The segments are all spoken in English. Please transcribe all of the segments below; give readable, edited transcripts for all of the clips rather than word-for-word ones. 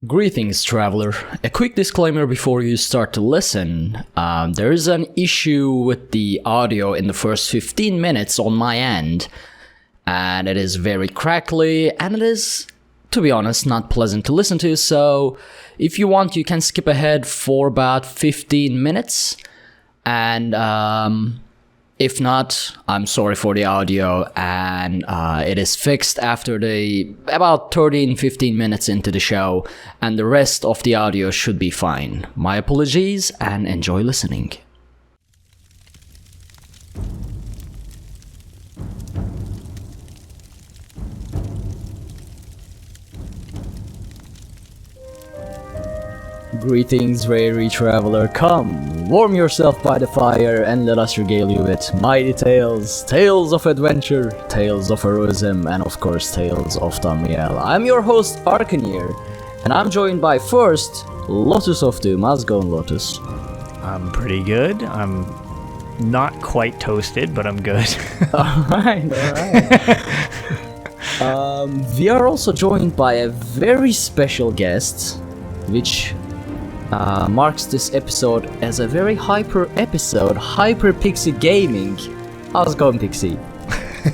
Greetings, traveler. A quick disclaimer before you start to listen. There is an issue with the audio in the first 15 minutes on my end, and it is very crackly, and it is, to be honest, not pleasant to listen to, so if you want, you can skip ahead for about 15 minutes, and if not, I'm sorry for the audio, and it is fixed after about 13-15 minutes into the show, and the rest of the audio should be fine. My apologies, and enjoy listening. Greetings, weary traveler. Come, warm yourself by the fire and let us regale you with mighty tales, tales of adventure, tales of heroism, and of course, tales of Tamriel. I'm your host, Arkhaniir, and I'm joined by first, Lotus of Doom. How's it going, Lotus? I'm pretty good. I'm not quite toasted, but I'm good. Alright. We are also joined by a very special guest, which marks this episode as a very hyper episode, HyperPixie Gaming. How's it going, Pixie?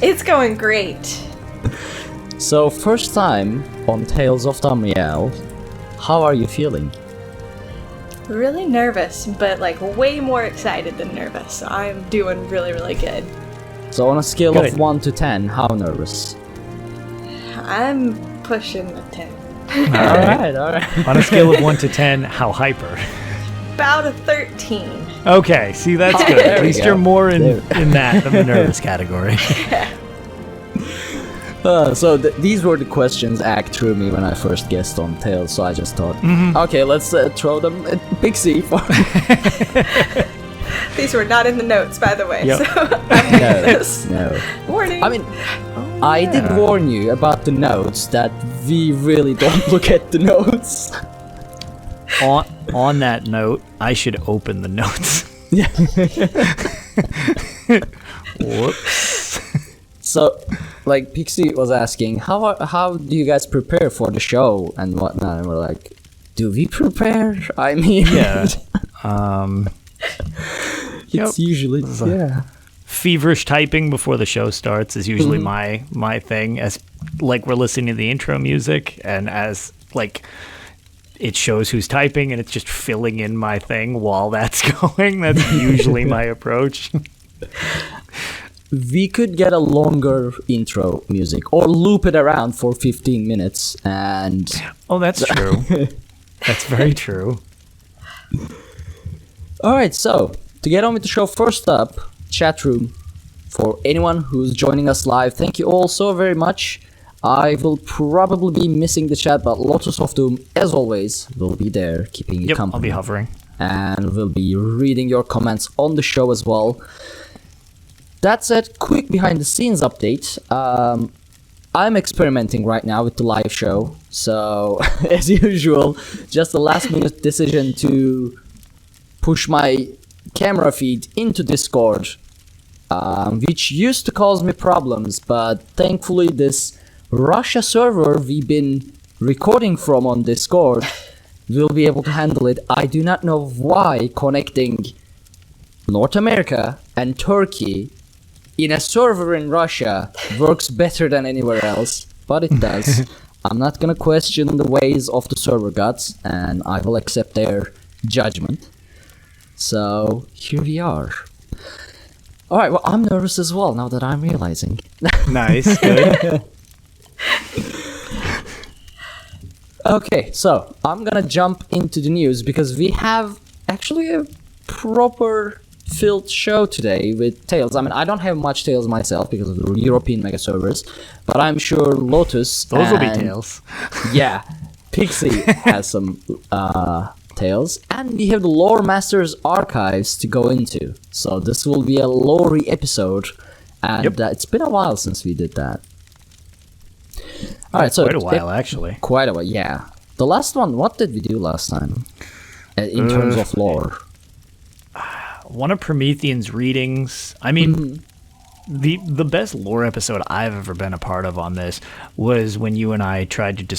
It's going great. So, first time on Tales of Tamriel, how are you feeling? Really nervous, but like way more excited than nervous. So I'm doing really, really good. So, on a scale of 1 to 10, how nervous? I'm pushing a 10. Alright. On a scale of 1 to 10, how hyper? About a 13. Okay, see, that's good. At least you're more in that than the nervous category. These were the questions act through me when I first guessed on Tales, so I just thought, okay, let's throw them at Pixie. These were not in the notes, by the way, Yep. so I'm No. warning. I mean, I did warn you about the notes that we really don't look at the notes. On that note, I should open the notes. Whoops. So, like, Pixie was asking, how do you guys prepare for the show and whatnot? And we're like, do we prepare? I mean, Yeah. It's usually, Feverish typing before the show starts is usually my thing, as like we're listening to the intro music and as like it shows who's typing and it's just filling in my thing while that's going. That's usually my approach. We could get a longer intro music or loop it around for 15 minutes and... Oh, that's true. That's very true. Alright, so, to get on with the show, first up, chat room. For anyone who's joining us live, thank you all so very much. I will probably be missing the chat, but Lotus of Doom, as always, will be there, keeping you company. I'll be hovering. And we'll be reading your comments on the show as well. That said, quick behind-the-scenes update. I'm experimenting right now with the live show, so, as usual, just a last-minute decision to push my camera feed into Discord, which used to cause me problems, but thankfully this Russia server we've been recording from on Discord will be able to handle it. I do not know why connecting North America and Turkey in a server in Russia works better than anywhere else, but it does. I'm not gonna question the ways of the server gods, and I will accept their judgment. So, here we are. Alright, well, I'm nervous as well, now that I'm realizing. Nice, good. Okay, so, I'm gonna jump into the news, because we have actually a proper filled show today with Tales. I mean, I don't have much Tales myself, because of the European mega servers, but I'm sure Lotus Those will be Tales. Yeah, Pixie has some Tales, and we have the Loremaster's archives to go into. So this will be a lore-y episode, and it's been a while since we did that. Alright, so quite a while, actually. Quite a while, yeah. The last one, what did we do last time? In terms of lore? One of Promethean's readings. I mean, The best lore episode I've ever been a part of on this was when you and I tried to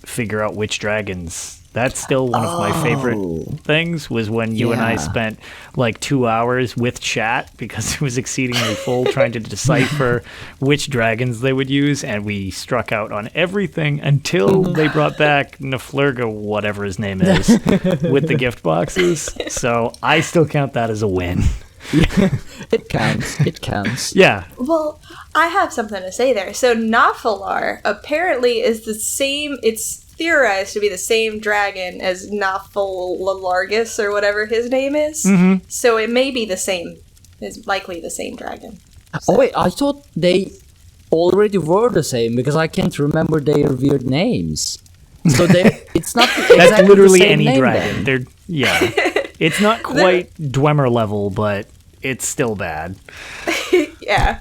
figure out which dragons. That's still one of my favorite things, was when you and I spent like 2 hours with chat, because it was exceedingly full, trying to decipher which dragons they would use, and we struck out on everything until they brought back Naflurga, whatever his name is, with the gift boxes. So I still count that as a win. It counts. Yeah. Well, I have something to say there. So Nafalar apparently is the same, it's theorized to be the same dragon as Nafalargus or whatever his name is. Mm-hmm. So it may be the same, is likely the same dragon. Oh wait, I thought they already were the same, because I can't remember their weird names. So it's not exactly that's literally the same any name dragon. then. It's not quite Dwemer level, but it's still bad. Yeah.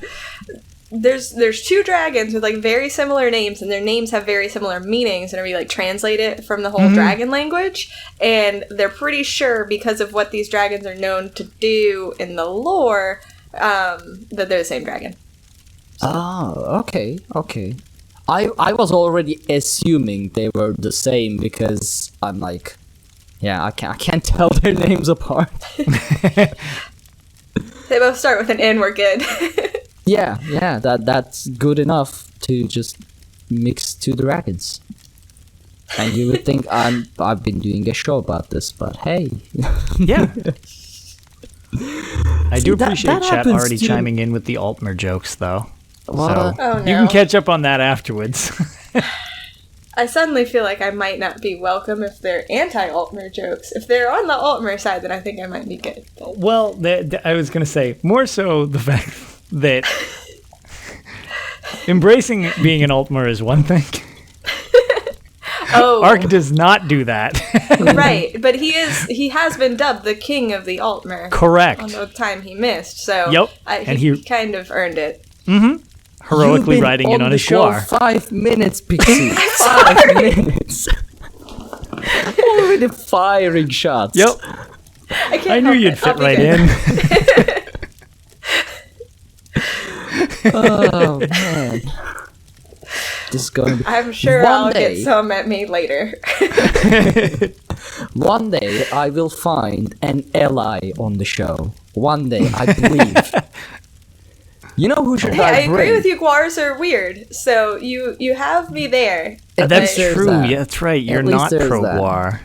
There's two dragons with like very similar names, and their names have very similar meanings, and we like translate it from the whole dragon language, and they're pretty sure, because of what these dragons are known to do in the lore, that they're the same dragon. Oh, okay. I was already assuming they were the same, because I'm like, yeah, I can't tell their names apart. They both start with an N, we're good. Yeah, that's good enough to just mix two dragons. And you would think I've been doing a show about this, but hey. Yeah. I do appreciate that chat happens already too. chiming in with the Altmer jokes, though. What? So Oh, you no. can catch up on that afterwards. I suddenly feel like I might not be welcome if they're anti-Altmer jokes. If they're on the Altmer side, then I think I might be good. Well, I was going to say, more so the fact that embracing being an Altmer is one thing. Oh, Ark does not do that. right. But he has been dubbed the king of the Altmer. Correct. On the time he missed, so Yep. and he kind of earned it. Heroically You've been riding in on the his show guar. 5 minutes, Pixie. 5 minutes. Already firing shots. Yep. I knew help you'd it. I'll fit be right good. in. Oh man. This is going to be... I'm sure One I'll day- get some at me later. One day I will find an ally on the show. One day, I believe. You know who should Hey, I I bring? agree with you. Guars are weird, so you have me there. At That's least there's true. that. Yeah, that's right. You're least not there's pro that. guar.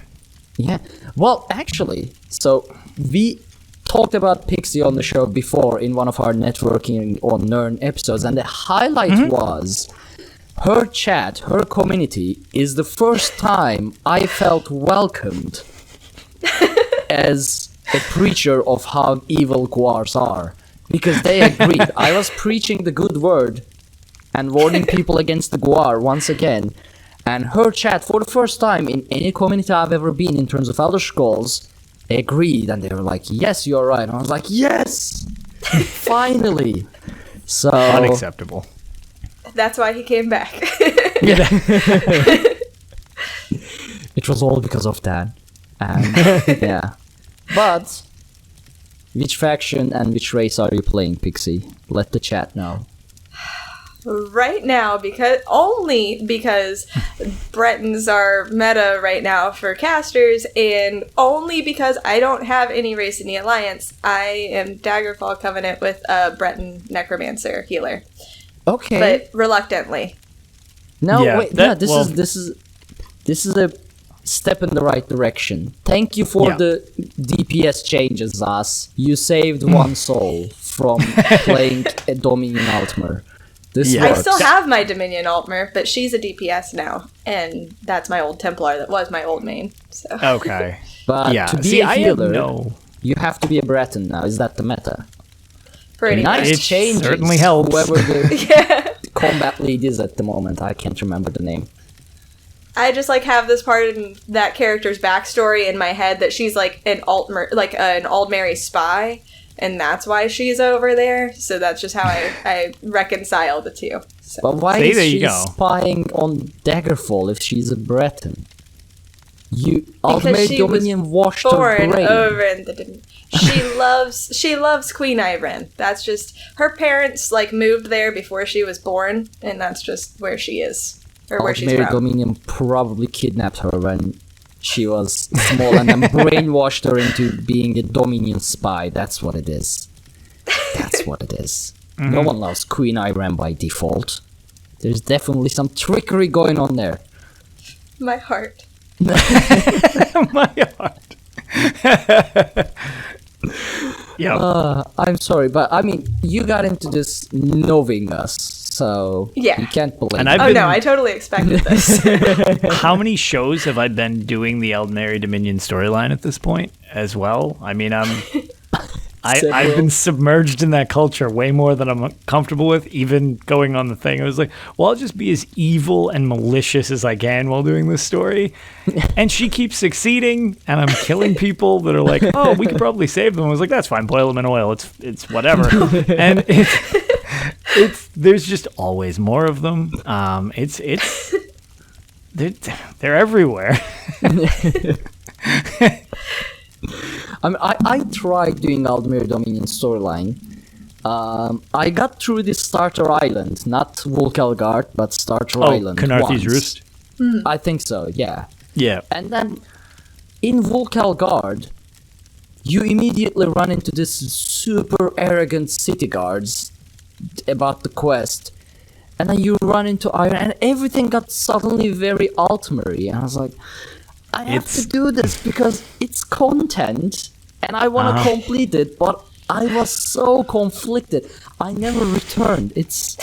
Yeah. Well, actually, so we talked about Pixie on the show before in one of our networking on Nern episodes, and the highlight was her chat, her community is the first time I felt welcomed as a preacher of how evil Guars are. Because they agreed. I was preaching the good word and warning people against the Guar once again. And her chat, for the first time in any community I've ever been in terms of Elder Scrolls, agreed. And they were like, yes, you're right. And I was like, yes! Finally! So... Unacceptable. That's why he came back. It was all because of that. And, yeah. But... which faction and which race are you playing, Pixie? Let the chat know. Right now, only because Bretons are meta right now for casters, and only because I don't have any race in the Alliance, I am Daggerfall Covenant with a Breton Necromancer healer. Okay. But reluctantly. No, Yeah, wait. that- This well- is a step in the right direction. Thank you for Yeah. the DPS changes, Zas. You saved one soul from playing a Dominion Altmer. This Yeah. I works. still have my Dominion Altmer, but she's a DPS now, and that's my old Templar that was my old main. So Okay. But Yeah. to be See, a I healer, know. you have to be a Breton now. Is that the meta? pretty Nice It much. changes. certainly helps. Whoever the Yeah. combat lead is at the moment, I can't remember the name. I just like have this part in that character's backstory in my head that she's like an an Aldmeri spy, and that's why she's over there. So that's just how I reconcile the two. So. But why See, is there you she go. spying on Daggerfall if she's a Breton? Ultimate she was Dominion washed her born brain. over in the. She loves Queen Iran. That's just her parents like moved there before she was born, and that's just where she is or where she's Ultimate from. Dominion probably kidnapped her when she was small and then brainwashed her into being a Dominion spy. That's what it is. That's what it is. No one loves Queen Iran by default. There's definitely some trickery going on there. My heart. My heart. Yeah. I'm sorry, but I mean, you got into this knowing us, so Yeah. you can't blame. And me. I've No, I totally expected this. How many shows have I been doing the Eldmeri Dominion storyline at this point as well? I mean, I've been submerged in that culture way more than I'm comfortable with, even going on the thing. I was like, well, I'll just be as evil and malicious as I can while doing this story. And she keeps succeeding, and I'm killing people that are like, oh, we could probably save them. I was like, that's fine, boil them in oil. It's whatever. And there's just always more of them. They're everywhere. I mean, I tried doing Aldmir Dominion storyline. I got through the Starter Island, not Volkelgard, but Starter Island. Canarthi's once. Roost? I think so, yeah. Yeah. And then in Volkelgard, you immediately run into this super arrogant city guards about the quest. And then you run into Iron, and everything got suddenly very Altmery. And I was like, I have to do this because it's content, and I want to complete it, but I was so conflicted. I never returned. It's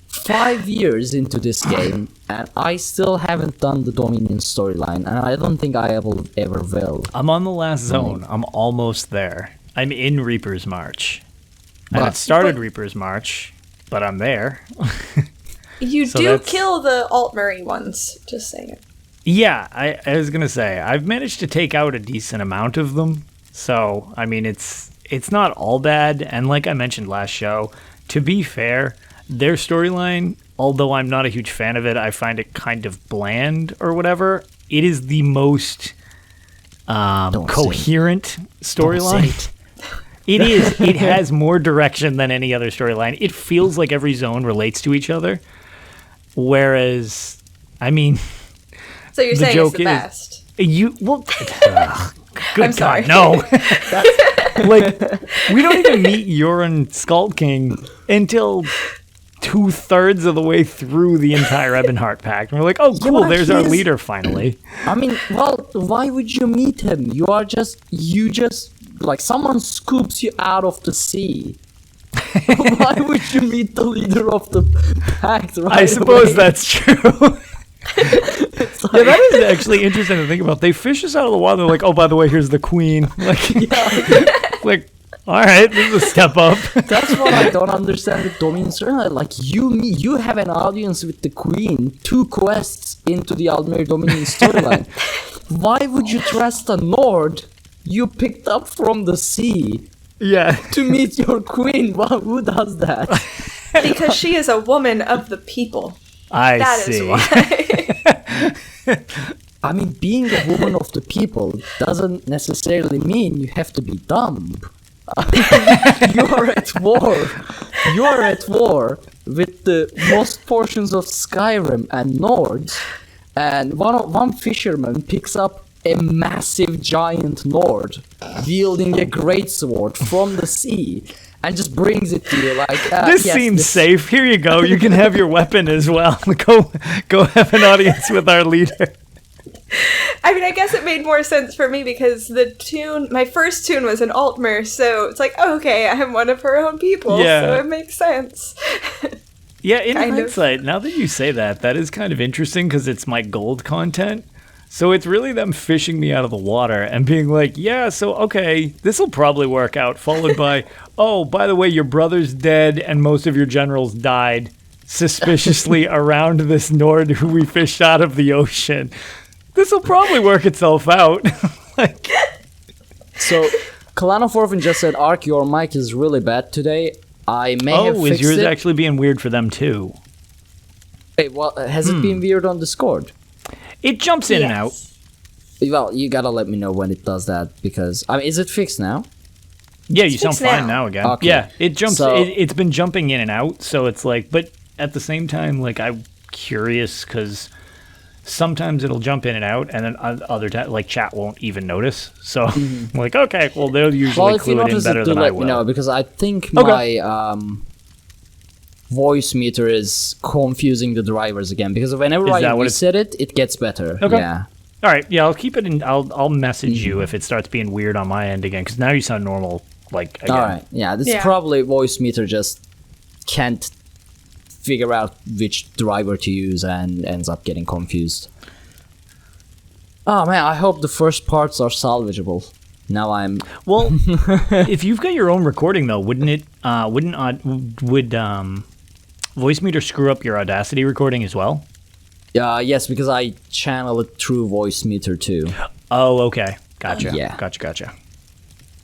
5 years into this game, and I still haven't done the Dominion storyline, and I don't think I ever will. I'm on the last zone. I'm almost there. I'm in Reaper's March. I haven't started Reaper's March, but I'm there. You do kill the Altmeri ones, just saying. Yeah, I was gonna say I've managed to take out a decent amount of them, so I mean it's not all bad. And like I mentioned last show, to be fair, their storyline, although I'm not a huge fan of it, I find it kind of bland or whatever. It is the most coherent storyline. It is. It has more direction than any other storyline. It feels like every zone relates to each other, whereas, I mean. So you're saying it's the best? Good I'm sorry. God, no. Like, we don't even meet Yoren Skald King until 2/3 of the way through the entire Ebonheart Pact. And we're like, oh, cool, there's our leader finally. I mean, well, why would you meet him? You just, like, someone scoops you out of the sea. Why would you meet the leader of the pact right I suppose away? that's true. Yeah, that is actually interesting to think about. They fish us out of the water. They're like, oh, by the way, here's the queen. Like, all right, this is a step up. That's what I don't understand with Dominion storyline. Like, you have an audience with the queen, 2 quests into the Aldmir Dominion storyline. Why would you trust a Nord you picked up from the sea to meet your queen? Well, who does that? Because she is a woman of the people. That see. Is why. I mean, being a woman of the people doesn't necessarily mean you have to be dumb. You are at war. You are at war with the most portions of Skyrim and Nords, and one fisherman picks up a massive giant Nord wielding a greatsword from the sea and just brings it to you like, this seems safe. Here you go. You can have your weapon as well. Go have an audience with our leader. I mean, I guess it made more sense for me because my first tune was an Altmer, so it's like, oh, okay, I'm one of her own people, so it makes sense. Yeah, in hindsight, now that you say that, that is kind of interesting because it's my gold content. So it's really them fishing me out of the water and being like, yeah, so, okay, this will probably work out, followed by, oh, by the way, your brother's dead and most of your generals died suspiciously around this Nord who we fished out of the ocean. This will probably work itself out. So, Clan of Orphan just said, Ark, your mic is really bad today. I may have fixed it. Oh, is yours actually being weird for them too? Wait, well, has it been weird on Discord? It jumps in and out. Well, you gotta let me know when it does that, because I mean, is it fixed now? Yeah, you sound fixed fine now. now again. Okay. Yeah, it jumps. So- It's been jumping in and out, so it's like. But at the same time, like I'm curious because sometimes it'll jump in and out, and then other times, like chat won't even notice. So I'm like, okay, well they'll usually Well, if you clue it in notice better it, do than I let me will. know, because I think Okay. my voice meter is confusing the drivers again, because whenever Is I that what it's- reset it, it gets better. Okay. Yeah. All right, yeah, I'll keep it in. I'll message you if it starts being weird on my end again, because now you sound normal. Like again. All right. Yeah, this is Yeah. probably voice meter just can't figure out which driver to use and ends up getting confused. Oh man, I hope the first parts are salvageable. Now I'm Well, if you've got your own recording though, wouldn't it? Would voice meter screw up your Audacity recording as well? yes, because I channel it through voice meter too. Oh, okay, gotcha. Yeah. Gotcha.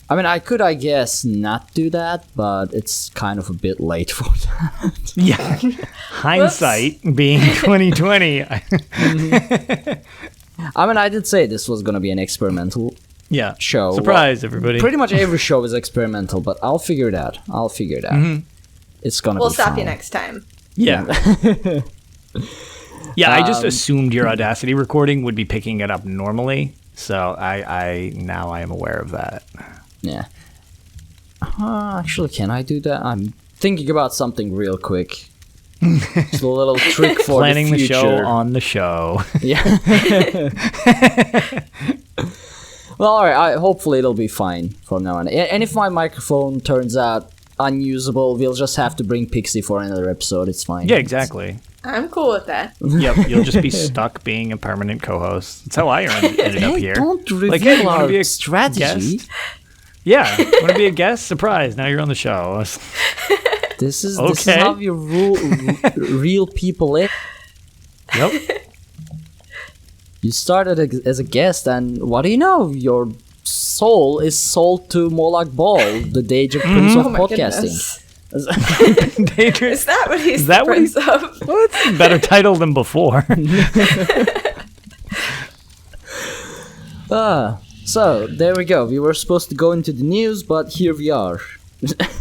I mean, I could, I guess, not do that, but it's kind of a bit late for that. Yeah, hindsight being 2020. I mean, I did say this was gonna be an experimental Yeah, show. surprise everybody. Pretty much every show is experimental, but I'll figure it out. It's gonna We'll be stop fine. you next time. Yeah. Yeah, I just assumed your Audacity recording would be picking it up normally, so I now I am aware of that. Yeah. Actually, can I do that? I'm thinking about something real quick. It's a little trick for Planning the the future. show on the show. Yeah. Well, alright. Hopefully it'll be fine from now on. And if my microphone turns out unusable, we'll just have to bring Pixie for another episode. It's fine. Yeah, exactly. I'm cool with that. Yep, you'll just be stuck being a permanent co-host. That's how I ended up Hey, here. don't reveal Like, hey, you wanna our be a strategy. guest? Yeah, want to be a guest? Surprise! Now you're on the show. This is Okay. how you real people live. Yep. You started as a guest, and what do you know? Your soul is sold to Molag Bal, the Danger Prince of Oh my podcasting. goodness. Dangerous. Is that what he's Is that the what prince of? Well, that's a better title than before. So there we go. We were supposed to go into the news, but here we are.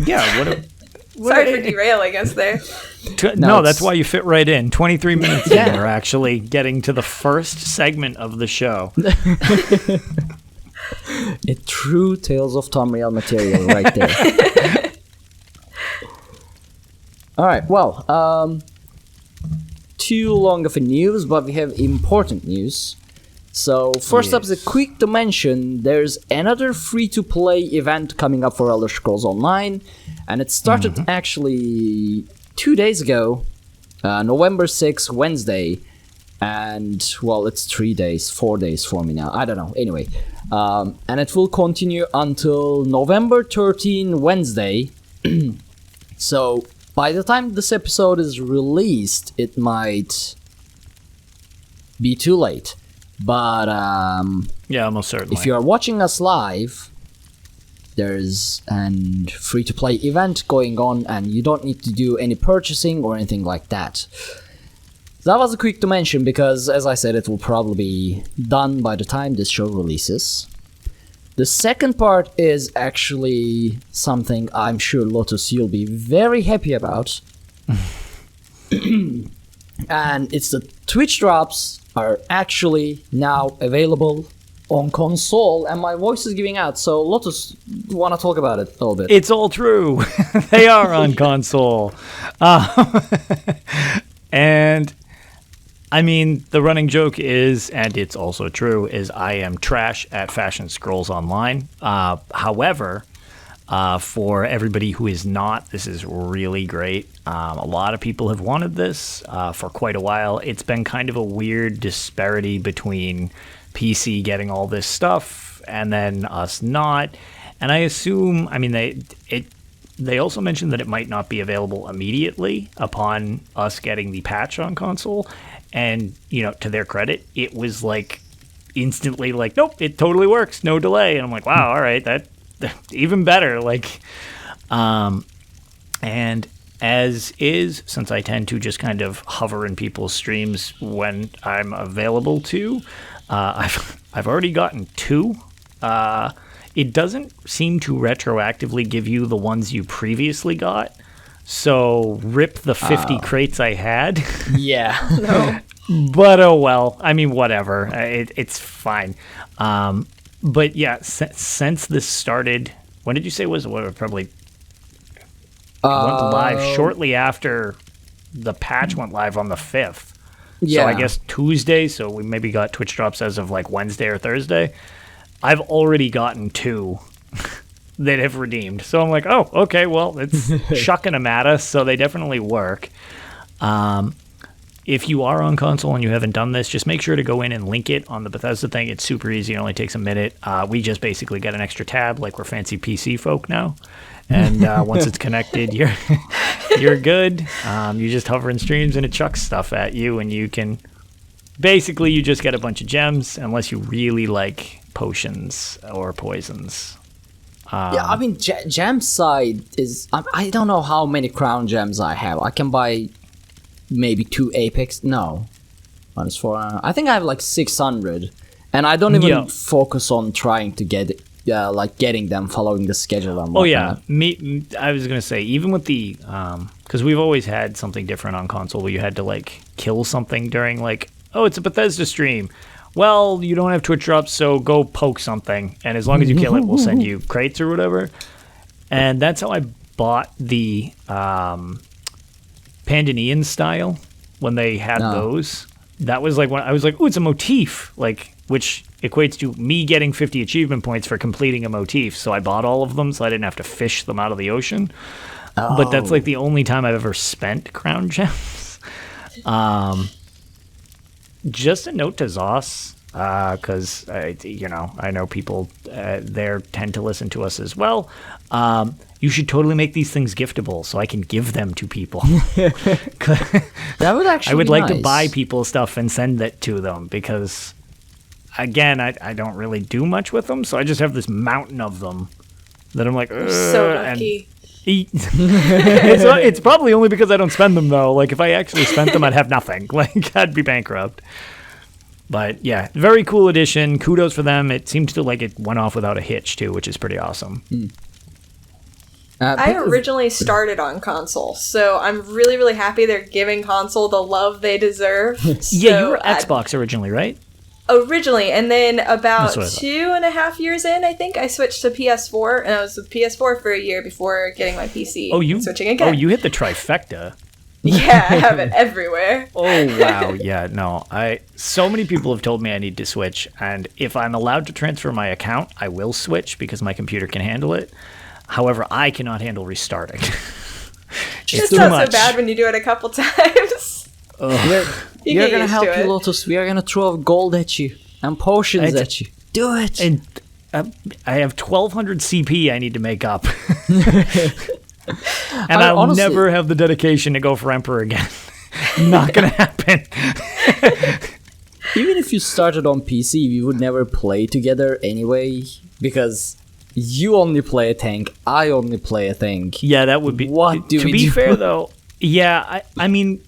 Yeah. Sorry for derailing us there. No, it's- that's why you fit right in. 23 minutes Yeah. in, we're actually getting to the first segment of the show. A true Tales of Tamriel material right there. Alright, well, too long of a news, but we have important news. So, first up is a quick to mention, there's another free-to-play event coming up for Elder Scrolls Online, and it started actually 2 days ago, November 6th, Wednesday, and, well, it's 3 days, 4 days for me now, I don't know, anyway. And it will continue until November 13, Wednesday. So, by the time this episode is released, it might be too late. But Yeah, almost certainly. if you are watching us live, there's an free-to-play event going on, and you don't need to do any purchasing or anything like that. That was a quick to mention because, as I said, it will probably be done by the time this show releases. The second part is actually something I'm sure, Lotus, you'll be very happy about. And it's the Twitch drops are actually now available on console, and my voice is giving out. So, Lotus, you want to talk about it a little bit? It's all true. They are on console. And I mean, the running joke is, and it's also true, is I am trash at Fashion Scrolls Online. However, for everybody who is not, this is really great. A lot of people have wanted this for quite a while. It's been kind of a weird disparity between PC getting all this stuff and then us not. And I assume, I mean, they also mentioned that it might not be available immediately upon us getting the patch on console. And, you know, to their credit, it was like instantly like, nope, it totally works, no delay. And I'm like, wow, all right, that even better. Like, and as is, since I tend to just kind of hover in people's streams when I'm available to, I've I've already gotten 2. It doesn't seem to retroactively give you the ones you previously got. So rip the 50 crates I had. Yeah. No. But oh well. I mean, whatever. It's fine. But yeah, since this started, when did you say was probably went live shortly after the patch went live on the 5th. Yeah. So I guess Tuesday. So we maybe got Twitch drops as of like Wednesday or Thursday. I've already gotten 2 that have redeemed. So I'm like, oh, okay, well, it's shucking them at us. So they definitely work. If you are on console and you haven't done this, just make sure to go in and link it on the Bethesda thing. It's super easy. It only takes a minute. We just basically get an extra tab like we're fancy PC folk now. And once it's connected, you're good. You just hover in streams and it chucks stuff at you. And you can... Basically, you just get a bunch of gems unless you really like potions or poisons. Yeah, I mean, gem side is... I don't know how many crown gems I have. I can buy maybe 2 Apex. No. Minus 4. I think I have like 600. And I don't even focus on trying to get it. Yeah, like getting them, following the schedule. And oh yeah, I was gonna say even with the because we've always had something different on console where you had to like kill something during like, oh, it's a Bethesda stream. Well, you don't have Twitch drops, so go poke something, and as long as you kill it, we'll send you crates or whatever. And that's how I bought the Pandanian style when they had those. That was like when I was like, oh, it's a motif, like which equates to me getting 50 achievement points for completing a motif. So I bought all of them so I didn't have to fish them out of the ocean. But that's like the only time I've ever spent crown gems. Just a note to Zos, because I know people there tend to listen to us as well. You should totally make these things giftable so I can give them to people. That would actually I would be like nice. to buy people stuff and send it to them because, again, I don't really do much with them, so I just have this mountain of them that I'm like, So lucky. It's probably only because I don't spend them, though. Like, if I actually spent them, I'd have nothing. Like, I'd be bankrupt. But, yeah, very cool addition. Kudos for them. It seems to like it went off without a hitch, too, which is pretty awesome. I originally started on console, so I'm really, really happy they're giving console the love they deserve. Yeah, you were Xbox originally, right? Originally, and then about 2.5 years in, I think, I switched to PS4, and I was with PS4 for a year before getting my PC and switching again. Oh, you hit the trifecta. Yeah, I have it everywhere. Oh, wow. Yeah, no. So many people have told me I need to switch, and if I'm allowed to transfer my account, I will switch because my computer can handle it. However, I cannot handle restarting. It's not so bad when you do it a couple times. We're gonna help you, Lotus. We are gonna throw gold at you and potions at you. Do it. And I have 1,200 CP I need to make up. And I'll honestly never have the dedication to go for Emperor again. Not gonna happen. Even if you started on PC, we would never play together anyway, because you only play a tank, I only play a tank. Yeah, that would be... What do we do? To be fair, though, yeah, I mean,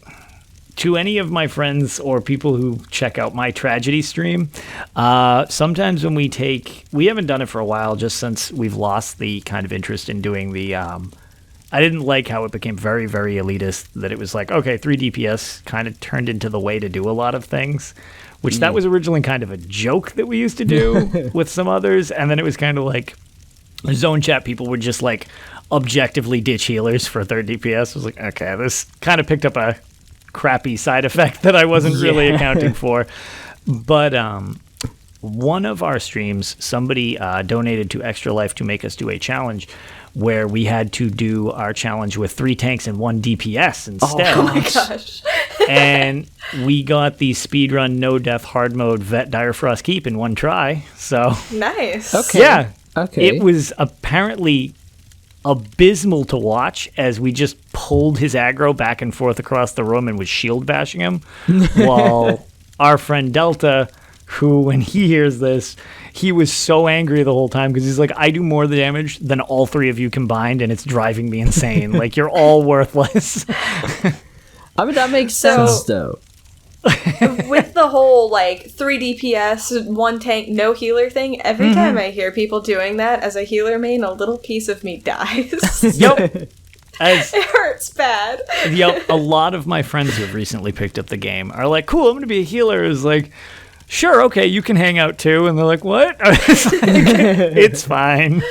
to any of my friends or people who check out my tragedy stream, sometimes when we haven't done it for a while, just since we've lost the kind of interest in doing the... I didn't like how it became very, very elitist, that it was like, okay, 3 DPS kind of turned into the way to do a lot of things, which that was originally kind of a joke that we used to do with some others, and then it was kind of like zone chat people would just like objectively ditch healers for 3rd DPS. I was like, okay, this kind of picked up a crappy side effect that I wasn't really accounting for. But one of our streams, somebody donated to Extra Life to make us do a challenge where we had to do our challenge with 3 tanks and 1 DPS instead. Oh my gosh. And we got the speedrun no death hard mode vet Dire Frost Keep in 1 try. So nice. Okay. Yeah. Okay. It was apparently abysmal to watch as we just pulled his aggro back and forth across the room and was shield bashing him while our friend Delta, who, when he hears this, he was so angry the whole time because he's like, I do more damage than all 3 of you combined, and it's driving me insane. Like, you're all worthless. I mean, that makes sense, though. with the whole like 3 DPS, 1 tank, no healer thing, every time I hear people doing that as a healer main, a little piece of me dies. Yep. It hurts bad. Yep. A lot of my friends who have recently picked up the game are like, cool, I'm going to be a healer. Is like, sure, okay, you can hang out too. And they're like, what? It's fine.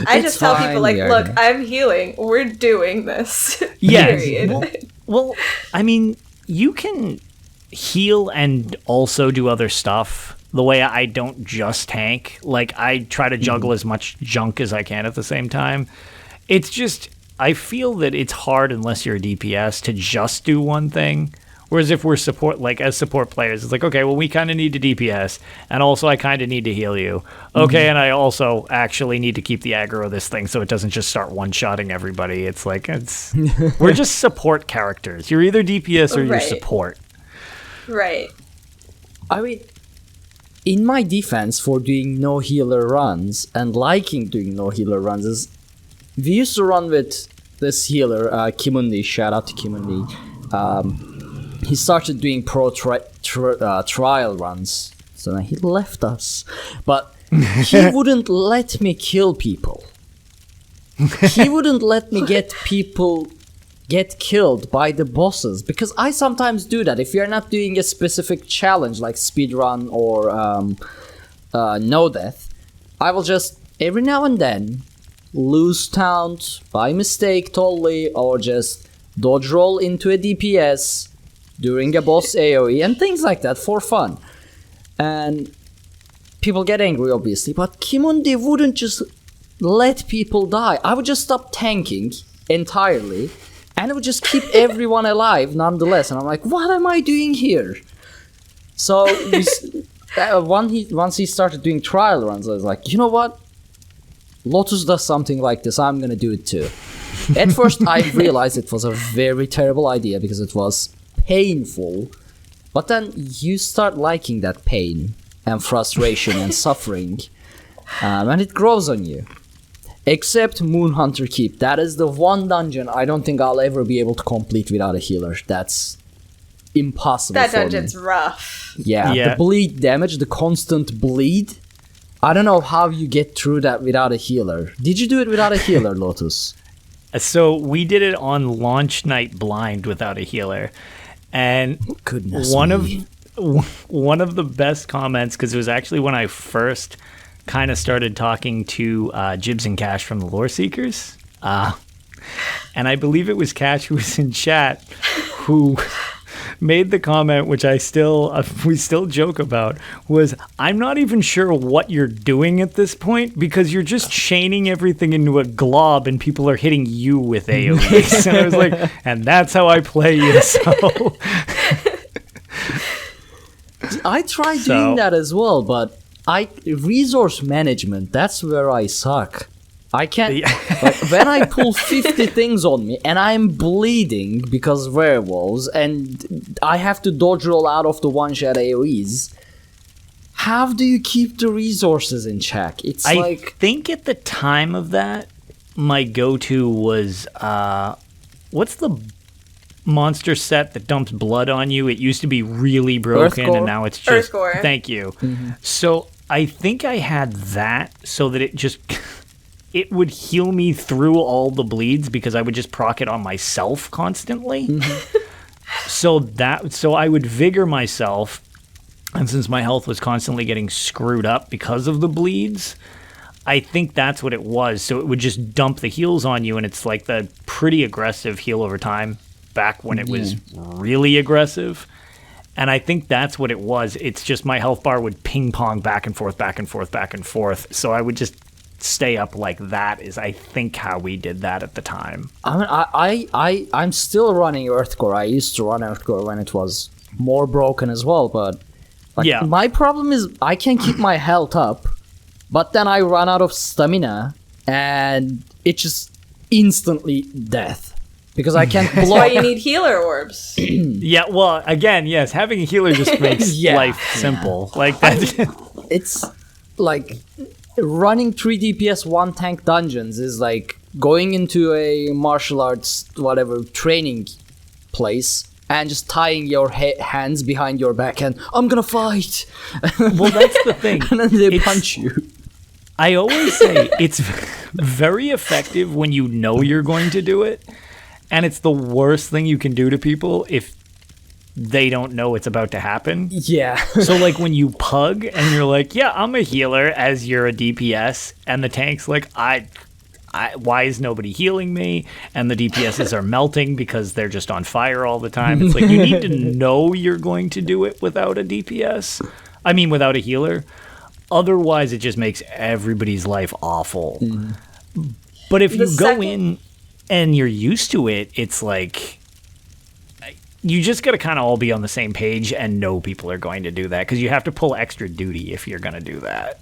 I just tell people, like, look, I'm healing. We're doing this. Yes. Period. Well, I mean, you can heal and also do other stuff. The way I don't just tank. Like, I try to juggle as much junk as I can at the same time. It's just, I feel that it's hard unless you're a DPS to just do one thing. Whereas if we're support, like as support players, it's like, okay, well, we kind of need to DPS, and also I kind of need to heal you. Okay, and I also actually need to keep the aggro of this thing so it doesn't just start one-shotting everybody. It's like, we're just support characters. You're either DPS or you're support. Right. I mean, in my defense for doing no healer runs and liking doing no healer runs is, we used to run with this healer, Kimundi, shout out to Kimundi. He started doing pro trial runs, so then he left us. But he wouldn't let me kill people. He wouldn't let me get killed by the bosses, because I sometimes do that. If you're not doing a specific challenge like speedrun or no death, I will just every now and then lose taunt by mistake totally, or just dodge roll into a DPS during a boss AoE and things like that for fun. And people get angry, obviously, but Kimundi wouldn't just let people die. I would just stop tanking entirely, and it would just keep everyone alive nonetheless. And I'm like, what am I doing here? So once he started doing trial runs, I was like, you know what? Lotus does something like this, I'm gonna do it too. At first I realized it was a very terrible idea because it was painful, but then you start liking that pain and frustration and suffering, and it grows on you. Except Moonhunter Keep. That is the one dungeon I don't think I'll ever be able to complete without a healer. That's impossible. That for dungeon's me. rough. Yeah. The bleed damage, the constant bleed. I don't know how you get through that without a healer. Did you do it without a healer, Lotus? So we did it on launch night blind without a healer. And Goodness one me. of the best comments, because it was actually when I first kind of started talking to Jibs and Cash from the Lore Seekers, and I believe it was Cash who was in chat who made the comment, which we still joke about, was, I'm not even sure what you're doing at this point, because you're just chaining everything into a glob and people are hitting you with AoEs. And I was like, and that's how I play ESO. I tried doing that as well, but resource management, that's where I suck. I can't. Like, when I pull 50 things on me and I'm bleeding because werewolves, and I have to dodge roll out of the one-shot AoEs, how do you keep the resources in check? I think at the time of that, my go-to was what's the monster set that dumps blood on you? It used to be really broken, Earthgore? And now it's just. Earthgore. Thank you. Mm-hmm. So I think I had that so that it just. It would heal me through all the bleeds because I would just proc it on myself constantly. Mm-hmm. So I would vigor myself, and since my health was constantly getting screwed up because of the bleeds, I think that's what it was. So it would just dump the heals on you, and it's like the pretty aggressive heal over time back when it was really aggressive. And I think that's what it was. It's just my health bar would ping pong back and forth, back and forth, back and forth. So I would just stay up like that is, I think, how we did that at the time. I mean, I'm still running Earthcore. I used to run Earthcore when it was more broken as well, but my problem is I can keep my health up, but then I run out of stamina and it's just instantly death because I can't block. That's why you need healer orbs. Yeah, well, again, yes, having a healer just makes life simple. Like that. It's like running 3 DPS 1 tank dungeons is like going into a martial arts whatever training place and just tying your hands behind your back and I'm gonna fight. Well, that's the thing. And then they punch you. I always say it's very effective when you know you're going to do it, and it's the worst thing you can do to people if they don't know it's about to happen. Yeah. So like when you pug and you're like, yeah, I'm a healer as you're a DPS, and the tank's like, why is nobody healing me? And the DPSs are melting because they're just on fire all the time. It's like, you need to know you're going to do it without a DPS. I mean, without a healer. Otherwise, it just makes everybody's life awful. But if you go in and you're used to it, it's like, you just got to kind of all be on the same page and know people are going to do that, because you have to pull extra duty if you're going to do that.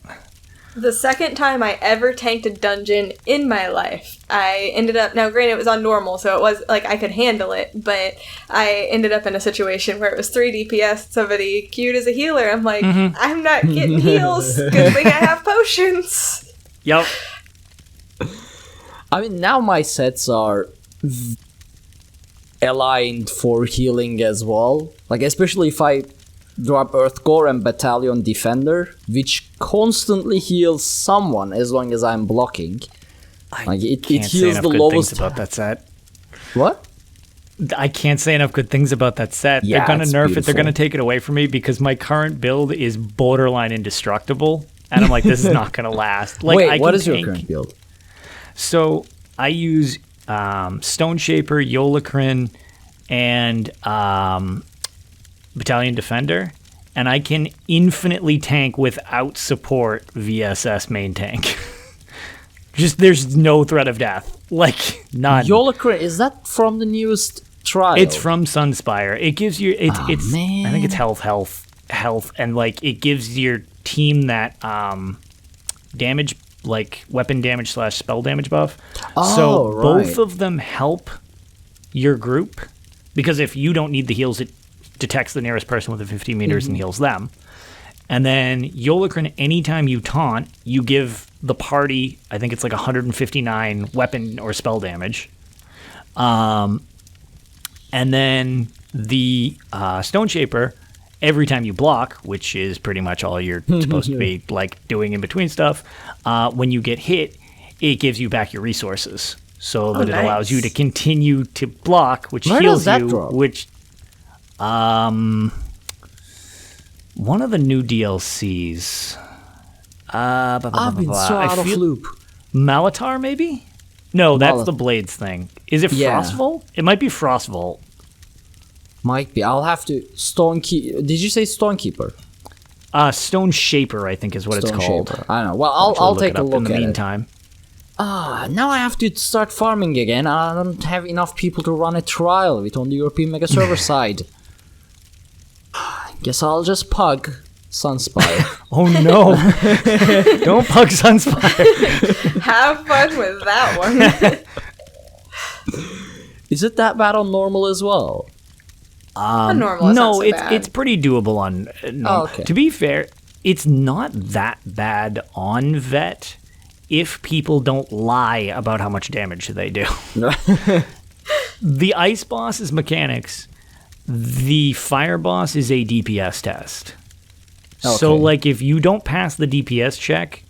The second time I ever tanked a dungeon in my life, I ended up, now granted it was on normal, so it was like I could handle it, but I ended up in a situation where it was 3 DPS, somebody queued as a healer. I'm like, I'm not getting heals. Good thing I have potions. Yep. I mean, now my sets are aligned for healing as well. Like, especially if I drop Earthgore and Battalion Defender, which constantly heals someone as long as I'm blocking. Like, it heals the lowest. Things about that set. What? I can't say enough good things about that set. Yeah, they're going to nerf beautiful. it. They're going to take it away from me because my current build is borderline indestructible. And I'm like, this is not going to last. Like, Wait, I what can is your tank- current build? So I use Stone Shaper, Yolakrin, and Battalion Defender, and I can infinitely tank without support VSS main tank. Just, there's no threat of death. Like, none. Yolakrin, is that from the newest trial? It's from Sunspire. It gives you, it's man. I think it's health, and like it gives your team that damage, like weapon damage / spell damage buff. So right. both of them help your group, because if you don't need the heals, it detects the nearest person within 15 meters and heals them. And then Yolakrin, anytime you taunt, you give the party, I think it's like 159 weapon or spell damage. And then the Stone Shaper, every time you block, which is pretty much all you're supposed to be like doing in between stuff, when you get hit, it gives you back your resources, so that it allows you to continue to block, which Where heals does that you. drop? Which, one of the new DLCs. I've been so out of loop. Malatar, maybe? No, that's the Blades thing. Is it Frostvolt? It might be Frostvolt. Might be. I'll have to... Did you say Stonekeeper? Stone Shaper, I think is what it's called. Shaper. I don't know. Well, I'll take a look in the at meantime. it. Now I have to start farming again. I don't have enough people to run a trial with on the European Mega Server side. Guess I'll just pug Sunspire. Oh no! Don't pug Sunspire. Have fun with that one. Is it that bad on normal as well? On normal, it's not so bad. It's pretty doable on normal. okay. To be fair, it's not that bad on vet if people don't lie about how much damage they do. The ice boss is mechanics. The fire boss is a DPS test. So, Okay. like, if you don't pass the DPS check,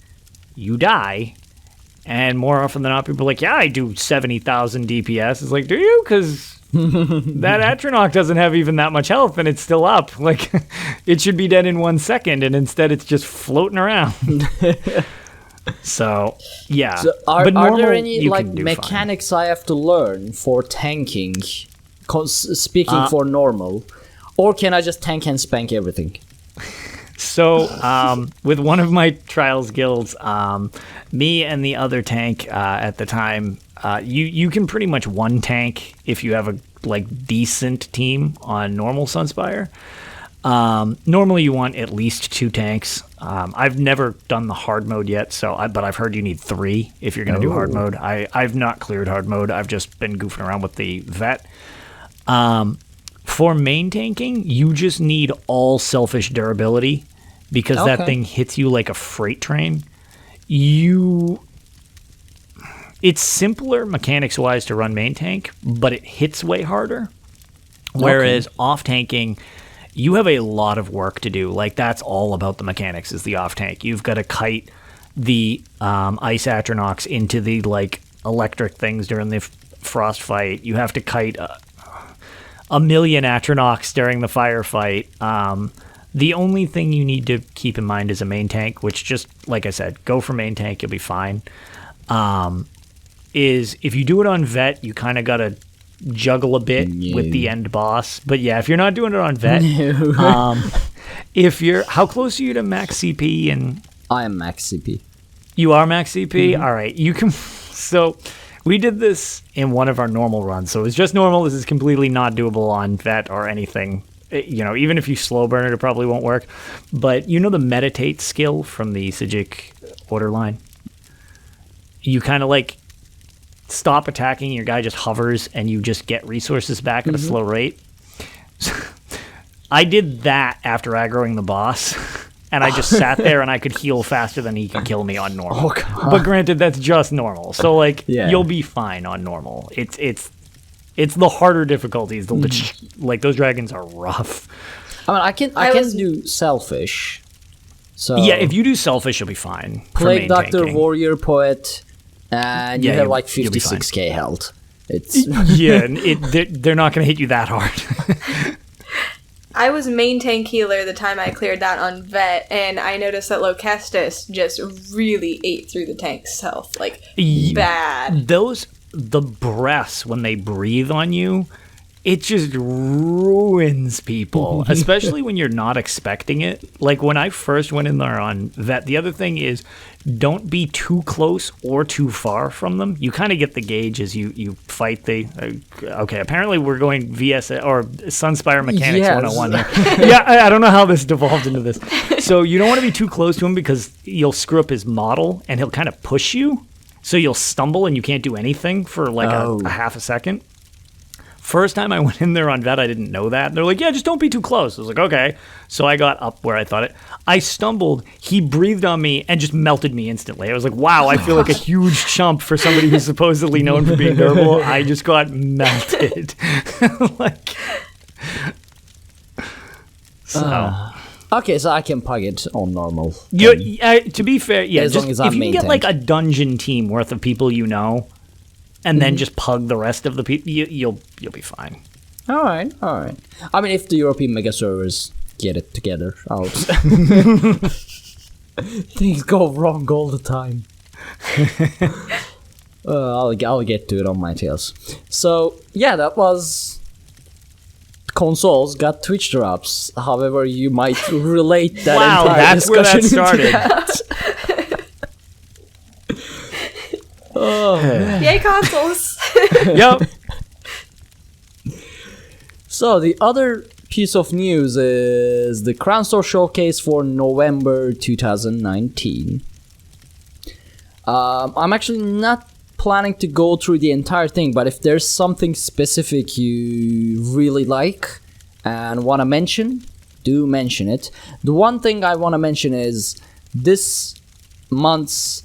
you die. And more often than not, people are like, yeah, I do 70,000 DPS. It's like, do you? Because that Atronach doesn't have even that much health, and it's still up. Like, it should be dead in 1 second, and instead it's just floating around. So, yeah. So are normal, there any you like can do mechanics I have to learn for tanking? Speaking for normal, or can I just tank and spank everything? So, with one of my trials guilds, me and the other tank at the time, you can pretty much one tank if you have a like decent team on normal Sunspire. Normally, you want at least 2 tanks. I've never done the hard mode yet, but I've heard you need 3 if you're going to do hard mode. I've not cleared hard mode. I've just been goofing around with the vet. For main tanking, you just need all selfish durability, because that thing hits you like a freight train. It's simpler mechanics-wise to run main tank, but it hits way harder. Whereas off-tanking, you have a lot of work to do. Like, that's all about the mechanics, is the off-tank. You've got to kite the ice Atronachs into the, like, electric things during the frost fight. You have to kite a million Atronachs during the firefight. The only thing you need to keep in mind is a main tank, which just, like I said, go for main tank, you'll be fine. Is if you do it on vet, you kind of got to juggle a bit with the end boss. But yeah, if you're not doing it on vet, how close are you to max CP? And I am max CP. You are max CP? All right, you can. So we did this in one of our normal runs. So it's just normal. This is completely not doable on vet or anything. Even if you slow burn it, it probably won't work. But you know the meditate skill from the Sijic order line? You kind of like stop attacking, your guy just hovers, and you just get resources back at a slow rate. I did that after aggroing the boss, and I just sat there and I could heal faster than he could kill me on normal. But granted, that's just normal. So you'll be fine on normal. It's the harder difficulties. Like those dragons are rough. I mean, I can do selfish. So yeah, if you do selfish, you'll be fine. Plague Doctor, Warrior Poet, and you have like 56k health. It's they're not going to hit you that hard. I was main tank healer the time I cleared that on vet, and I noticed that Locastus just really ate through the tank's health, like bad. The breaths, when they breathe on you, it just ruins people, especially when you're not expecting it. Like when I first went in there on vet, the other thing is don't be too close or too far from them. You kind of get the gauge as you fight the... okay, apparently we're going VS or Sunspire Mechanics 101 here. Yeah, I don't know how this devolved into this. So you don't want to be too close to him because you'll screw up his model and he'll kind of push you. So you'll stumble and you can't do anything for like a half a second. First time I went in there on vet, I didn't know that. They're like, yeah, just don't be too close. I was like, okay. So I got up where I thought it. I stumbled. He breathed on me and just melted me instantly. I was like, wow, I feel like a huge chump for somebody who's supposedly known for being durable. I just got melted. Okay, so I can pug it on normal. To be fair, yeah, as long as I'm if you can get like a dungeon team worth of people you know, and then just pug the rest of the people, you'll be fine. All right. I mean, if the European mega servers get it together, things go wrong all the time. I'll get to it on my Tales. So yeah, that was consoles got Twitch drops. However, you might relate that. Wow, that's where that started. Oh, man. Yay, consoles! Yep. So the other piece of news is the Crown Store Showcase for November 2019. I'm actually not planning to go through the entire thing, but if there's something specific you really like and want to mention, do mention it. The one thing I want to mention is this month's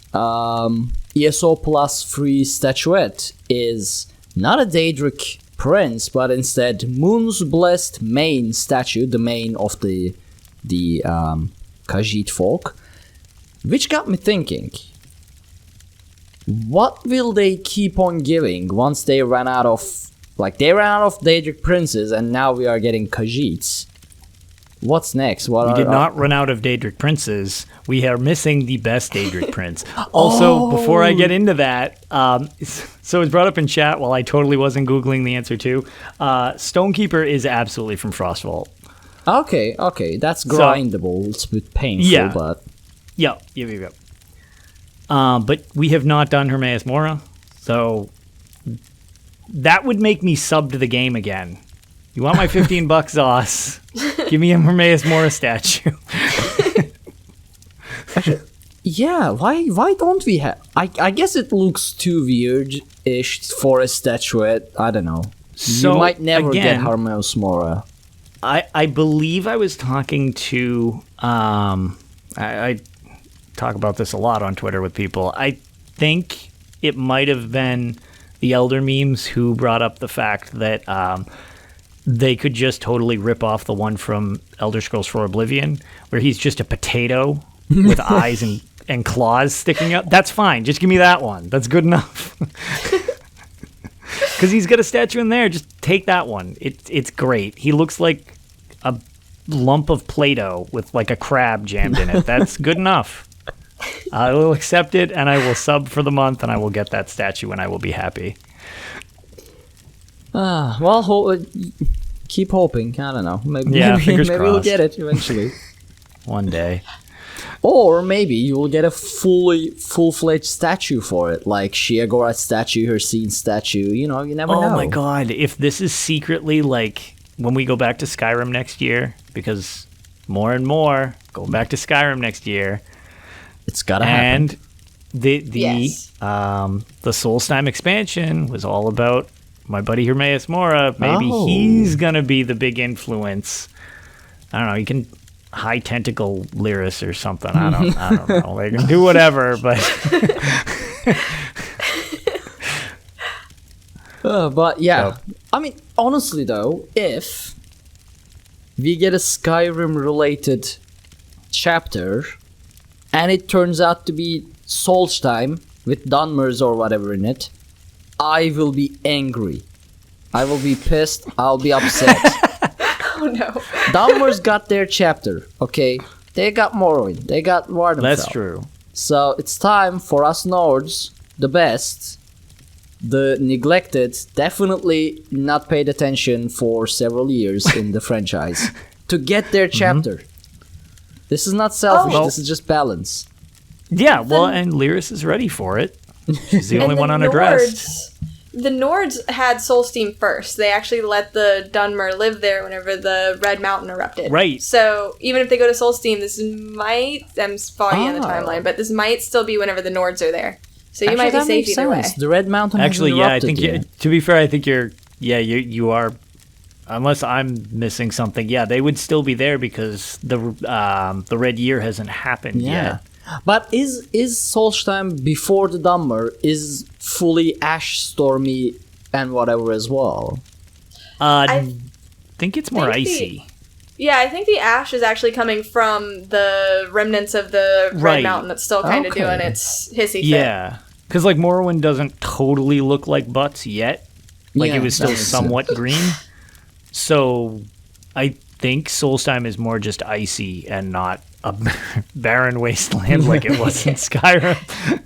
ESO Plus free statuette is not a Daedric Prince, but instead Moon's Blessed main statue, the main of the Khajiit folk, which got me thinking, what will they keep on giving once they ran out of Daedric Princes and now we are getting Khajiits? What's next? We did not run out of Daedric Princes. We are missing the best Daedric Prince. Also, before I get into that, so it's brought up in chat while I totally wasn't Googling the answer to. Stonekeeper is absolutely from Frostvault. Okay. That's grindable. It's a bit painful, but... Yep. But we have not done Hermaeus Mora, so that would make me sub to the game again. You want my $15 Zoss? Give me a Hermaeus Mora statue. Yeah, why don't we have... I guess it looks too weird-ish for a statuette. I don't know. So, you might never get Hermaeus Mora. I believe I was talking to... I talk about this a lot on Twitter with people. I think it might have been the Elder Memes who brought up the fact that... they could just totally rip off the one from Elder Scrolls 4 Oblivion, where he's just a potato with eyes and claws sticking out. That's fine. Just give me that one. That's good enough. Because he's got a statue in there. Just take that one. It's great. He looks like a lump of Play-Doh with like a crab jammed in it. That's good enough. I will accept it, and I will sub for the month, and I will get that statue, and I will be happy. Well, keep hoping. I don't know. Maybe fingers maybe crossed. we'll get it eventually. One day. Or maybe you will get a full-fledged statue for it, like Shiagora's statue, her scene statue. You know, you never know. Oh my god, if this is secretly like when we go back to Skyrim next year, because more and more going back to Skyrim next year, it's gotta happen. and the Solstheim expansion was all about my buddy Hermaeus Mora. Maybe he's gonna be the big influence. I don't know. You can high tentacle Lyris or something. I don't know. They can do whatever, but but yeah, I mean, honestly though, if we get a Skyrim-related chapter, and it turns out to be Solstheim with Dunmers or whatever in it, I will be angry. I will be pissed. I'll be upset. Oh no. Dunmers got their chapter, okay? They got Morrowind. They got Wardenfell. that's true. So it's time for us Nords, the best, the neglected, definitely not paid attention for several years in the franchise, to get their chapter. This is not selfish, this is just balance. Yeah, well, and Lyris is ready for it. She's the only And one unaddressed. The Nords had Solstheim first. They actually let the Dunmer live there whenever the Red Mountain erupted. Right. So even if they go to Solstheim, this might... I'm foggy on the timeline, but this might still be whenever the Nords are there. So you might be safe either way. The Red Mountain Actually, hasn't yeah, I think erupted to be fair, I think you are. Unless I'm missing something, yeah, they would still be there because the Red Year hasn't happened yet. But is Solstheim before the Dunmer is fully ash stormy and whatever as well? I think it's more icy. Yeah, I think the ash is actually coming from the remnants of the Red Mountain that's still kind of doing its hissy fit. Yeah, because like Morrowind doesn't totally look like butts yet. Like it was still somewhat green. So I think Solstheim is more just icy and not a barren wasteland like it was in Skyrim.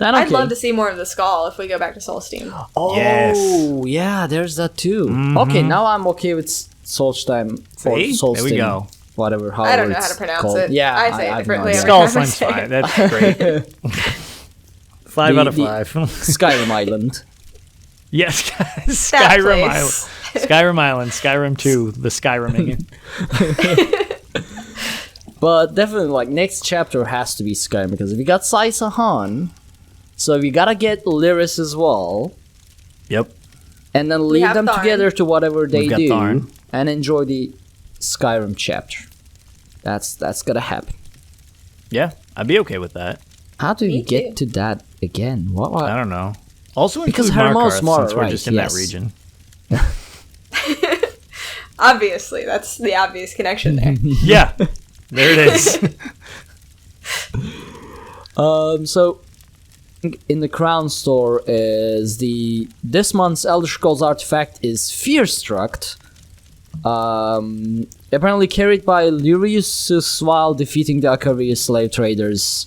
I'd love to see more of the Skull if we go back to Solstheim. Oh, yes. Yeah, there's that too. Mm-hmm. Okay, now I'm okay with Solstheim or Solstheim. There we go. Whatever, I don't know how to pronounce it. Yeah, I say it differently. Skullstheim's fine. That's great. 5 out of 5. Skyrim Island. Yes, Skyrim Island. Skyrim Island, Skyrim 2, the Skyriming. But definitely, like, next chapter has to be Skyrim, because if we got Saisahan, so we gotta get Lyris as well. Yep. And then lead them Tharn. together to whatever they do, Tharn. and enjoy the Skyrim chapter. That's gotta happen. Yeah, I'd be okay with that. How do we Me get to that again? What? I don't know. Also Because include Hermos Markarth, Mara, since we're right, just in yes. that region. Obviously, that's the obvious connection there. Yeah, there it is. So in the Crown Store is this month's Elder Scrolls artifact is Fearstruct. Apparently carried by Lyrius while defeating the Akarius slave traders.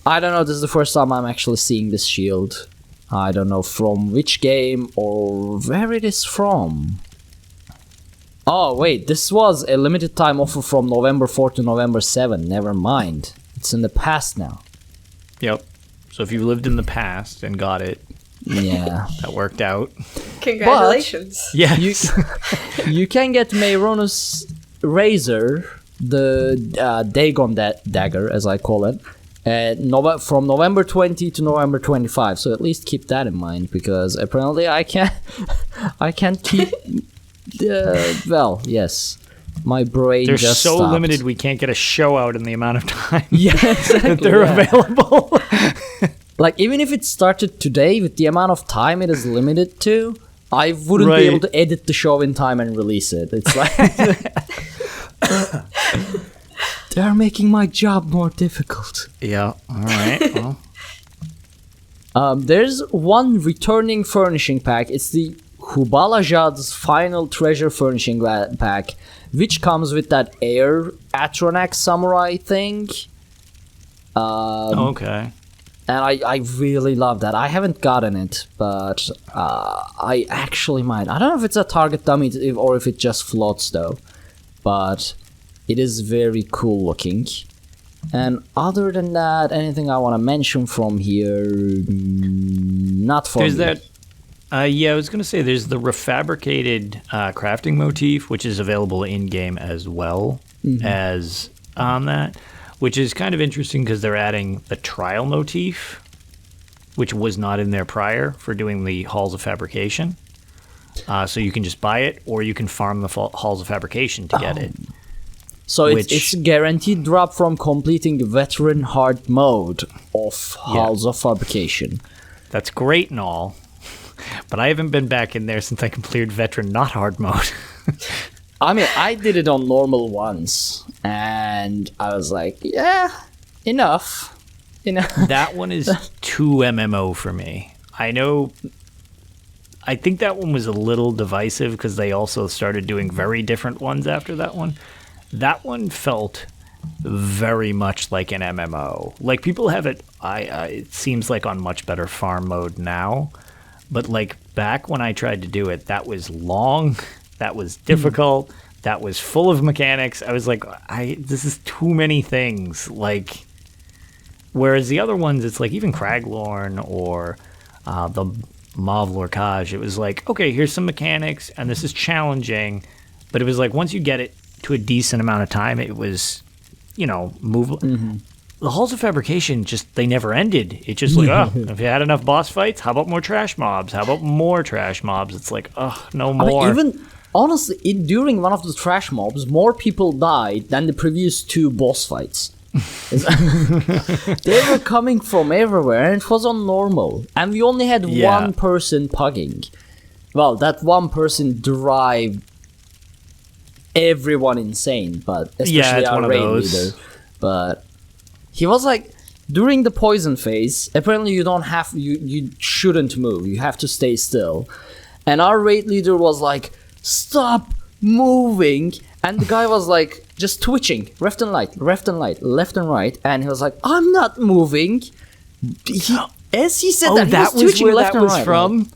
I don't know, this is the first time I'm actually seeing this shield. I don't know from which game or where it is from. Oh wait, this was a limited time offer from November 4 to November 7. Never mind. It's in the past now. Yep. So if you lived in the past and got it, Yeah. that worked out. Congratulations. Yes. You can get Meyronus Razor, the Dagon dagger, as I call it, from November 20 to November 25. So at least keep that in mind, because apparently I can't keep. Well, yes, my brain They're just so stopped. limited we can't get a show out in the amount of time Yeah, exactly, that they're yeah. available. Like, even if it started today, with the amount of time it is limited to, I wouldn't be able to edit the show in time and release it. It's like they're making my job more difficult. Yeah. All right. Well. There's one returning furnishing pack. It's the Hubalajad's Final Treasure Furnishing Pack, which comes with that Air Atronax Samurai thing. Okay. And I really love that. I haven't gotten it, but I actually might. I don't know if it's a target dummy or if it just floats though. But it is very cool looking. And other than that, anything I want to mention from here? Not for There's me. that. Yeah, I was going to say there's the refabricated crafting motif, which is available in-game as well as on that. Which is kind of interesting because they're adding the trial motif, which was not in there prior for doing the Halls of Fabrication. So you can just buy it, or you can farm the Halls of Fabrication to get it. So it's guaranteed drop from completing the Veteran Hard mode of Halls of Fabrication. That's great and all, but I haven't been back in there since I completed Veteran Not Hard mode. I mean, I did it on normal once, and I was like, yeah, enough. That one is too MMO for me. I think that one was a little divisive because they also started doing very different ones after that one. That one felt very much like an MMO. Like, people have it, it seems like on much better farm mode now, but like back when I tried to do it, that was long. That was difficult. That was full of mechanics. I was like, this is too many things. Like, whereas the other ones, it's like even Craglorn or the Mauve Lorcage, it was like, okay, here's some mechanics, and this is challenging. But it was like, once you get it to a decent amount of time, it was, move. The Halls of Fabrication, they never ended. It's just like, if you had enough boss fights, how about more trash mobs? How about more trash mobs? It's like, no more. I mean, even, honestly, during one of the trash mobs, more people died than the previous 2 boss fights. They were coming from everywhere, and it was on normal. And we only had one person pugging. Well, that one person drive everyone insane, but especially our raid leader. But he was like, during the poison phase, apparently you shouldn't move. You have to stay still. And our raid leader was like, stop moving. And the guy was like, just twitching, left and right, left and right. And he was like, I'm not moving. As he said that he was twitching left and right. From?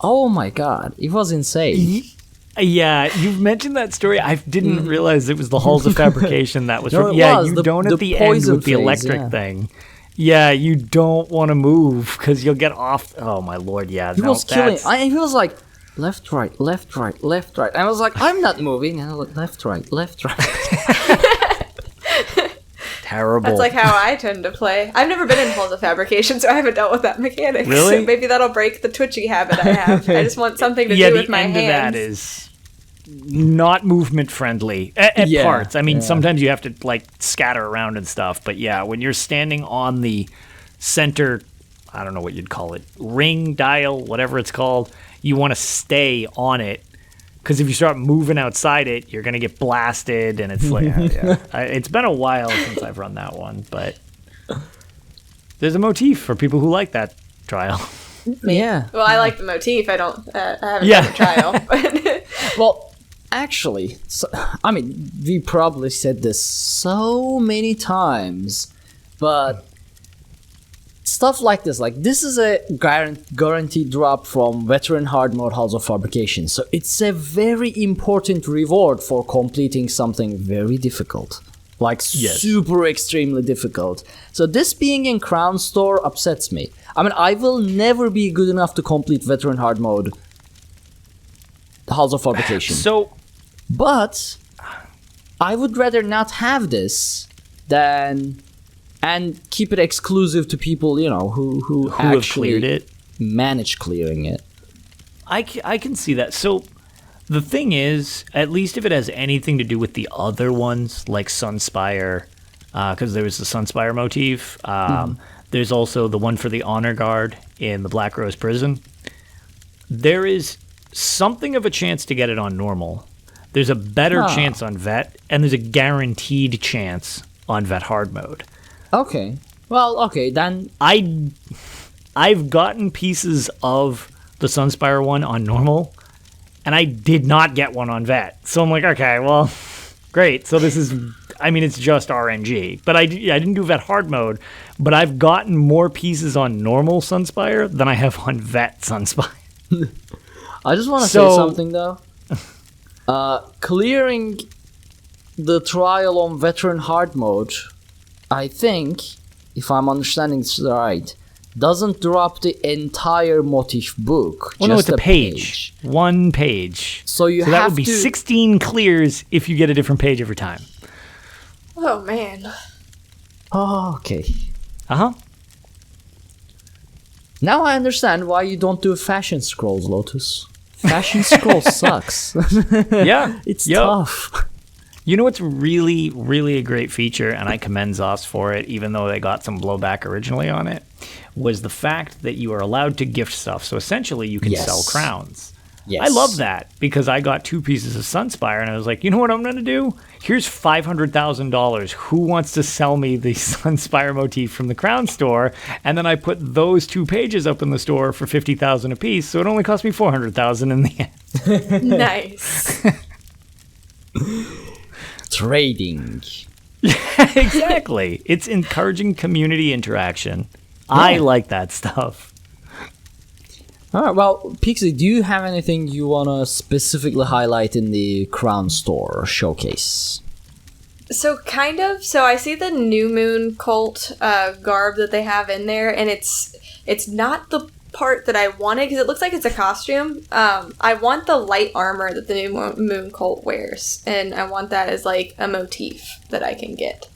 Oh my god, it was insane. Yeah, you've mentioned that story. I didn't realize it was the Halls of Fabrication that was from. Yeah, you don't at the end with the electric thing. Yeah, you don't want to move because you'll get off. Oh my lord, yeah. He was killing. He was like, left, right, left, right, left, right. And I was like, I'm not moving. And I was like, left, right, left, right. Terrible. That's like how I tend to play. I've never been in Halls of Fabrication, so I haven't dealt with that mechanic. Really? So maybe that'll break the twitchy habit I have. I just want something to do with my hands. Yeah, the end of that is not movement friendly at parts. I mean, sometimes you have to like scatter around and stuff, but yeah, when you're standing on the center, I don't know what you'd call it, ring, dial, whatever it's called, you want to stay on it. Because if you start moving outside it, you're going to get blasted, and it's like, it's been a while since I've run that one, but there's a motif for people who like that trial. Yeah. Well, I like the motif. I haven't done the trial. Well, actually, I mean, we probably said this so many times, but stuff like this is a guaranteed drop from Veteran Hard Mode Halls of Fabrication, so it's a very important reward for completing something very difficult. Super extremely difficult. So this being in Crown Store upsets me. I mean, I will never be good enough to complete Veteran Hard Mode Halls of Fabrication. But I would rather not have this than and keep it exclusive to people, who actually have cleared it, manage clearing it. I can see that. So the thing is, at least if it has anything to do with the other ones, like Sunspire, because there was the Sunspire motif. There's also the one for the Honor Guard in the Black Rose Prison. There is something of a chance to get it on normal. There's a better chance on vet, and there's a guaranteed chance on vet hard mode. Okay. Well, okay, then... I've gotten pieces of the Sunspire one on normal, and I did not get one on vet. So I'm like, okay, well, great. So this is... I mean, it's just RNG. But I didn't do vet hard mode, but I've gotten more pieces on normal Sunspire than I have on vet Sunspire. I just want to say something, though. Clearing the trial on veteran hard mode, I think, if I'm understanding this right, doesn't drop the entire motif book. Well, no, it's a page. One page. So that would be 16 clears if you get a different page every time. Oh, man. Oh, okay. Uh-huh. Now I understand why you don't do fashion scrolls, Lotus. Fashion scroll sucks. Yeah. It's tough. You know what's really, really a great feature, and I commend Zos for it, even though they got some blowback originally on it, was the fact that you are allowed to gift stuff. So essentially you can sell crowns. Yes. I love that because I got 2 pieces of Sunspire, and I was like, you know what I'm going to do? Here's $500,000. Who wants to sell me the Sunspire motif from the crown store? And then I put those 2 pages up in the store for $50,000 a piece, so it only cost me $400,000 in the end. Nice. Trading. Exactly. It's encouraging community interaction. Yeah. I like that stuff. All right, well, Pixie, do you have anything you want to specifically highlight in the Crown Store showcase? So, kind of. So, I see the New Moon cult garb that they have in there, and it's not the part that I wanted, because it looks like it's a costume. I want the light armor that the New Moon cult wears, and I want that as, like, a motif that I can get.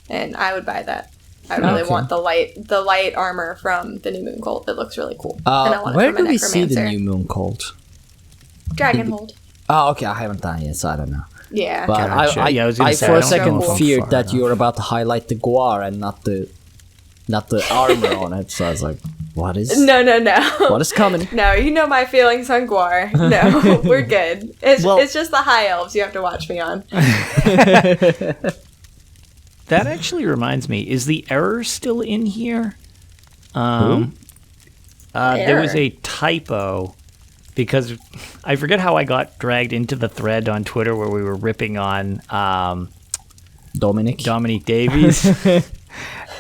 And I would buy that. I really want the light armor from the New Moon cult. It looks really cool. And I want where it from do we see the New Moon cult? Dragonhold. Oh, okay. I haven't done it yet, so I don't know. Yeah. But Gotcha. I for a second feared that you were about to highlight the guar and not the armor on it. So I was like, what is? No. What is coming? No, you know my feelings on guar. No, we're good. It's just the high elves you have to watch me on. That actually reminds me, is the error still in here? There was a typo, because I forget how I got dragged into the thread on Twitter where we were ripping on Dominic Davies.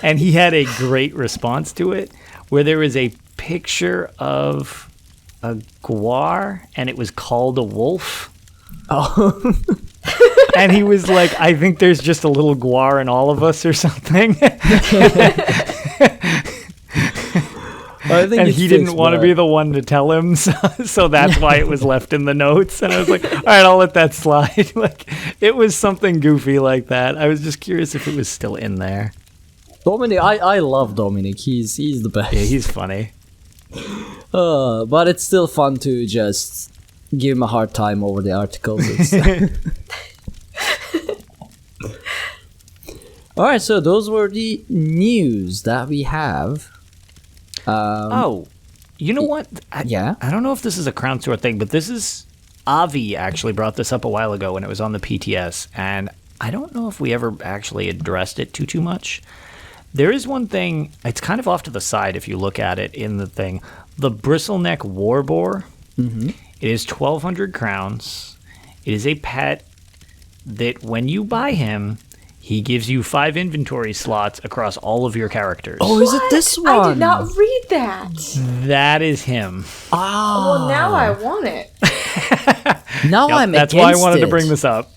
And he had a great response to it, where there was a picture of a guar, and it was called a wolf. Oh. And he was like, I think there's just a little guar in all of us or something. And he didn't want to be the one to tell him, so that's why it was left in the notes. And I was like, all right, I'll let that slide. Like, it was something goofy like that. I was just curious if it was still in there. Dominic, I love Dominic. He's the best. Yeah, he's funny. But it's still fun to just give him a hard time over the articles. Alright, so those were the news that we have. You know what? I don't know if this is a Crown Store thing, but this is... Avi actually brought this up a while ago when it was on the PTS, and I don't know if we ever actually addressed it too much. There is one thing, it's kind of off to the side if you look at it in the thing. The Bristleneck Warboar. Mm-hmm. It is 1,200 crowns. It is a pet that when you buy him, he gives you 5 inventory slots across all of your characters. Oh, is it this one? I did not read that. That is him. Oh. Well, now I want it. Now I'm That's against why I wanted it. to bring this up.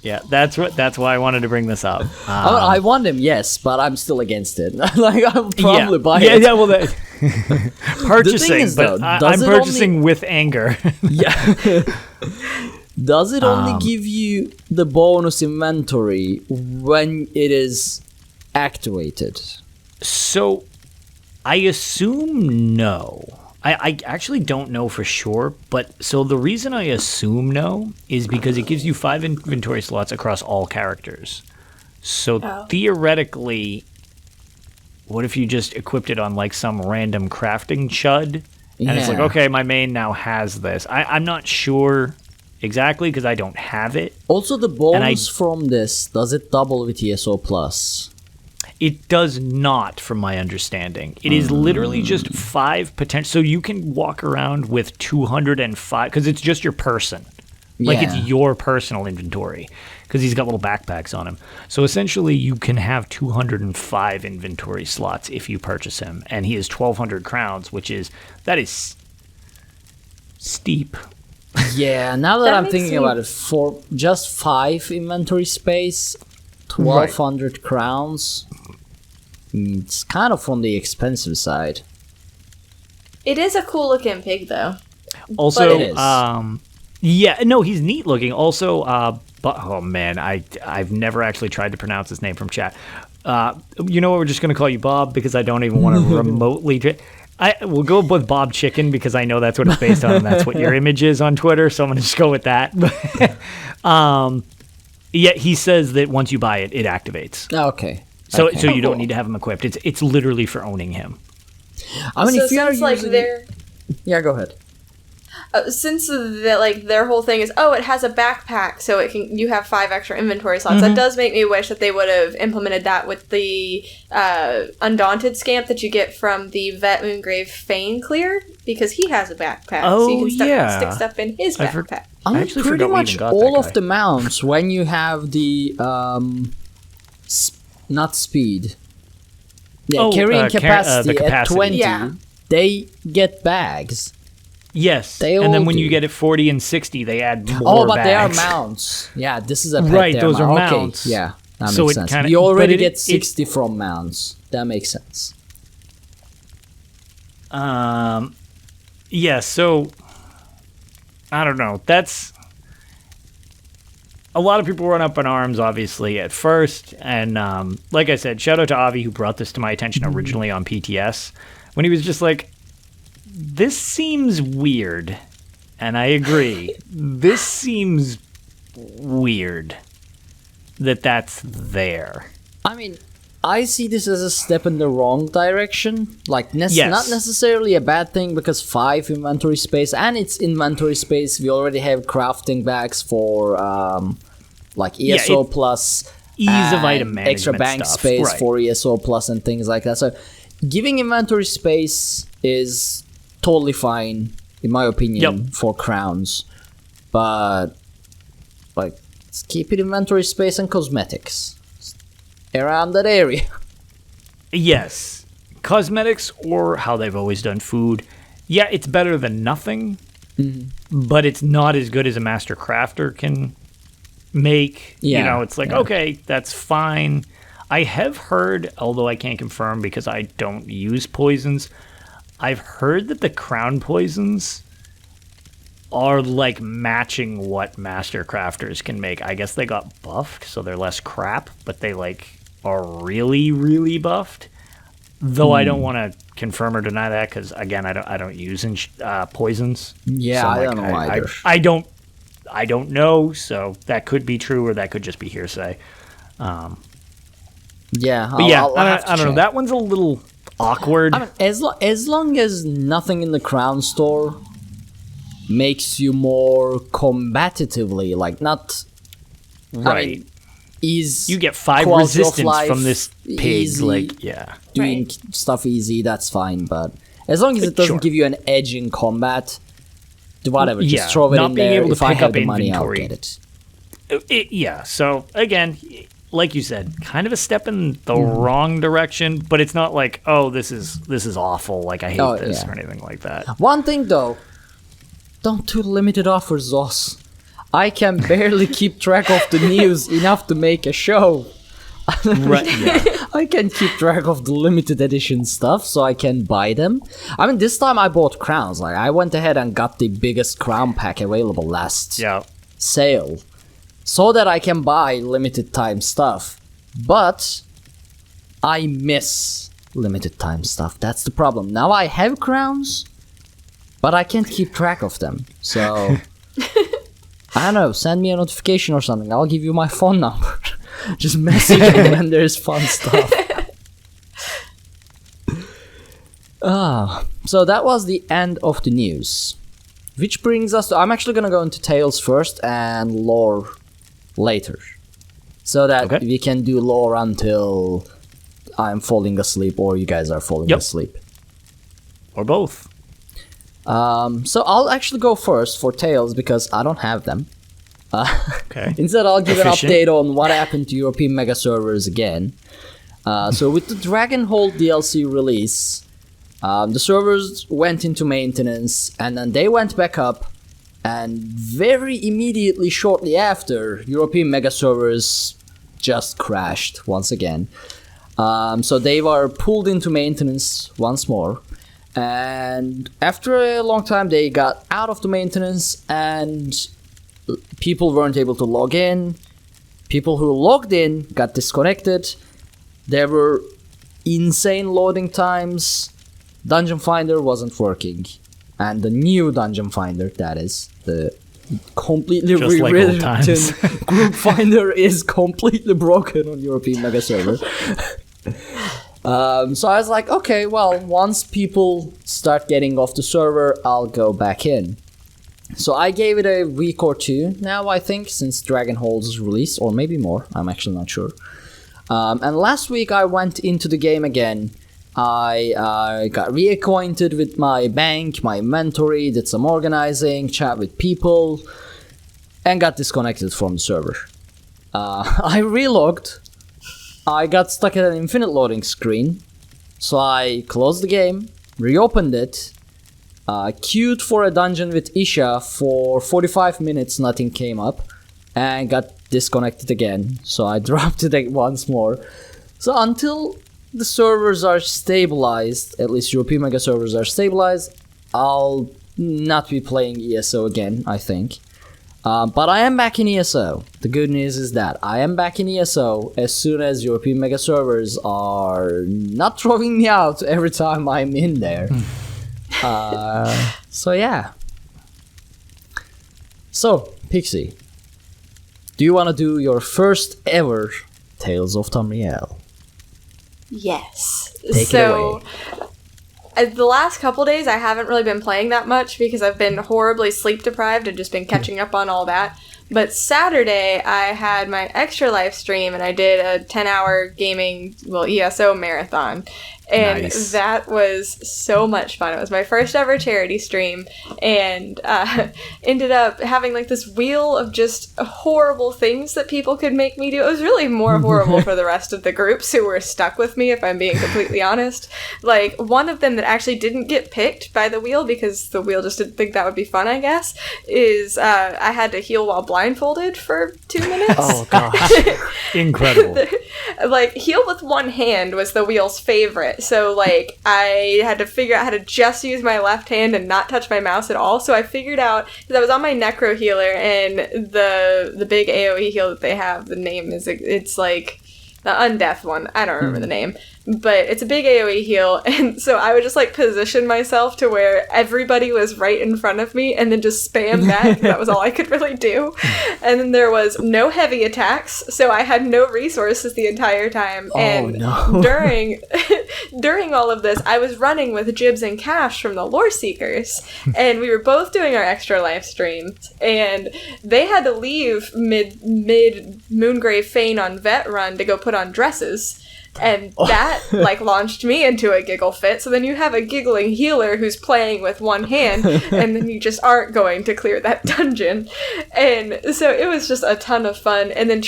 Yeah, that's why I wanted to bring this up. I want him, yes, but I'm still against it. Like, I'll probably buy it. Yeah, well, purchasing, is, but though, I'm purchasing with anger. Yeah. Does it only give you the bonus inventory when it is activated? So, I assume no. I actually don't know for sure, but so the reason I assume no is because it gives you 5 inventory slots across all characters. So theoretically, what if you just equipped it on like some random crafting chud And it's like, Yeah. okay, my main now has this. I'm not sure exactly because I don't have it. Also, the bonus from this, does it double with ESO Plus? It does not, from my understanding. It is literally just 5 potential. So you can walk around with 205, because it's just your person. Like, it's your personal inventory, because he's got little backpacks on him. So essentially, you can have 205 inventory slots if you purchase him. And he is 1,200 crowns, that is steep. Yeah, now that That I'm makes thinking me- about it, for just 5 inventory space, 1,200 crowns, it's kind of on the expensive side. It is a cool looking pig, though. Also, It is. yeah, no, he's neat looking. Also, oh man, I've never actually tried to pronounce his name from chat. You know what? We're just gonna call you Bob because I don't even want to remotely. We'll go with Bob Chicken because I know that's what it's based on, and that's what your image is on Twitter. So I'm gonna just go with that. Yeah, he says that once you buy it, it activates. Okay. So Okay. you don't need to have him equipped. It's literally for owning him. I mean, So if you're since, like, using... they're... Yeah, go ahead. Since their whole thing is, it has a backpack, so you have 5 extra inventory slots. That does make me wish that they would have implemented that with the Undaunted scamp that you get from the Vet Moongrave Fane Clear, because he has a backpack, so you can stick stuff in his backpack. I mean, actually pretty forgot we much even got all that of guy. the mounts, when you have the not speed, carrying capacity the at capacity. 20, Yeah. they get bags. Yes, They and all then when do. you get it 40 and 60, they add more Oh, but they are bags. mounts. Yeah, this is a pet. Right, they're those are mount. mounts. Okay, yeah, that So makes it sense. kinda- You already but it- get 60 from mounts. That makes sense. Yeah, so I don't know. That's a lot of people run up in arms, obviously, at first. And like I said, shout out to Avi who brought this to my attention originally on PTS when he was just like, this seems weird. And I agree. This seems weird that that's there. I mean, I see this as a step in the wrong direction. Like, Yes. not necessarily a bad thing, because 5 inventory space, and it's inventory space. We already have crafting bags for like ESO Plus, Ease of and item management extra bank stuff, space right. for ESO Plus and things like that. So, giving inventory space is totally fine, in my opinion, for crowns. But like, let's keep it inventory space and cosmetics around that area. Yes. Cosmetics, or how they've always done food. Yeah, it's better than nothing, but it's not as good as a master crafter can make. Yeah, You know, it's like, okay, that's fine. I have heard, although I can't confirm because I don't use poisons, I've heard that the crown poisons are like matching what master crafters can make. I guess they got buffed, so they're less crap, but they like are really, really buffed. Though I don't want to confirm or deny that because again, I don't use poisons. Yeah, So, I like, don't know either. I don't know. So that could be true or that could just be hearsay. Yeah, But yeah, I'll have to I don't know. check. That one's a little awkward. I mean, as long as nothing in the crown store makes you more combatively, like not right. I mean, is You get 5 quality of resistance life from this pig. easy, Like, yeah. doing Right. stuff easy, that's fine. But as long as it doesn't Sure. give you an edge in combat, whatever, Yeah, just throw it not in being there. able to If I pick have up the money, I'll inventory. get it. Yeah. So again, like you said, kind of a step in the wrong direction, but it's not like, oh, this is awful. Like I hate Oh, this yeah. or anything like that. One thing though, don't do limited offers, Zos. I can barely keep track of the news enough to make a show. Right. Yeah. I can keep track of the limited edition stuff, so I can buy them. I mean, this time I bought crowns. Like, I went ahead and got the biggest crown pack available last Yeah. sale, so that I can buy limited time stuff. But I miss limited time stuff. That's the problem. Now I have crowns, but I can't keep track of them. So I don't know. Send me a notification or something. I'll give you my phone number. Just message me when there's fun stuff. So that was the end of the news. Which brings us to... I'm actually going to go into Tales first and lore later. So that we can do lore until I'm falling asleep or you guys are falling asleep. Or both. So I'll actually go first for Tales because I don't have them. Instead, I'll give an update on what happened to European mega servers again. So with the Dragonhold DLC release, the servers went into maintenance and then they went back up, and very immediately shortly after, European mega servers just crashed once again. So they were pulled into maintenance once more, and after a long time they got out of the maintenance and people weren't able to log in. People who logged in got disconnected. There were insane loading times. Dungeon Finder wasn't working. And the new Dungeon Finder, that is, the completely rewritten Group Finder is completely broken on European Mega Server. So I was like, okay, well, once people start getting off the server, I'll go back in. So I gave it a week or two now, I think, since Dragonhold's release, or maybe more, I'm actually not sure. And last week I went into the game again. I got reacquainted with my bank, my inventory, did some organizing, chat with people, and got disconnected from the server. I relogged. I got stuck at an infinite loading screen, so I closed the game, reopened it, queued for a dungeon with Isha for 45 minutes, nothing came up, and got disconnected again, so I dropped it once more. So until the servers are stabilized, at least European Mega servers are stabilized, I'll not be playing ESO again, I think. But I am back in ESO. The good news is that I am back in ESO as soon as European Mega servers are not throwing me out every time I'm in there. So yeah. So, Pixie, do you want to do your first ever Tales of Tamriel? Yes. Take it away. The last couple days, I haven't really been playing that much because I've been horribly sleep deprived and just been catching up on all that. But Saturday, I had my extra live stream and I did a 10-hour gaming, ESO marathon. And that was so much fun. It was my first ever charity stream, and ended up having like this wheel of just horrible things that people could make me do. It was really more horrible for the rest of the groups who were stuck with me, if I'm being completely honest. Like, one of them that actually didn't get picked by the wheel because the wheel just didn't think that would be fun, I guess, is I had to heal while blindfolded for 2 minutes. Oh, gosh. Incredible. Like, heal with one hand was the wheel's favorite. So, like, I had to figure out how to just use my left hand and not touch my mouse at all. So I figured out, because I was on my Necro healer, and the big AoE heal that they have, the name is, it's like the Undeath one. I don't remember the name. But it's a big AoE heal, and so I would just, like, position myself to where everybody was right in front of me, and then just spam that. That was all I could really do. And then there was no heavy attacks, so I had no resources the entire time. And during all of this, I was running with Jibs and Cash from the Lore Seekers, and we were both doing our extra live streams, and they had to leave mid Moongrave Fane on Vet Run to go put on dresses. And that, like, launched me into a giggle fit. So then you have a giggling healer who's playing with one hand, and then you just aren't going to clear that dungeon. And so it was just a ton of fun. And then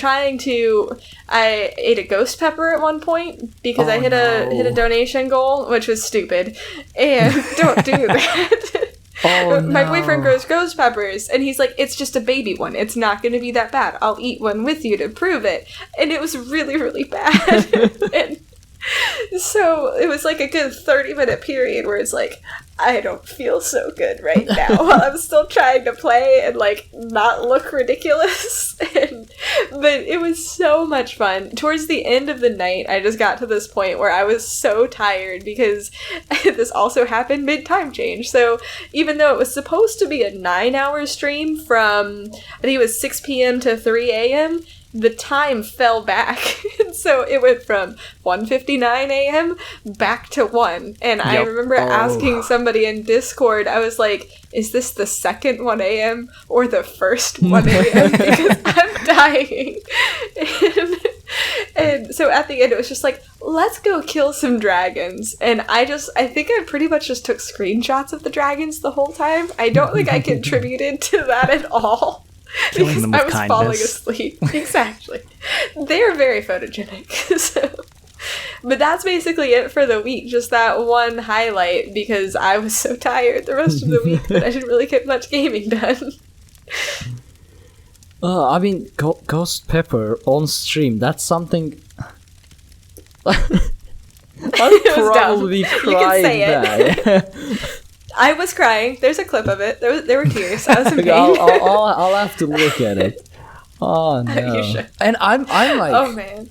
I ate a ghost pepper at one point because I hit a donation goal, which was stupid. And don't do that. My boyfriend grows ghost peppers, and he's like, it's just a baby one. It's not going to be that bad. I'll eat one with you to prove it. And it was really, really bad. And so it was like a good 30-minute period where it's like, I don't feel so good right now while I'm still trying to play and, like, not look ridiculous. But it was so much fun. Towards the end of the night, I just got to this point where I was so tired because this also happened mid-time change. So even though it was supposed to be a 9-hour stream from, I think it was 6 p.m. to 3 a.m., the time fell back. And so it went from 1:59 a.m. back to 1. And I remember asking somebody in Discord, I was like, is this the second 1 a.m. or the first 1 a.m.? Because I'm dying. And so at the end, it was just like, let's go kill some dragons. And I think I pretty much just took screenshots of the dragons the whole time. I don't think I contributed to that at all. Killing them with I was kindness. falling asleep. Exactly. They're very photogenic. But that's basically it for the week. Just that one highlight, because I was so tired the rest of the week that I didn't really get much gaming done. I mean, Ghost Pepper on stream, that's something... I'd probably cry there. I was crying. There's a clip of it. There were tears. I was in pain. I'll have to look at it. Oh no! You should. And I'm like, oh man.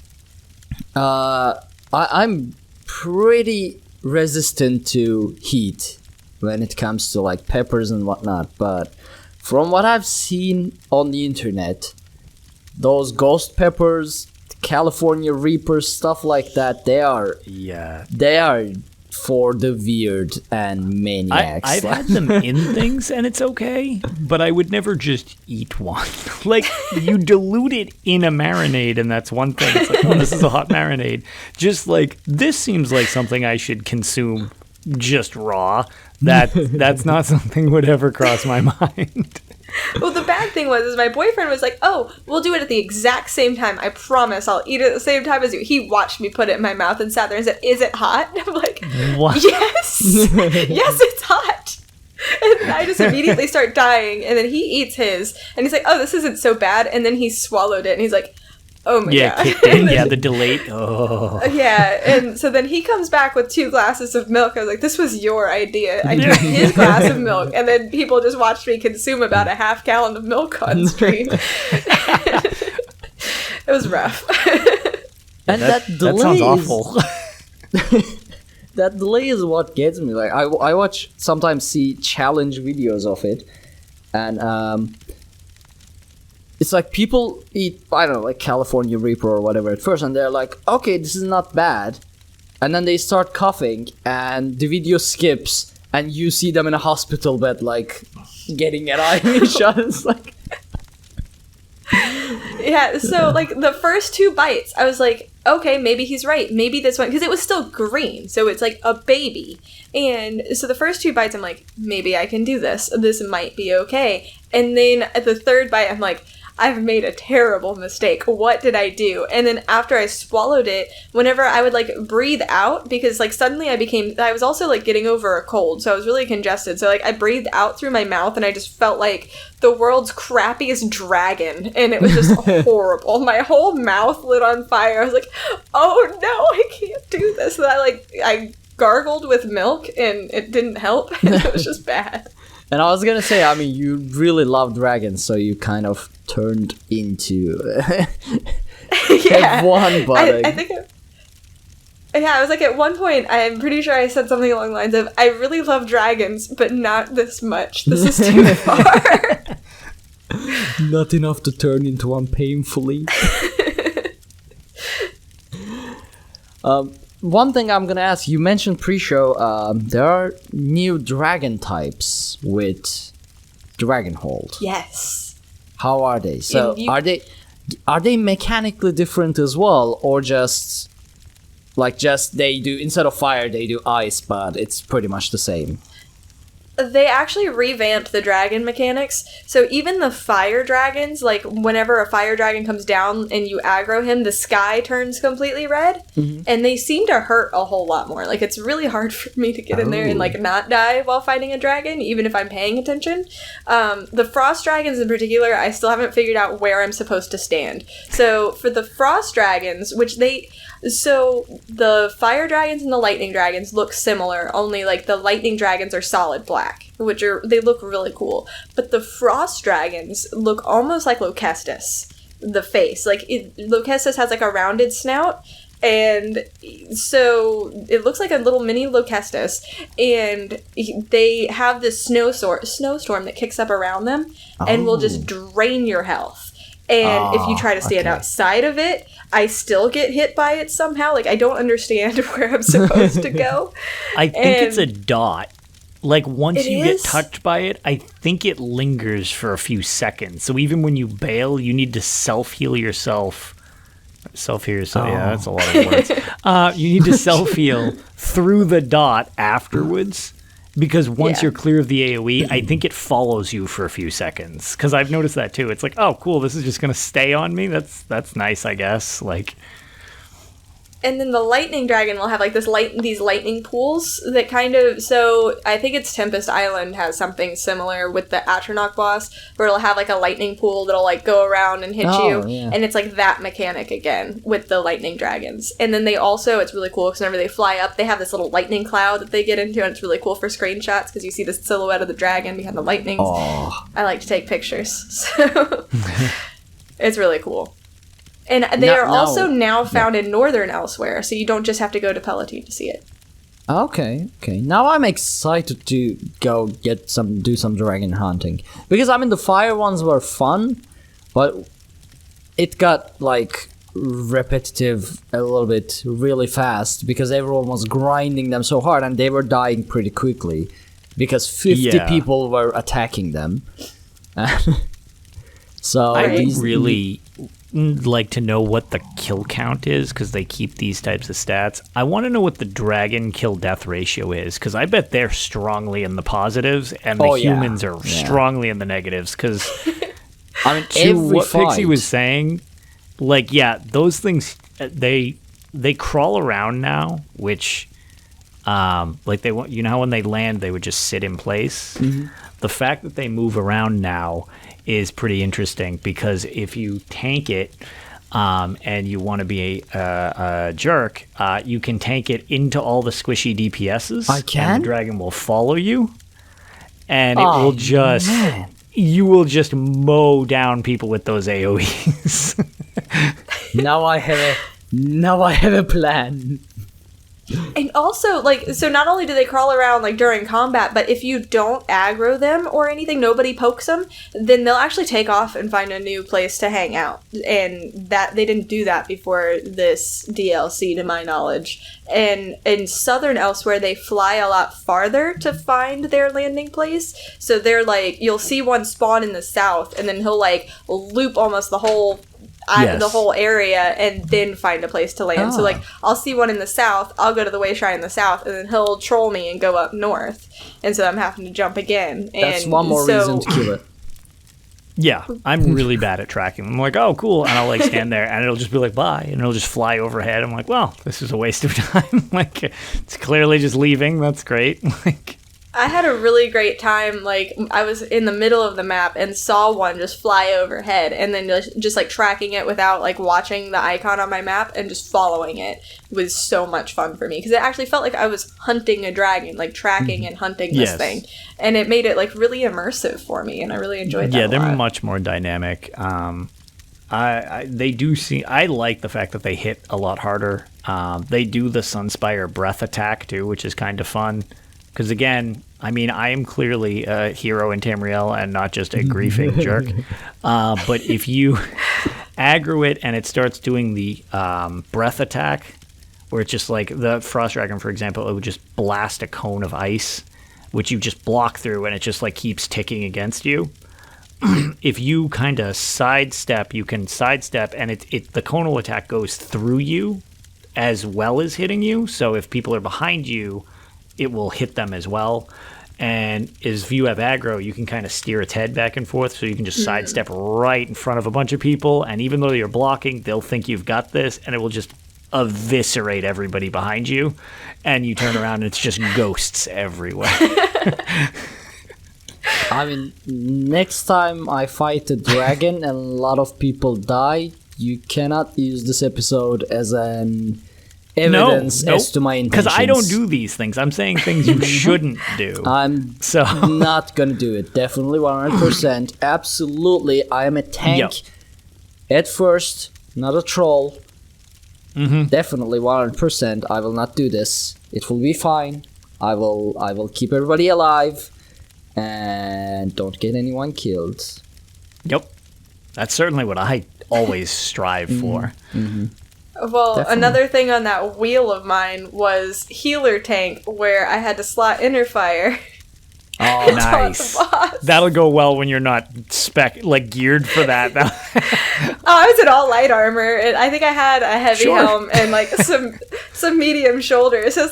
I'm pretty resistant to heat when it comes to like peppers and whatnot. But from what I've seen on the internet, those ghost peppers, California Reapers, stuff like that, they are for the weird and maniacs. I've had them in things and it's okay, but I would never just eat one. Like, you dilute it in a marinade and that's one thing. It's like, oh, this is a hot marinade. Just like, this seems like something I should consume just raw. That's not something would ever cross my mind. Well, the bad thing was my boyfriend was like, oh, we'll do it at the exact same time. I promise I'll eat it at the same time as you. He watched me put it in my mouth and sat there and said, is it hot? And I'm like, what? Yes! Yes, it's hot! And I just immediately start dying, and then he eats his, and he's like, oh, this isn't so bad, and then he swallowed it, and he's like, oh my god. Kicked in. Yeah, the delay. Oh. Yeah, and so then he comes back with 2 glasses of milk. I was like, this was your idea. I drank his glass of milk, and then people just watched me consume about a half gallon of milk on stream. It was rough. And that delay sounds awful. That delay is what gets me. Like I sometimes see challenge videos of it, and it's like people eat, I don't know, like California Reaper or whatever at first, and they're like, okay, this is not bad. And then they start coughing, and the video skips, and you see them in a hospital bed, like, getting an IV shot. It's like... Yeah, so, like, the first 2 bites, I was like, okay, maybe he's right. Maybe this one, because it was still green, so it's like a baby. And so the first 2 bites, I'm like, maybe I can do this. This might be okay. And then at the 3rd bite, I'm like, I've made a terrible mistake. What did I do? And then after I swallowed it, whenever I would, like, breathe out, because, like, suddenly I was also, like, getting over a cold, so I was really congested. So, like, I breathed out through my mouth, and I just felt like the world's crappiest dragon, and it was just horrible. My whole mouth lit on fire. I was like, oh, no, I can't do this. And I gargled with milk, and it didn't help, and it was just bad. And I was gonna say, I mean, you really love dragons, so you kind of turned into yeah. one, but I think I was like, at one point, I'm pretty sure I said something along the lines of, I really love dragons, but not this much. This is too far. Not enough to turn into one painfully. One thing I'm gonna ask, you mentioned pre-show, there are new dragon types with Dragonhold. Yes. How are they? So are they mechanically different as well, or just they do, instead of fire they do ice, but it's pretty much the same? They actually revamped the dragon mechanics. So even the fire dragons, like whenever a fire dragon comes down and you aggro him, the sky turns completely red. Mm-hmm. And they seem to hurt a whole lot more. Like, it's really hard for me to get in there and, like, not die while fighting a dragon, even if I'm paying attention. The frost dragons in particular, I still haven't figured out where I'm supposed to stand. So for the frost dragons, so the fire dragons and the lightning dragons look similar, only like the lightning dragons are solid black, they look really cool. But the frost dragons look almost like Locestus, the face. Like, Locestus has like a rounded snout, and so it looks like a little mini Locestus, and they have this snowstorm that kicks up around them and will just drain your health. And if you try to stand outside of it, I still get hit by it somehow. Like, I don't understand where I'm supposed to go. I think it's a dot. Like, once you get touched by it, I think it lingers for a few seconds. So even when you bail, you need to self-heal yourself. Self-heal yourself, yeah, that's a lot of words. You need to self-heal through the dot afterwards. Because once you're clear of the AoE, I think it follows you for a few seconds. Because I've noticed that too. It's like, oh, cool, this is just going to stay on me? That's nice, I guess. Like... And then the lightning dragon will have like these lightning pools that kind of, so I think it's Tempest Island has something similar with the Atronach boss, where it'll have like a lightning pool that'll like go around and hit you, and it's like that mechanic again with the lightning dragons. And then they also, it's really cool because whenever they fly up, they have this little lightning cloud that they get into, and it's really cool for screenshots because you see the silhouette of the dragon behind the lightnings. I like to take pictures, so it's really cool. And they are also now found in Northern elsewhere, so you don't just have to go to Palatine to see it. Okay. Now I'm excited to go do some dragon hunting. Because, I mean, the fire ones were fun, but it got, like, repetitive a little bit really fast because everyone was grinding them so hard and they were dying pretty quickly because 50 people were attacking them. So I would really like to know what the kill count is because they keep these types of stats. I want to know what the dragon kill death ratio is because I bet they're strongly in the positives and the humans are strongly in the negatives because I mean, to what Pixie was saying, like, those things, they crawl around now, which like they want, you know how when they land they would just sit in place. The fact that they move around now is pretty interesting because if you tank it and you want to be a jerk, you can tank it into all the squishy DPSs. I can? And the dragon will follow you. And it will just... Man. You will just mow down people with those AoEs. Now I have a plan. And also, like, so not only do they crawl around, like, during combat, but if you don't aggro them or anything, nobody pokes them, then they'll actually take off and find a new place to hang out. And that they didn't do that before this DLC, to my knowledge. And in Southern elsewhere, they fly a lot farther to find their landing place. So they're, like, you'll see one spawn in the south, and then he'll, like, loop almost the whole area and then find a place to land. So, like, I'll see one in the south, I'll go to the way shrine in the south, and then he'll troll me and go up north. And so I'm having to jump again. And that's one more reason to kill it. Yeah, I'm really bad at tracking. I'm like, oh, cool. And I'll, like, stand there, and it'll just be like, bye. And it'll just fly overhead. I'm like, well, this is a waste of time. Like, it's clearly just leaving. That's great. Like... I had a really great time, like, I was in the middle of the map and saw one just fly overhead, and then just like, tracking it without, like, watching the icon on my map and just following it was so much fun for me, because it actually felt like I was hunting a dragon, like, tracking and hunting this thing, and it made it, like, really immersive for me, and I really enjoyed that a lot. They're much more dynamic. They do see... I like the fact that they hit a lot harder. They do the Sunspire breath attack, too, which is kind of fun. Because, again, I mean, I am clearly a hero in Tamriel and not just a griefing jerk. But if you aggro it and it starts doing the breath attack, where it's just like the Frost Dragon, for example, it would just blast a cone of ice, which you just block through, and it just, like, keeps ticking against you. If you kind of sidestep, you can sidestep, and the conal attack goes through you as well as hitting you. So if people are behind you, it will hit them as well. And if you have aggro, you can kind of steer its head back and forth, so you can just sidestep right in front of a bunch of people, and even though you're blocking, they'll think you've got this, and it will just eviscerate everybody behind you, and you turn around and it's just ghosts everywhere. I mean, next time I fight a dragon and a lot of people die, you cannot use this episode as an... evidence as to my intentions. Because I don't do these things. I'm saying things you shouldn't do. I'm not gonna do it. Definitely 100%. Absolutely. I am a tank at first, not a troll. Definitely 100%. I will not do this. It will be fine. I will keep everybody alive and don't get anyone killed. Yep. That's certainly what I always strive for. Well, Definitely. another thing on that wheel of mine was healer tank, where I had to slot inner fire. Oh, nice. boss. That'll go well when you're not geared for that. I was in all light armor, and I think I had a heavy Sure. helm and like some medium shoulders. So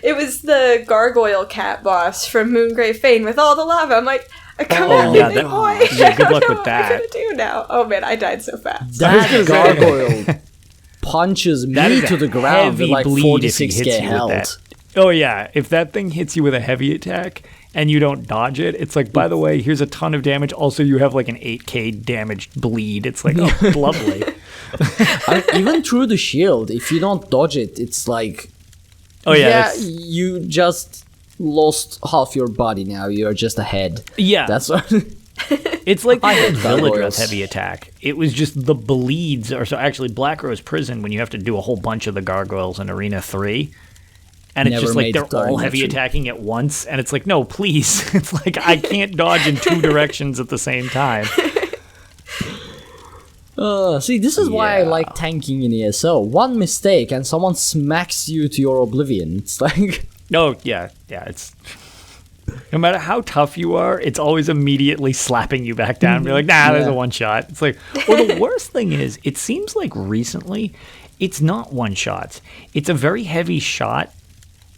it was the gargoyle cat boss from Moongrave Fane with all the lava. I'm like, come at me, big boy. Yeah, good luck I don't know with what that. I'm gonna do now. Oh man, I died so fast. That gargoyle punches That me is a to the ground with heavy like bleed if he 46k hits you with health. that. Oh yeah, if that thing hits you with a heavy attack and you don't dodge it, it's like, by the way, here's a ton of damage. Also, you have like an 8k damaged bleed. It's like, oh, lovely. Even through the shield, if you don't dodge it, it's like, Oh yeah, that's- you just lost half your body now. You're just a head. yeah. That's what. It's like the I hate Villager's gargoyles. heavy attack. It was just the bleeds, or so actually Black Rose Prison, when you have to do a whole bunch of the gargoyles in Arena 3. And it's Never just like made they're it to all Arena heavy 3. attacking at once, and it's like, no, please. It's like I can't dodge in two directions at the same time. See, this is why I Yeah. like tanking in ESO. One mistake and someone smacks you to your oblivion. It's like, No, yeah, it's no matter how tough you are, it's always immediately slapping you back down. You're like, nah, there's Yeah. a one shot. It's like, well, the worst thing is, it seems like recently, it's not one shots. It's a very heavy shot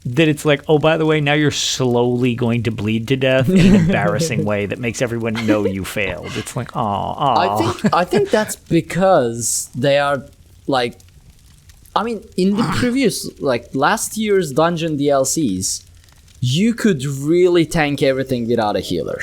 that it's like, oh, by the way, now you're slowly going to bleed to death in an embarrassing way that makes everyone know you failed. It's like, oh, I think that's because they are like, I mean, in the previous, like last year's dungeon DLCs, you could really tank everything without a healer.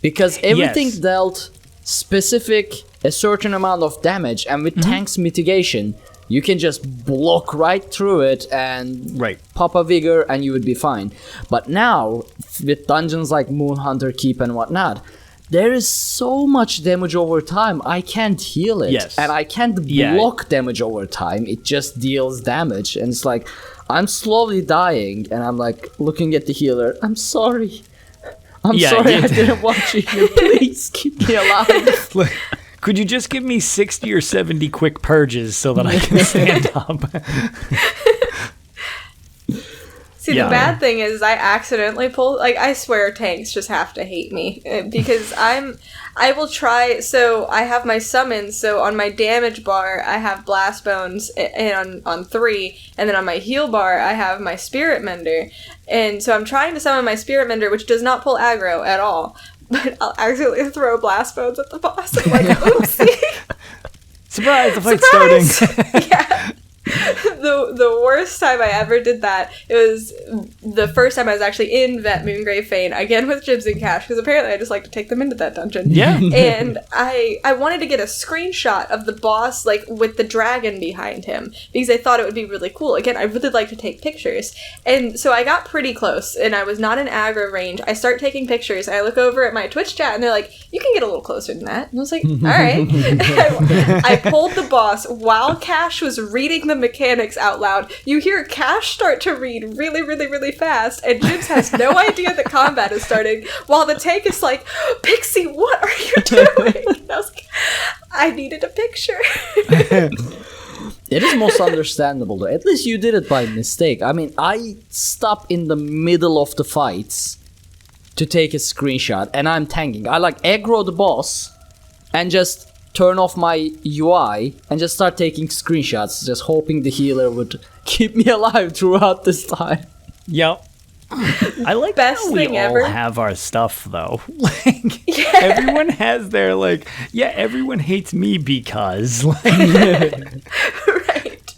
Because everything Yes. dealt specific, a certain amount of damage, and with tank's mitigation, you can just block right through it and Right. pop a vigor and you would be fine. But now, with dungeons like Moonhunter Keep and whatnot, there is so much damage over time, I can't heal it. Yes. And I can't Yeah. block damage over time, it just deals damage. And it's like, I'm slowly dying, and I'm like, looking at the healer, I'm sorry. I'm Yeah, sorry yeah. I didn't watch you. Please keep me alive. could you just give me 60 or 70 quick purges so that I can stand up? See, Yeah. the bad thing is I accidentally pulled, like, I swear tanks just have to hate me, because I will try, so I have my summons, so on my damage bar, I have Blast Bones and on 3, and then on my heal bar, I have my Spirit Mender, and so I'm trying to summon my Spirit Mender, which does not pull aggro at all, but I'll accidentally throw Blast Bones at the boss, I'm like, oopsie! Surprise, the fight's starting. Yeah. The worst time I ever did that, it was the first time I was actually in Vet Moongrave Fane, again with Jibs and Cash, because apparently I just like to take them into that dungeon. Yeah. And I wanted to get a screenshot of the boss, like, with the dragon behind him, because I thought it would be really cool. Again, I really like to take pictures. And so I got pretty close, and I was not in aggro range. I start taking pictures, and I look over at my Twitch chat, and they're like, you can get a little closer than that. And I was like, alright. I pulled the boss while Cash was reading the mechanics out loud. You hear Cash start to read really, really, really fast, and Jibs has no idea that combat is starting, while the tank is like, Pixie, what are you doing? And I was like, I needed a picture. It is most understandable though. At least you did it by mistake. I mean, I stop in the middle of the fights to take a screenshot, and I'm tanking. I like aggro the boss and just turn off my UI and just start taking screenshots, just hoping the healer would keep me alive throughout this time. Yep. I like Best how we thing all ever. have our stuff though. Like everyone has their like, yeah, everyone hates me because like, Right.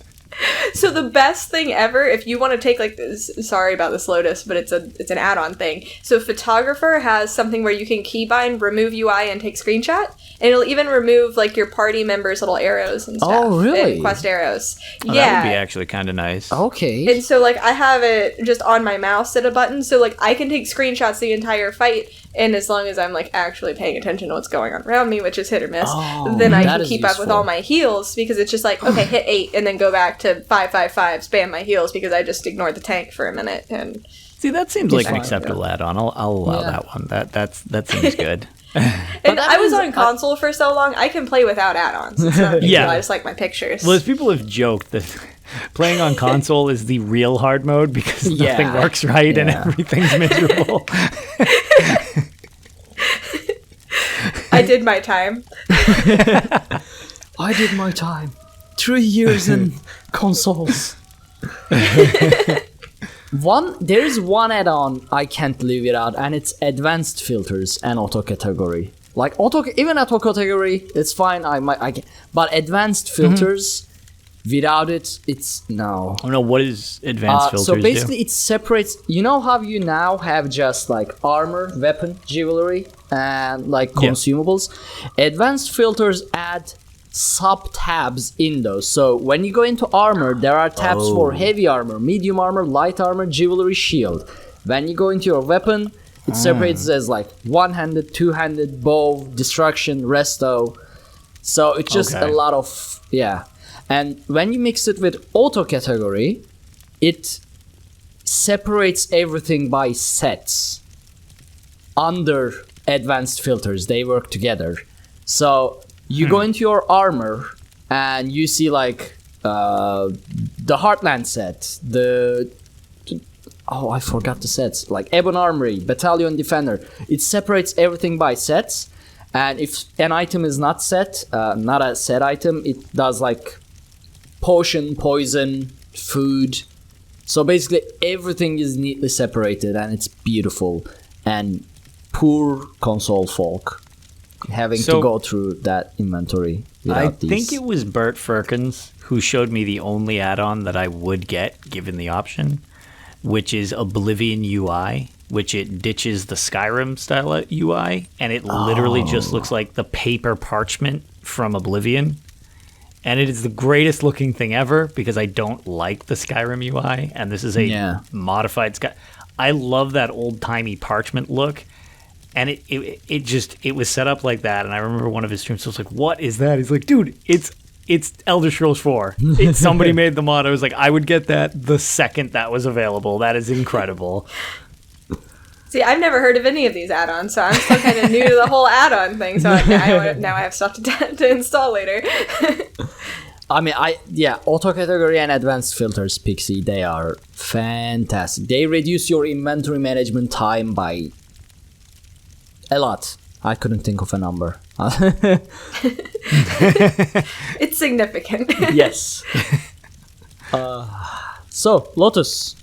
So the best thing ever, if you want to take like this, sorry about this Lotus, but it's an add-on thing. So Photographer has something where you can keybind, remove UI, and take screenshot, and it'll even remove like your party members' little arrows and stuff. Oh, really? And quest arrows. oh, Yeah. that would be actually kind of nice. Okay. And so, like, I have it just on my mouse at a button, so, like, I can take screenshots the entire fight, and as long as I'm, like, actually paying attention to what's going on around me, which is hit or miss, Oh, then I that can is keep up with useful. all my heals, because it's just like, okay, hit 8, and then go back to 555, spam my heals, because I just ignored the tank for a minute, and See, that seems like an fine, acceptable add-on. I'll allow that one. That seems good. And I was on console for so long, I can play without add-ons. It's not a big deal. I just like my pictures. Well, as people have joked that playing on console is the real hard mode because nothing works right and everything's miserable. I did my time. I did my time. 3 years in consoles. There's one add-on I can't live without, and it's advanced filters and auto category. Like even auto category, it's fine. I can, but advanced filters, without it, it's no. Oh no! What is advanced filters? So basically, it separates. You know how you now have just like armor, weapon, jewelry, and like consumables. Advanced filters add sub-tabs in those. So when you go into armor, there are tabs for heavy armor, medium armor, light armor, jewelry, shield. When you go into your weapon, it separates as like one-handed, two-handed, bow, destruction, resto. So it's just a lot of and when you mix it with auto category, it separates everything by sets. Under advanced filters, they work together. So you go into your armor and you see like the Heartland set, I forgot the sets, like Ebon Armory, Battalion Defender. It separates everything by sets, and if an item is not set, not a set item, it does like potion, poison, food. So basically everything is neatly separated, and it's beautiful. And poor console folk having to go through that inventory without these. I think it was Bert Firkins who showed me the only add-on that I would get given the option, which is Oblivion UI, which it ditches the Skyrim style UI, and it literally just looks like the paper parchment from Oblivion. And it is the greatest looking thing ever because I don't like the Skyrim UI, and this is a modified Sky. I love that old-timey parchment look. And it was set up like that, and I remember one of his streams was like, "What is that?" He's like, "Dude, it's Elder Scrolls 4. Somebody made the mod." I was like, "I would get that the second that was available. That is incredible." See, I've never heard of any of these add-ons, so I'm still kind of new to the whole add-on thing. So now I have stuff to install later. I mean, auto category and advanced filters, Pixie, they are fantastic. They reduce your inventory management time by a lot. I couldn't think of a number. It's significant. Yes. So, Lotus.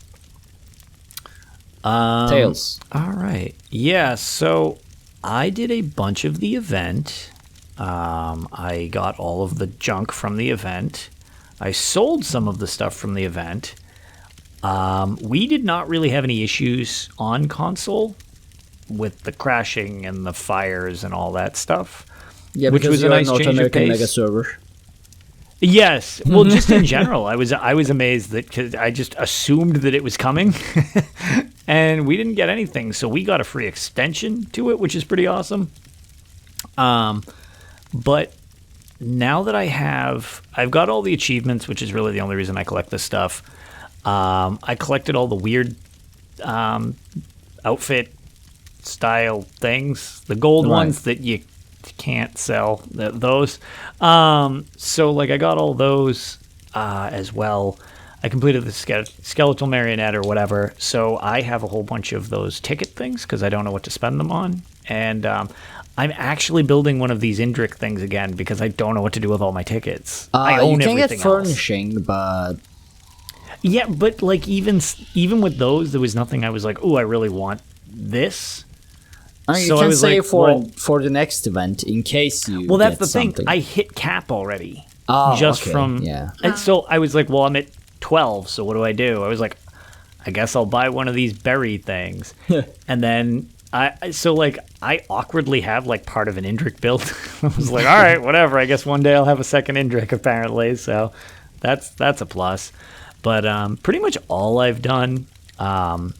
Tales. All right. Yeah, so I did a bunch of the event. I got all of the junk from the event. I sold some of the stuff from the event. We did not really have any issues on console with the crashing and the fires and all that stuff. Yeah, which was a nice North change American of pace. Mega server. Yes, well, just in general, I was amazed that cause I just assumed that it was coming, and we didn't get anything. So we got a free extension to it, which is pretty awesome. But now that I've got all the achievements, which is really the only reason I collect this stuff. I collected all the weird outfit style things, the gold ones that you can't sell, those. So like I got all those as well. I completed the skeletal marionette or whatever. So I have a whole bunch of those ticket things because I don't know what to spend them on. And I'm actually building one of these Indrik things again because I don't know what to do with all my tickets. I own everything else. You can get furnishing, but... Yeah, but like even with those, there was nothing I was like, oh, I really want this. You can say for the next event in case you. Well, that's the thing. I hit cap already. From and so I was like, well, I'm at 12, so what do? I was like, I guess I'll buy one of these berry things, and then I awkwardly have like part of an Indrik build. I was like, all right, whatever. I guess one day I'll have a second Indrik apparently. So that's a plus. But pretty much all I've done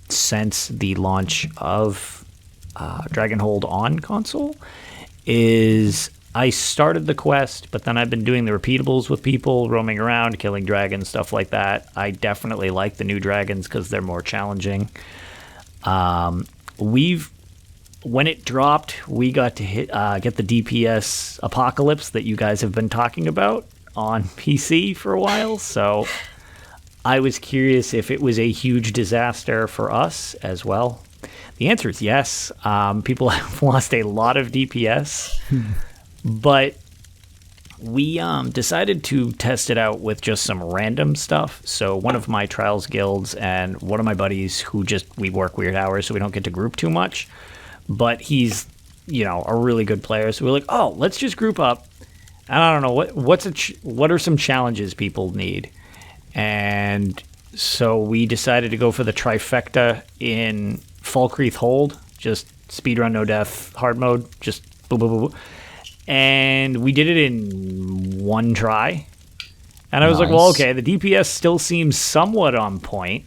since the launch of Dragonhold on console is I started the quest, but then I've been doing the repeatables with people, roaming around, killing dragons, stuff like that. I definitely like the new dragons because they're more challenging. When it dropped, we got to get the DPS apocalypse that you guys have been talking about on PC for a while. So I was curious if it was a huge disaster for us as well. The answer is yes. People have lost a lot of DPS, but we decided to test it out with just some random stuff. So one of my trials guilds and one of my buddies who we work weird hours, so we don't get to group too much. But he's, a really good player. So we're like, oh, let's just group up. And I don't know what are some challenges people need. And so we decided to go for the trifecta in Falkreath Hold, just speedrun, no death, hard mode, just boom, boom, boom, boom. And we did it in one try. And I was like, well, okay, the DPS still seems somewhat on point.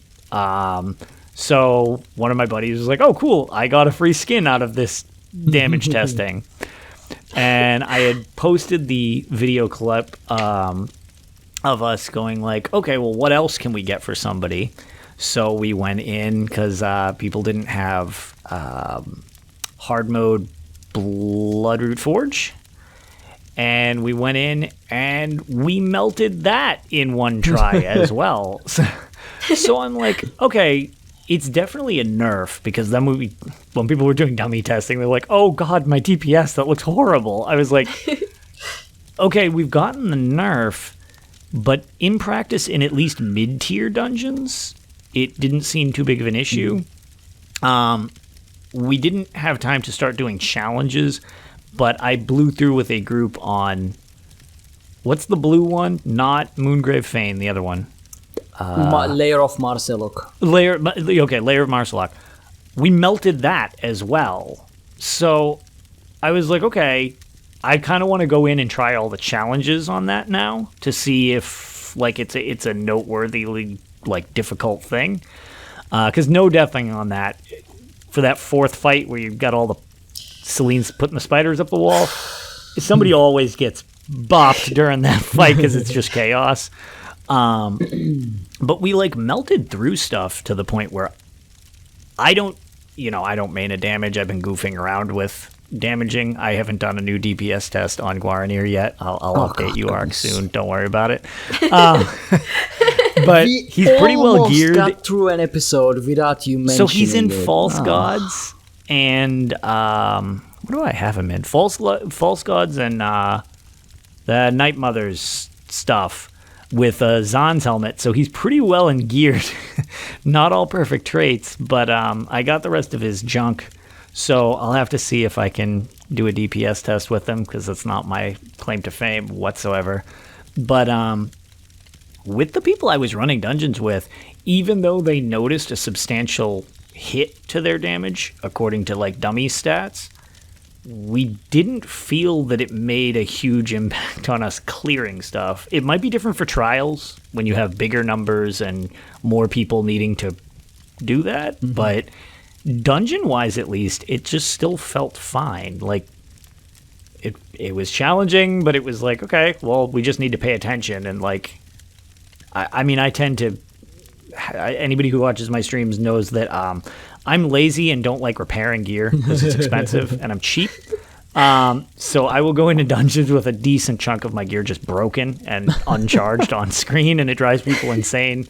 So one of my buddies was like, oh, cool, I got a free skin out of this damage testing. And I had posted the video clip of us going like, okay, well, what else can we get for somebody? So we went in because people didn't have hard mode Bloodroot Forge. And we went in and we melted that in one try as well. So I'm like, okay, it's definitely a nerf, because then when people were doing dummy testing, they're like, oh god, my DPS, that looks horrible. I was like, okay, we've gotten the nerf, but in practice, in at least mid-tier dungeons, it didn't seem too big of an issue. We didn't have time to start doing challenges, but I blew through with a group on, what's the blue one? Not Moongrave Fane, the other one. Layer of Marselok. Layer of Marselok. We melted that as well. So I was like, okay, I kind of want to go in and try all the challenges on that now to see if it's a noteworthy difficult thing. Because no deathing on that. For that fourth fight where you've got all the Celine's putting the spiders up the wall, somebody always gets bopped during that fight because it's just chaos. But we melted through stuff to the point where I don't main a damage. I've been goofing around with damaging. I haven't done a new DPS test on Guaranir yet. I'll update you, Ark, soon. Don't worry about it. But he's pretty well geared. Got through an episode without you mentioning. So he's in False Gods and what do I have him in? False Gods and the Night Mothers stuff with Zahn's helmet. So he's pretty well in geared. Not all perfect traits, but I got the rest of his junk. So I'll have to see if I can do a DPS test with him, because that's not my claim to fame whatsoever. But with the people I was running dungeons with, even though they noticed a substantial hit to their damage, according to dummy stats, we didn't feel that it made a huge impact on us clearing stuff. It might be different for trials when you have bigger numbers and more people needing to do that, but dungeon-wise at least, it just still felt fine. It was challenging, but it was okay, well, we just need to pay attention. And I tend to... Anybody who watches my streams knows that I'm lazy and don't like repairing gear because it's expensive and I'm cheap. So I will go into dungeons with a decent chunk of my gear just broken and uncharged on screen, and it drives people insane.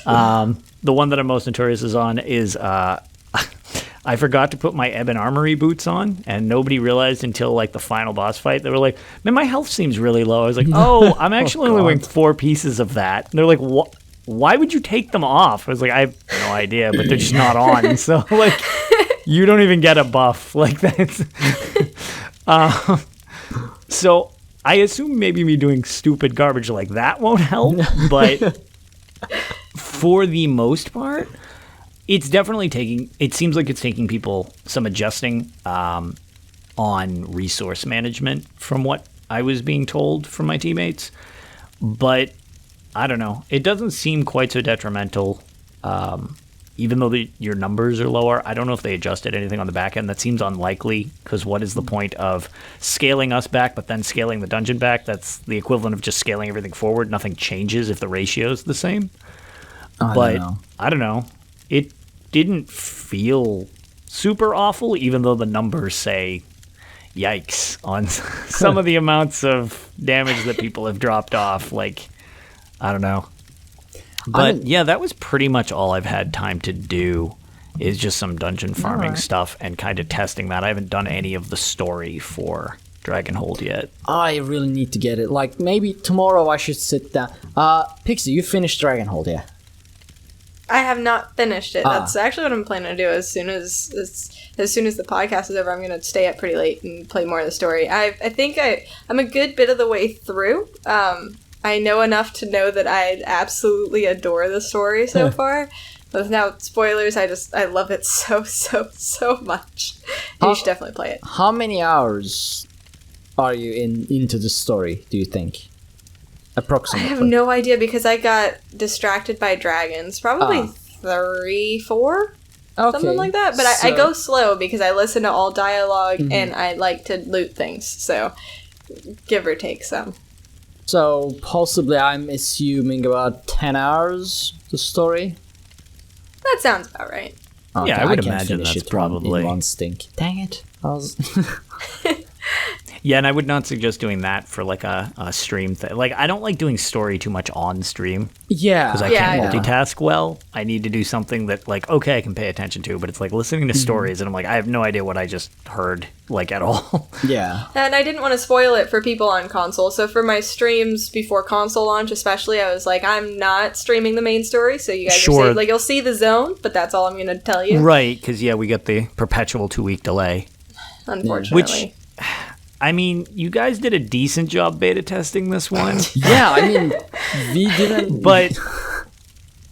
The one that I'm most notorious on is I forgot to put my Ebon Armory boots on, and nobody realized until the final boss fight. They were like, man, my health seems really low. I was like, oh, I'm actually only wearing 4 pieces of that. And they're like, what? Why would you take them off? I was like, I have no idea, but they're just not on. So, you don't even get a buff. That's... so, I assume maybe me doing stupid garbage like that won't help, but for the most part, it's definitely it seems like it's taking people some adjusting on resource management from what I was being told from my teammates. But I don't know. It doesn't seem quite so detrimental, even though your numbers are lower. I don't know if they adjusted anything on the back end. That seems unlikely, because what is the point of scaling us back but then scaling the dungeon back? That's the equivalent of just scaling everything forward. Nothing changes if the ratio is the same. I don't know. didn't feel super awful, even though the numbers say yikes on some of the amounts of damage that people have dropped off. Like, I don't know. But yeah, that was pretty much all I've had time to do, is just some dungeon farming stuff and kind of testing that. I haven't done any of the story for Dragonhold yet. I really need to get it. Like, maybe tomorrow I should sit down. Pixie, you finished Dragonhold, yeah? I have not finished it. That's actually what I'm planning to do as soon as the podcast is over. I'm going to stay up pretty late and play more of the story. I think I'm a good bit of the way through. I know enough to know that I absolutely adore the story so far. But without spoilers, I love it so much. You should definitely play it. How many hours are you into the story, do you think? Approximately. I have no idea because I got distracted by dragons. Probably 3, 4? Something like that. But I go slow because I listen to all dialogue and I like to loot things. So, give or take some. So, possibly I'm assuming about 10 hours, the story? That sounds about right. Okay, Yeah, I would can imagine finish that's it probably... in one stink. Dang it. Yeah, and I would not suggest doing that for like a stream thing. Like, I don't like doing story too much on stream. Yeah. Because I can't multitask well. I need to do something that, like, okay, I can pay attention to, but it's like listening to stories, and I'm like, I have no idea what I just heard, like, at all. Yeah. And I didn't want to spoil it for people on console, so for my streams before console launch especially, I was like, I'm not streaming the main story, so you guys are safe. Like, you'll see the zone, but that's all I'm going to tell you. Right, because, yeah, we got the perpetual 2-week delay. Unfortunately. Which... I mean, you guys did a decent job beta testing this one. Yeah, I mean, we didn't... But,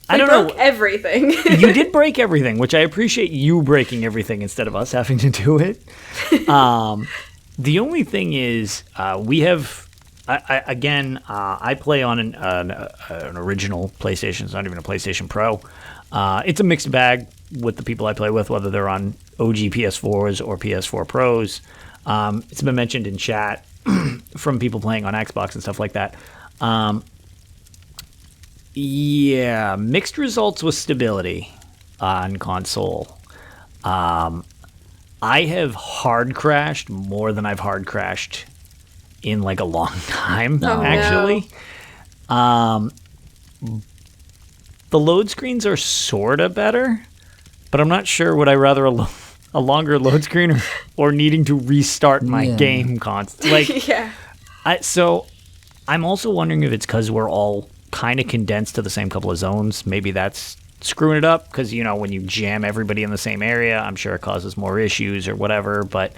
I don't know. We broke everything. You did break everything, which I appreciate you breaking everything instead of us having to do it. The only thing is, we have... I play on an original PlayStation. It's not even a PlayStation Pro. It's a mixed bag with the people I play with, whether they're on OG PS4s or PS4 Pros. It's been mentioned in chat from people playing on Xbox and stuff like that. Yeah, mixed results with stability on console. I have hard crashed more than I've hard crashed in like a long time, actually. No. The load screens are sort of better, but I'm not sure would I rather a longer load screen or needing to restart my game constantly. Like, so I'm also wondering if it's because we're all kind of condensed to the same couple of zones. Maybe that's screwing it up because, you know, when you jam everybody in the same area, I'm sure it causes more issues or whatever. But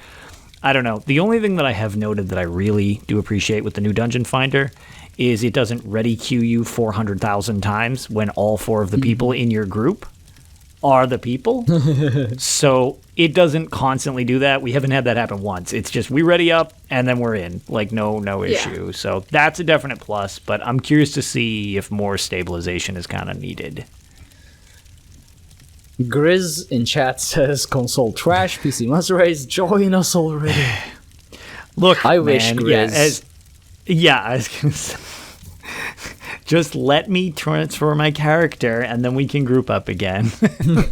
I don't know. The only thing that I have noted that I really do appreciate with the new Dungeon Finder is it doesn't ready queue you 400,000 times when all 4 of the people in your group are the people. So it doesn't constantly do that. We haven't had that happen once. It's just we ready up and then we're in. Like no issue. Yeah. So that's a definite plus, but I'm curious to see if more stabilization is kind of needed. Grizz in chat says console trash, PC must raise, join us already. Look, I wish Grizz. I was gonna say, just let me transfer my character and then we can group up again.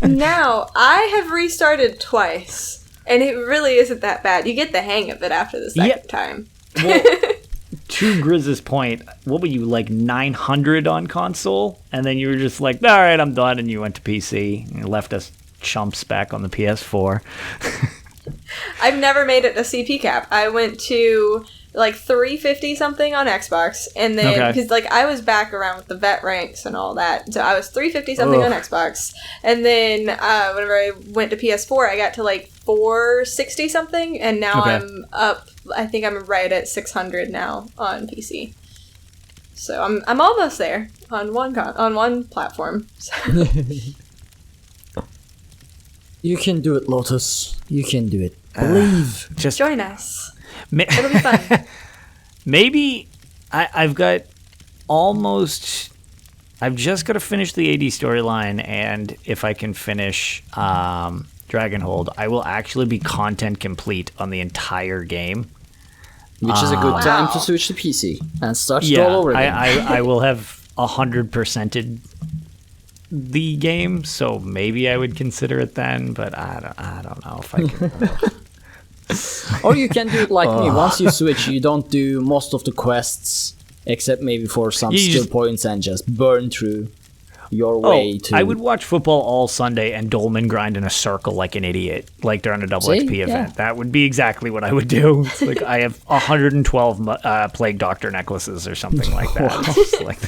Now, I have restarted twice, and it really isn't that bad. You get the hang of it after the second time. Well, to Grizz's point, what were you, like 900 on console? And then you were just like, all right, I'm done, and you went to PC and left us chumps back on the PS4. I've never made it a CP cap. I went to like 350 something on Xbox, and then because like I was back around with the vet ranks and all that, so I was 350 something on Xbox, and then whenever I went to PS4, I got to like 460 something, and now I'm up. I think I'm right at 600 now on PC. So I'm almost there on one platform. You can do it, Lotus. You can do it. Believe. Just join us. It'll be fun. Maybe I've got almost... I've just got to finish the AD storyline, and if I can finish Dragonhold, I will actually be content complete on the entire game. Which is a good time to switch to PC and start all over again. I will have 100%ed the game, so maybe I would consider it then. But I don't know if I can. Or you can do it like me. Once you switch, you don't do most of the quests, except maybe for some skill points, and just burn through your way to... I would watch football all Sunday and Dolman grind in a circle like an idiot, like during a double XP event. That would be exactly what I would do. It's like I have 112 Plague Doctor necklaces or something like that. Just like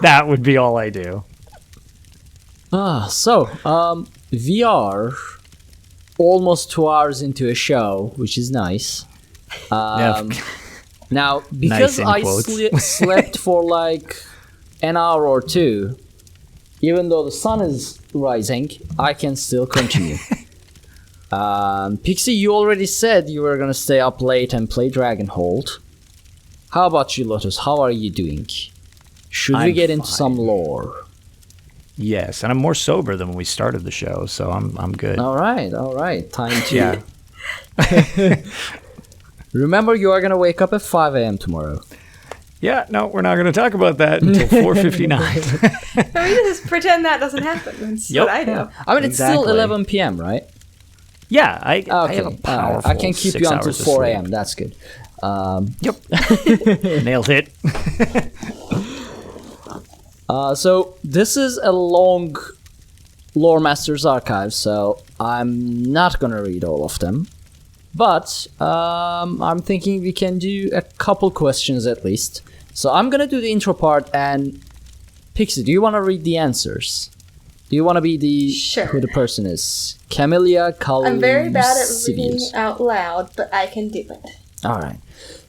that would be all I do. We are almost 2 hours into a show, which is nice. Now, because Nice I slept for like an hour or two, even though the sun is rising, I can still continue. Pixie, you already said you were gonna stay up late and play Dragonhold. How about you, Lotus? How are you doing? Should we get into some lore? Yes, and I'm more sober than when we started the show, so I'm good. All right. Time to... Remember, you are gonna wake up at 5 a.m. tomorrow. Yeah, no, we're not going to talk about that until 4:59. No, we just pretend that doesn't happen. That's what I do. I mean, it's still 11 p.m., right? Yeah, I have a powerful I can keep you until 4 a.m. That's good. Yep. Nailed it. So this is a long Loremaster's archive, so I'm not going to read all of them. But I'm thinking we can do a couple questions at least. So I'm going to do the intro part, and Pixie, do you want to read the answers? Do you want to be who the person is? Camellia Calcivius. I'm very bad at reading out loud, but I can do it. All right.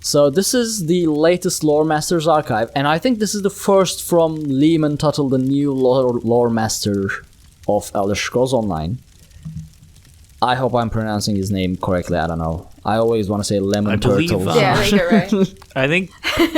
So this is the latest Loremaster's archive, and I think this is the first from Lehman Tuttle, the new Loremaster of Elder Scrolls Online. I hope I'm pronouncing his name correctly. I don't know. I always want to say Lemon Turtle. Yeah, I think you're right. I think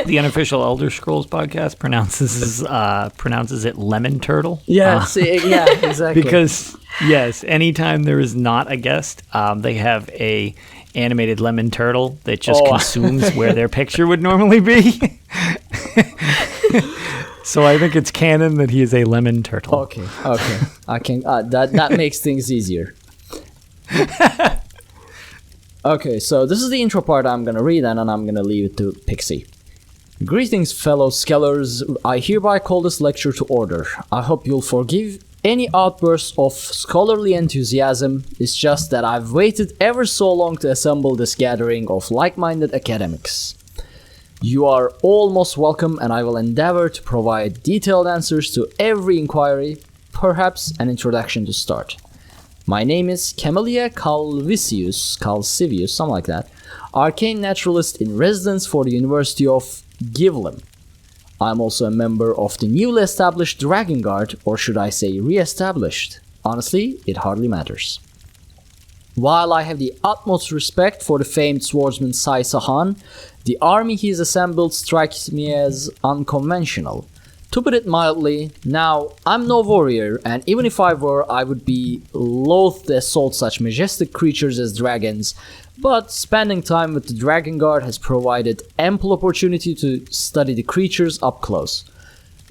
the unofficial Elder Scrolls podcast pronounces it Lemon Turtle. Yeah, exactly. Because yes, anytime there is not a guest, they have a animated lemon turtle that just consumes where their picture would normally be. So I think it's canon that he is a lemon turtle. Okay. I can. That makes things easier. Okay, so this is the intro part I'm gonna read, and then I'm gonna leave it to Pixie. Greetings, fellow scholars. I hereby call this lecture to order. I hope you'll forgive any outbursts of scholarly enthusiasm. It's just that I've waited ever so long to assemble this gathering of like-minded academics. You are all most welcome, and I will endeavor to provide detailed answers to every inquiry, perhaps an introduction to start. My name is Camellia Calcivius, something like that, arcane naturalist in residence for the University of Givlem. I'm also a member of the newly established Dragon Guard, or should I say re-established. Honestly, it hardly matters. While I have the utmost respect for the famed swordsman Sai Sahan, the army he's assembled strikes me as unconventional. To put it mildly, now, I'm no warrior, and even if I were, I would be loath to assault such majestic creatures as dragons, but spending time with the Dragon Guard has provided ample opportunity to study the creatures up close.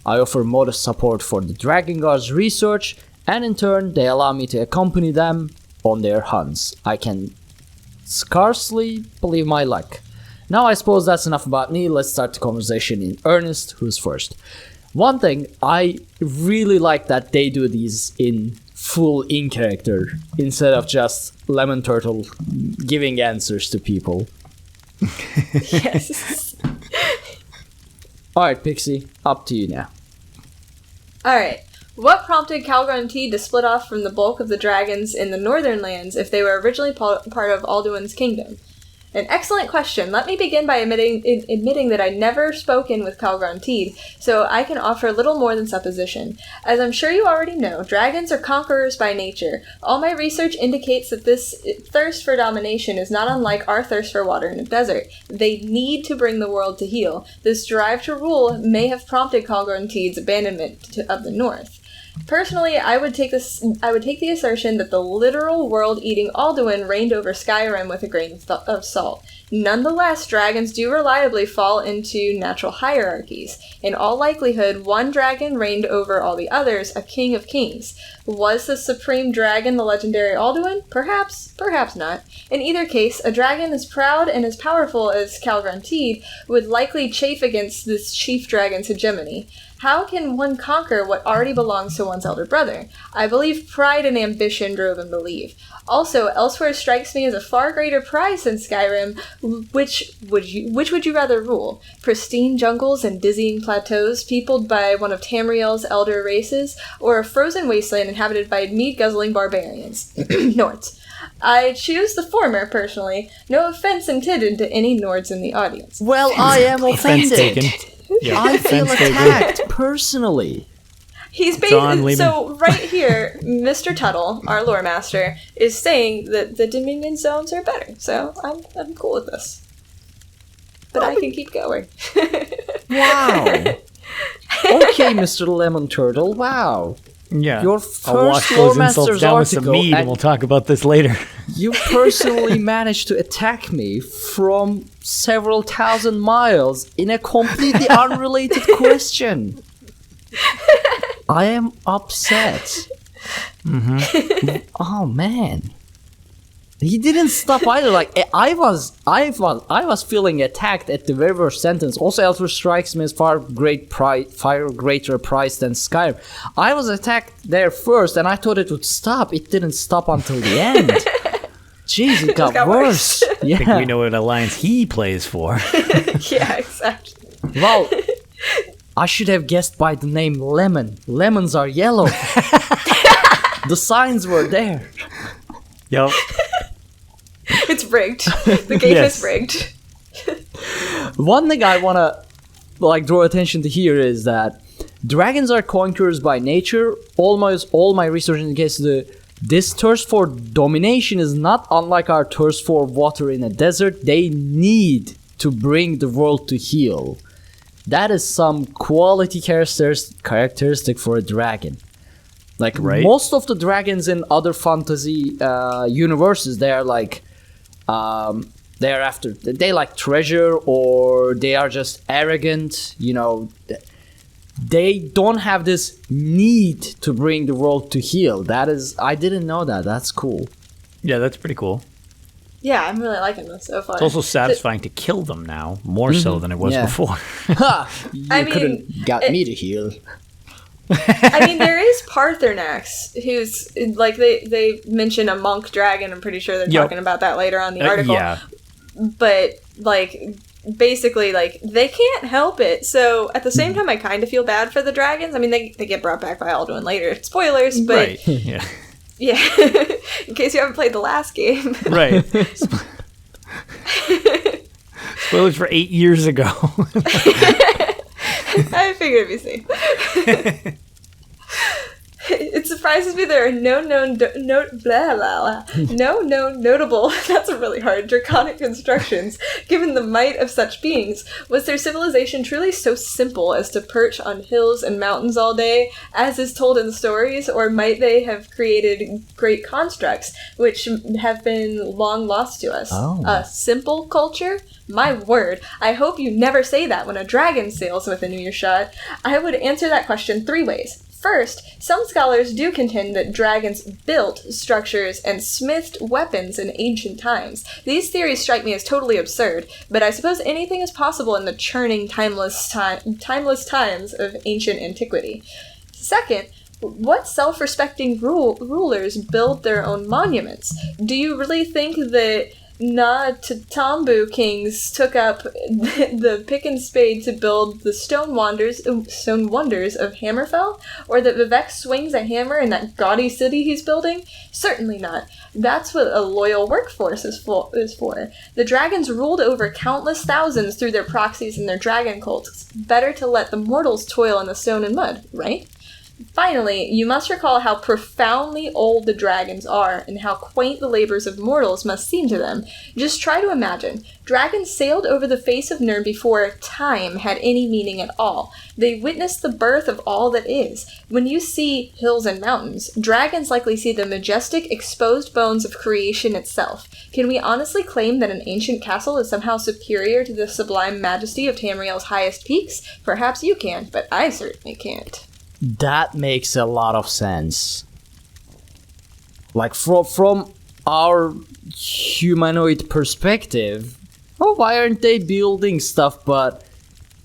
I offer modest support for the Dragon Guard's research, and in turn, they allow me to accompany them on their hunts. I can scarcely believe my luck. Now I suppose that's enough about me. Let's start the conversation in earnest. Who's first? One thing, I really like that they do these in full in character instead of just Lemon Turtle giving answers to people. Yes. Alright, Pixie, up to you now. Alright. What prompted Calgron-Tid to split off from the bulk of the dragons in the northern lands if they were originally part of Alduin's kingdom? An excellent question. Let me begin by admitting that I'd never spoken with Calgron-Tid, so I can offer little more than supposition. As I'm sure you already know, dragons are conquerors by nature. All my research indicates that this thirst for domination is not unlike our thirst for water in a desert. They need to bring the world to heal. This drive to rule may have prompted Calgron-Tid's abandonment of the north. Personally, I would take the assertion that the literal world-eating Alduin reigned over Skyrim with a grain of salt. Nonetheless, dragons do reliably fall into natural hierarchies. In all likelihood, one dragon reigned over all the others, a king of kings. Was the supreme dragon the legendary Alduin? Perhaps, perhaps not. In either case, a dragon as proud and as powerful as Calgranteed would likely chafe against this chief dragon's hegemony. How can one conquer what already belongs to one's elder brother? I believe pride and ambition drove him to leave. Also, Elsewhere strikes me as a far greater prize than Skyrim. Which would you rather rule? Pristine jungles and dizzying plateaus peopled by one of Tamriel's elder races, or a frozen wasteland inhabited by meat-guzzling barbarians? Nords. I choose the former, personally. No offense intended to any Nords in the audience. Well, I am offended. Yeah, I feel attacked personally. He's basically so right here. Mr. Tuttle, our Loremaster, is saying that the Dominion zones are better. So I'm cool with this, but I can keep going. Wow. Okay, Mr. Lemon Turtle. Wow. Yeah. Your I'll wash first those insults Loremaster's down with some article, mead, and we'll talk about this later. You personally managed to attack me from several thousand miles in a completely unrelated question. I am upset. Mm-hmm. Oh man, he didn't stop either. Like I was feeling attacked at the very first sentence. Also, Elsewhere strikes me as far greater price than Skyrim. I was attacked there first, and I thought it would stop. It didn't stop until the end. Jeez, it got worse. Yeah. I think we know what alliance he plays for. Yeah, exactly. Well, I should have guessed by the name Lemon. Lemons are yellow. The signs were there. Yep. It's rigged. The game is rigged. One thing I wanna draw attention to here is that dragons are conquerors by nature. Almost all my research indicates this thirst for domination is not unlike our thirst for water in a desert. They need to bring the world to heel. That is some quality characteristic for a dragon. Right. Most of the dragons in other fantasy universes, they are they like treasure, or they are just arrogant. They don't have this need to bring the world to heel. I didn't know that. That's cool. Yeah, that's pretty cool. Yeah, I'm really liking this so far. It's also satisfying to kill them now, more so than it was before. You couldn't got me to heal. I mean, there is Parthenax, who's they mention a monk dragon. I'm pretty sure they're talking about that later on in the article. Yeah. But basically, they can't help it. So at the same time, I kind of feel bad for the dragons. I mean, they get brought back by Alduin later. Spoilers, but right. Yeah. Yeah. In case you haven't played the last game. Right. Spoilers for 8 years ago. I figured it'd be safe. It surprises me there are no known notable, that's really hard, draconic constructions, given the might of such beings. Was their civilization truly so simple as to perch on hills and mountains all day, as is told in the stories, or might they have created great constructs, which have been long lost to us? Oh. A simple culture? My word, I hope you never say that when a dragon sails within earshot. I would answer that question 3 ways. First, some scholars do contend that dragons built structures and smithed weapons in ancient times. These theories strike me as totally absurd, but I suppose anything is possible in the churning, timeless times of ancient antiquity. Second, what self-respecting rulers build their own monuments? Do you really think that Tatambu kings took up the pick and spade to build the stone wonders of Hammerfell? Or that Vivek swings a hammer in that gaudy city he's building? Certainly not. That's what a loyal workforce is for. The dragons ruled over countless thousands through their proxies and their dragon cults. Better to let the mortals toil in the stone and mud, right? Finally, you must recall how profoundly old the dragons are and how quaint the labors of mortals must seem to them. Just try to imagine. Dragons sailed over the face of Nirn before time had any meaning at all. They witnessed the birth of all that is. When you see hills and mountains, dragons likely see the majestic, exposed bones of creation itself. Can we honestly claim that an ancient castle is somehow superior to the sublime majesty of Tamriel's highest peaks? Perhaps you can, but I certainly can't. That makes a lot of sense. Like, from our humanoid perspective, why aren't they building stuff, but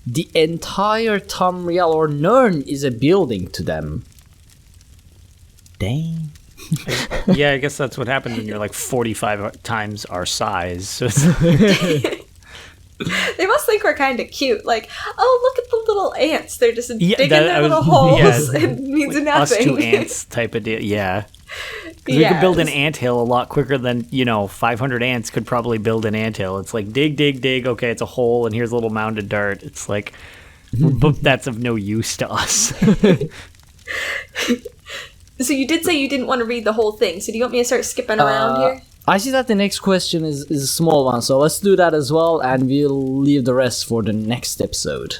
the entire Tamriel or Nirn is a building to them? Dang. Yeah, I guess that's what happened when you're like 45 times our size. So it's They must think we're kind of cute. Like, oh, look at the little ants. They're just digging their little holes. It means like nothing. Us two ants type of deal. Yeah. We could build an anthill a lot quicker than, 500 ants could probably build an anthill. It's like, dig, dig, dig. Okay, it's a hole, and here's a little mound of dirt. It's like, but that's of no use to us. So you did say you didn't want to read the whole thing. So do you want me to start skipping around here? I see that the next question is a small one, so let's do that as well, and we'll leave the rest for the next episode.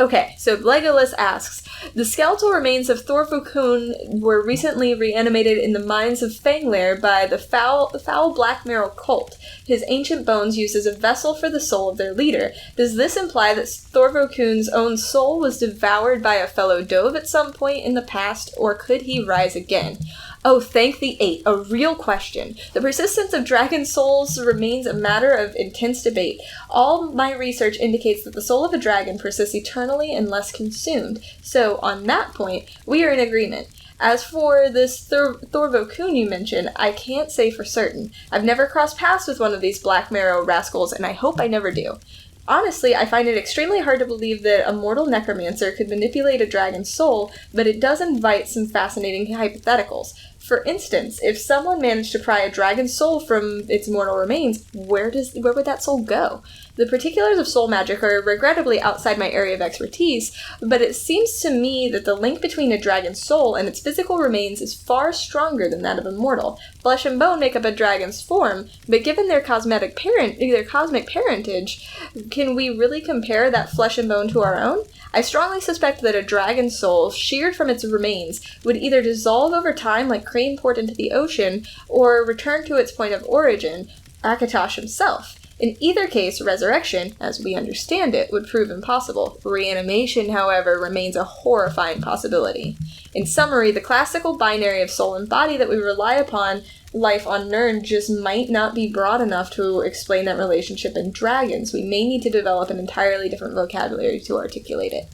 Okay, so Legolas asks, the skeletal remains of Thorvokun were recently reanimated in the mines of Fanglair by the foul Black Marrow cult, his ancient bones used as a vessel for the soul of their leader. Does this imply that Thorvokun's own soul was devoured by a fellow dove at some point in the past, or could he rise again? Oh, thank the 8. A real question. The persistence of dragon souls remains a matter of intense debate. All my research indicates that the soul of a dragon persists eternally unless consumed. So, on that point, we are in agreement. As for this Thorvokun you mentioned, I can't say for certain. I've never crossed paths with one of these Black Marrow rascals, and I hope I never do. Honestly, I find it extremely hard to believe that a mortal necromancer could manipulate a dragon's soul, but it does invite some fascinating hypotheticals. For instance, if someone managed to pry a dragon's soul from its mortal remains, where would that soul go? The particulars of soul magic are regrettably outside my area of expertise, but it seems to me that the link between a dragon's soul and its physical remains is far stronger than that of a mortal. Flesh and bone make up a dragon's form, but given their cosmic parentage, can we really compare that flesh and bone to our own? I strongly suspect that a dragon's soul, sheared from its remains, would either dissolve over time like crane poured into the ocean, or return to its point of origin, Akatosh himself. In either case, resurrection, as we understand it, would prove impossible. Reanimation, however, remains a horrifying possibility. In summary, the classical binary of soul and body that we rely upon life on Nirn just might not be broad enough to explain that relationship in dragons. We may need to develop an entirely different vocabulary to articulate it.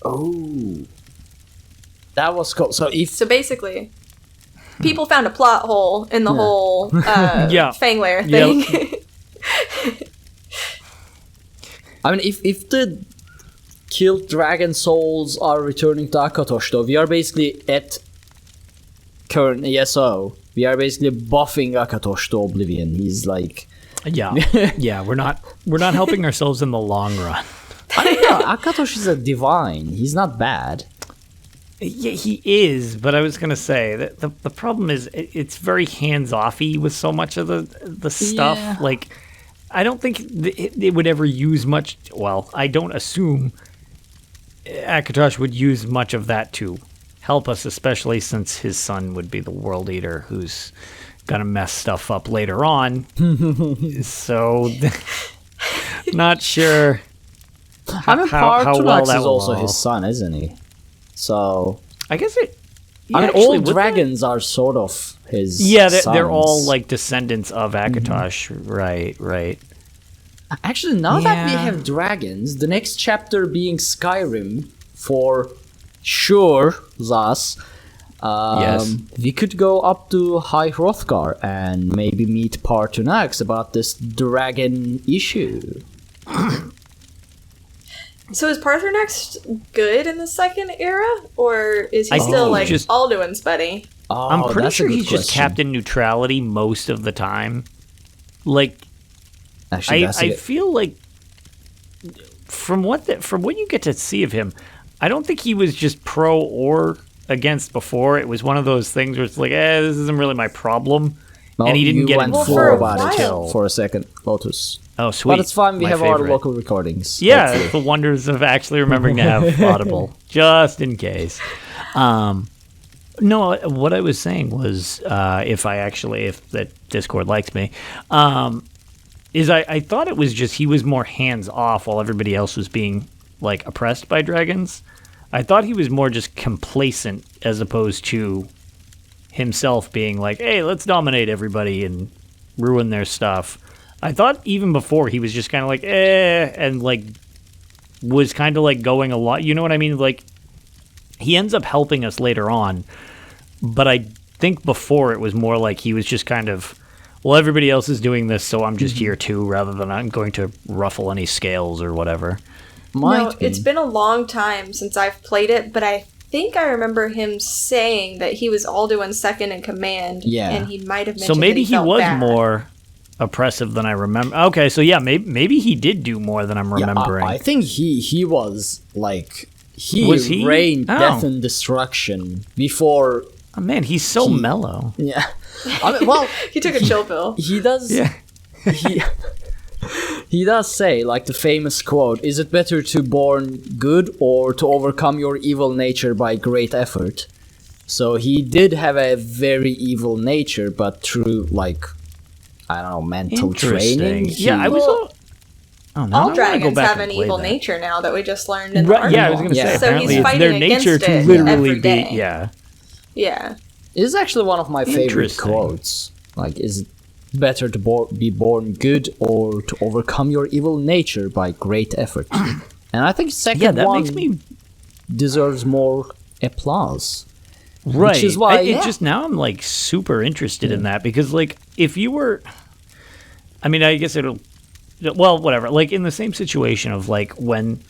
Oh. That was cool. So basically, people found a plot hole in the whole Fanglair thing. Yep. I mean, if the killed dragon souls are returning to Akatosh, though, we are basically at current ESO. We are basically buffing Akatosh to oblivion. He's like, yeah, we're not helping ourselves in the long run. I don't know. Akatosh is a divine. He's not bad. Yeah, he is, but I was gonna say that the problem is it's very hands-offy with so much of the stuff. Yeah. Like, I don't think it would ever use much. Well, I don't assume Akatosh would use much of that to help us, especially since his son would be the World Eater, who's gonna mess stuff up later on. So, not sure. I mean, how well that is will also all. his son, isn't he? So I guess it. I mean, actually, all would dragons are sort of his. Yeah, sons. they're all like descendants of Akatosh. Right. Actually, now that we Yeah. have dragons, the next chapter being Skyrim, for sure, thus, Yes. we could go up to High Hrothgar and maybe meet Partunax about this dragon issue. So is Parthenax good in the second era, or is he I still think like just- Alduin's buddy? Oh, I'm pretty that's a sure good he's just question. Captain Neutrality most of the time. Like, Actually, I feel like from what you get to see of him, I don't think he was just pro or against before. It was one of those things where it's like, this isn't really my problem. No, and he didn't get went involved for a about it while. for a second, Lotus. Oh, sweet. But it's fine. We My have our favorite. local recordings. Yeah, hopefully. it's the wonders of actually remembering to have Audible, just in case. No, what I was saying was, if the Discord likes me, is I thought it was just he was more hands off while everybody else was being like oppressed by dragons. I thought he was more just complacent as opposed to himself being like, hey, let's dominate everybody and ruin their stuff. I thought even before he was just kind of like, and like was kind of like going a lot. You know what I mean? Like he ends up helping us later on, but I think before it was more like he was just kind of, well, everybody else is doing this, so I'm just here too, rather than I'm going to ruffle any scales or whatever. It's been a long time since I've played it, but I think I remember him saying that he was Alduin's second in command. Yeah. And he might have mentioned So maybe that he felt was bad. more oppressive than I remember. Okay, so yeah, maybe he did do more than I'm remembering. I think he was like Was he? reigned Oh. death and destruction before. Oh, man, he's so mellow. Yeah, I mean, well, He took a chill pill. he does. Yeah. He does say, like the famous quote, "Is it better to born good or to overcome your evil nature by great effort?" So he did have a very evil nature, but through like, I don't know, mental training. Yeah, I was. Oh, no, I All wanna go dragons back have and an play evil that. nature now that we just learned in the Right, yeah, I was article. going to Yeah. say. So Apparently he's it's fighting their nature against to it literally every be. day. Yeah. Yeah. It is actually one of my favorite Interesting. quotes. Like, is it better to be born good or to overcome your evil nature by great effort? And I think second Yeah, that one makes me. deserves more applause. Right. Which is why, It just now I'm like super interested in that because like if you were, I mean, I guess it'll, well, whatever. Like in the same situation of like when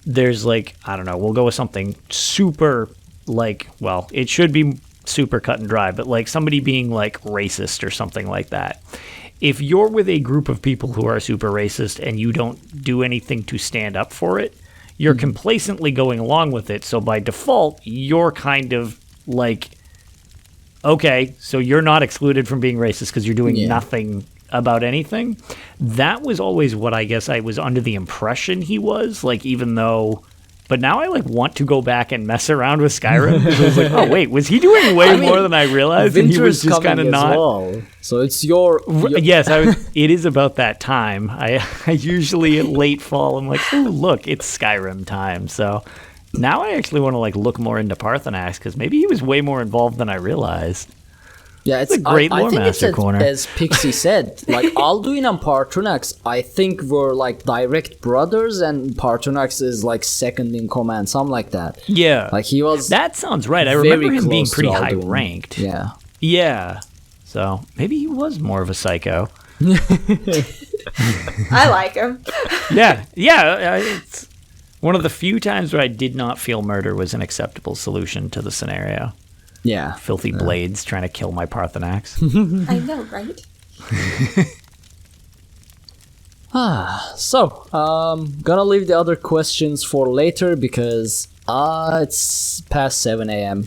there's like, I don't know, we'll go with something super like, well, it should be super cut and dry, but like somebody being like racist or something like that. If you're with a group of people who are super racist and you don't do anything to stand up for it, you're complacently going along with it. So by default, you're kind of like, okay, so you're not excluded from being racist because you're doing nothing about anything. That was always what I guess I was under the impression he was, like, even though, but now I like want to go back and mess around with Skyrim because I was like, oh wait, was he doing way more than I realized? And he was just kind of not. Well. So it's your Yes, it is about that time. I usually at late fall, I'm like, oh look, it's Skyrim time. So now I actually want to like look more into Parthenax because maybe he was way more involved than I realized. Yeah, it's a great I think it's Loremaster corner. as Pixie said, like Alduin and Parthenax, I think were like direct brothers, and Parthenax is like second in command, something like that. Yeah, Like he was. that sounds right. I very remember him being close to pretty high Alduin. ranked. Yeah. Yeah, so maybe he was more of a psycho. I like him. Yeah. It's one of the few times where I did not feel murder was an acceptable solution to the scenario. Yeah. Filthy blades trying to kill my Parthenax. I know, right? So, gonna leave the other questions for later because it's past 7 a.m.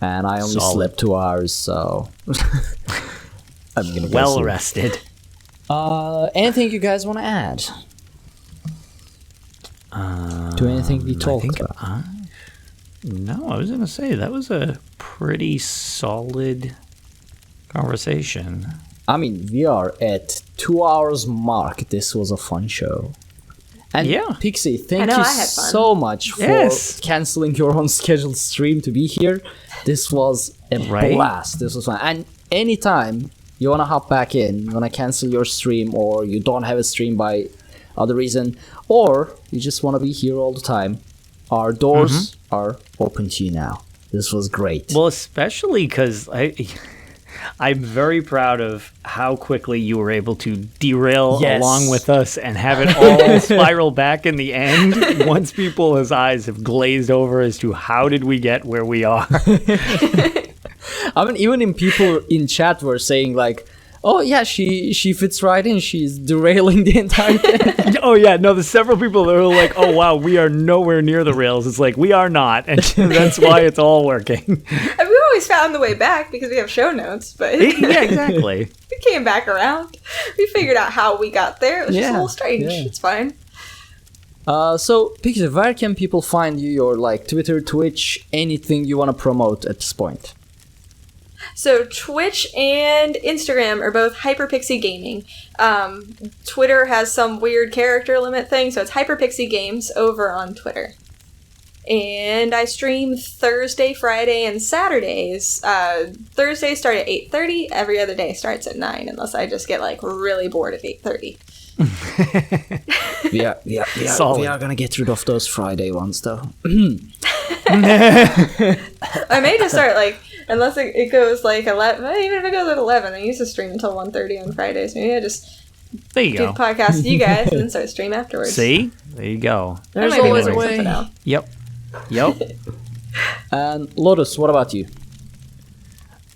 and I only Solid. slept 2 hours, so I'm gonna go Well sleep. rested. Anything you guys want to add? To anything we talked about? No, I was going to say that was a pretty solid conversation. I mean, we are at 2 hours mark. This was a fun show. And Yeah. Pixie, thank know, you I had fun. so much for Yes. canceling your own scheduled stream to be here. This was a Right? blast. This was fun. And anytime you want to hop back in, you want to cancel your stream, or you don't have a stream by other reason, or you just want to be here all the time, our doors are open to you now. This was great. Well, especially because I'm very proud of how quickly you were able to derail Yes. along with us and have it all spiral back in the end once people's eyes have glazed over as to how did we get where we are. I mean, even in people in chat were saying like, Oh yeah, she fits right in. She's derailing the entire thing. Oh yeah, no, there's several people that are like, oh wow, we are nowhere near the rails. It's like, we are not, and that's why it's all working. And we always found the way back because we have show notes, but Yeah, exactly. we came back around. We figured out how we got there. It was just a little strange. Yeah. It's fine. So Pixie, where can people find you? Your like Twitter, Twitch, anything you want to promote at this point? So Twitch and Instagram are both HyperPixie Gaming. Twitter has some weird character limit thing, so it's HyperPixie Games over on Twitter. And I stream Thursday, Friday, and Saturdays. Thursdays start at 8:30. Every other day starts at 9, unless I just get like really bored at 8:30. Yeah. Solid. We are gonna get rid of those Friday ones, though. I may just start like, unless it goes like 11. Even if it goes at 11, I used to stream until 1:30 on Fridays. Maybe I just There you do go. the podcast to you guys and then start stream afterwards. See? There you go. That There's might be always a working something way. out. Yep. And Lotus, what about you?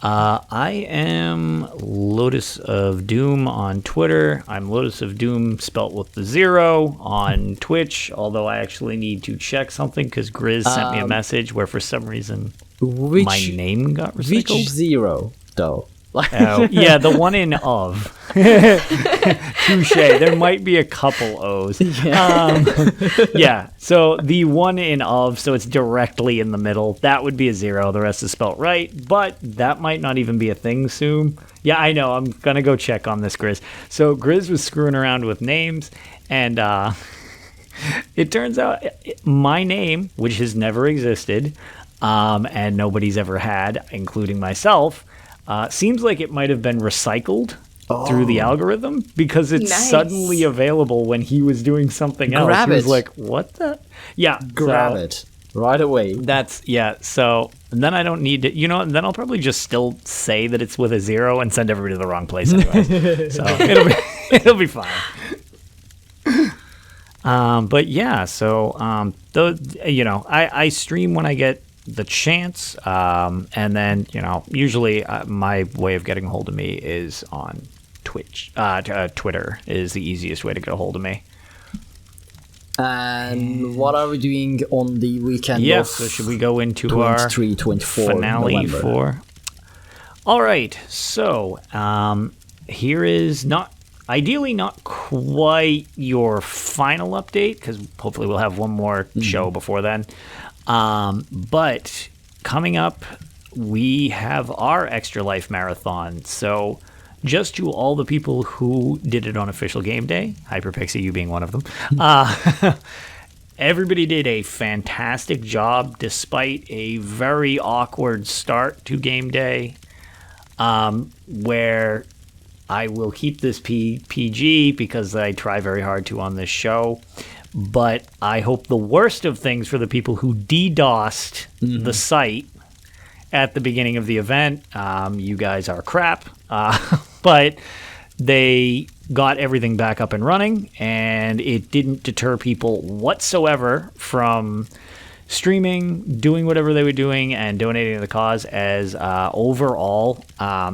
I am Lotus of Doom on Twitter. I'm Lotus of Doom spelt with the 0 on Twitch, although I actually need to check something because Grizz sent me a message where for some reason my name got recycled. Which 0 though? Oh, yeah, the one in of. Touche. There might be a couple O's. Yeah, so the one in of, so it's directly in the middle. That would be a 0. The rest is spelt right, but that might not even be a thing soon. Yeah, I know. I'm going to go check on this, Grizz. So Grizz was screwing around with names, and it turns out my name, which has never existed, and nobody's ever had, including myself, seems like it might have been recycled through the algorithm because it's suddenly available when he was doing something else. Grab he was it. like, what the? Yeah. Grab it right away. So and then I don't need to, and then I'll probably just still say that it's with a 0 and send everybody to the wrong place anyway. So it'll be fine. But yeah, so I stream when I get the chance, and then usually my way of getting a hold of me is on Twitch. Twitter is the easiest way to get a hold of me. And what are we doing on the weekend? Yeah, of so should we go into 23, our 24 finale November? for? All right, so here is ideally not quite your final update because hopefully we'll have one more show before then. But coming up, we have our Extra Life Marathon. So just to all the people who did it on official game day, HyperPixie, you being one of them, everybody did a fantastic job despite a very awkward start to game day, where I will keep this PG because I try very hard to on this show. But I hope the worst of things for the people who DDoSed the site at the beginning of the event. You guys are crap. But they got everything back up and running, and it didn't deter people whatsoever from streaming, doing whatever they were doing, and donating to the cause. As overall,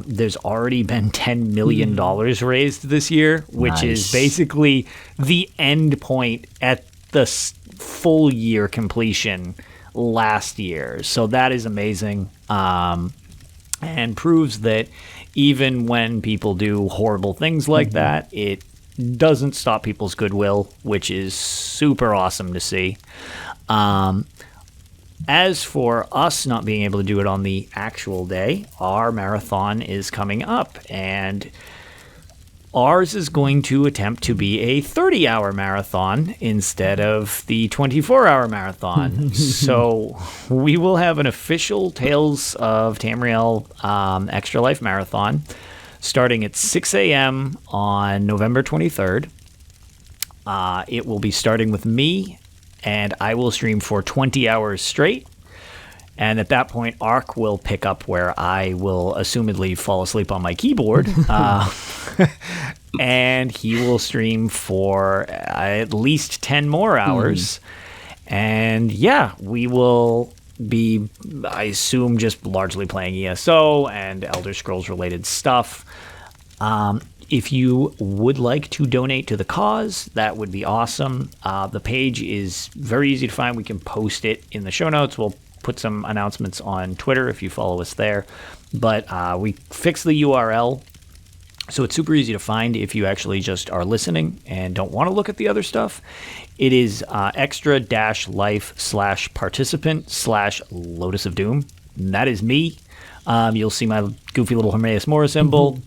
there's already been $10 million raised this year, which is basically the end point at the full year completion last year. So that is amazing, and proves that even when people do horrible things like that, it doesn't stop people's goodwill, which is super awesome to see. As for us not being able to do it on the actual day, our marathon is coming up, and ours is going to attempt to be a 30-hour marathon instead of the 24-hour marathon. So we will have an official Tales of Tamriel Extra Life Marathon starting at 6 a.m. on November 23rd. It will be starting with me, and I will stream for 20 hours straight. And at that point, Ark will pick up where I will assumedly fall asleep on my keyboard. And he will stream for at least 10 more hours. And yeah, we will be, I assume, just largely playing ESO and Elder Scrolls related stuff. If you would like to donate to the cause, that would be awesome. The page is very easy to find. We can post it in the show notes. We'll put some announcements on Twitter if you follow us there. But we fixed the URL, so it's super easy to find if you actually just are listening and don't want to look at the other stuff. It is extra-life/participant/Lotus of Doom. And that is me. You'll see my goofy little Hermaeus Mora symbol.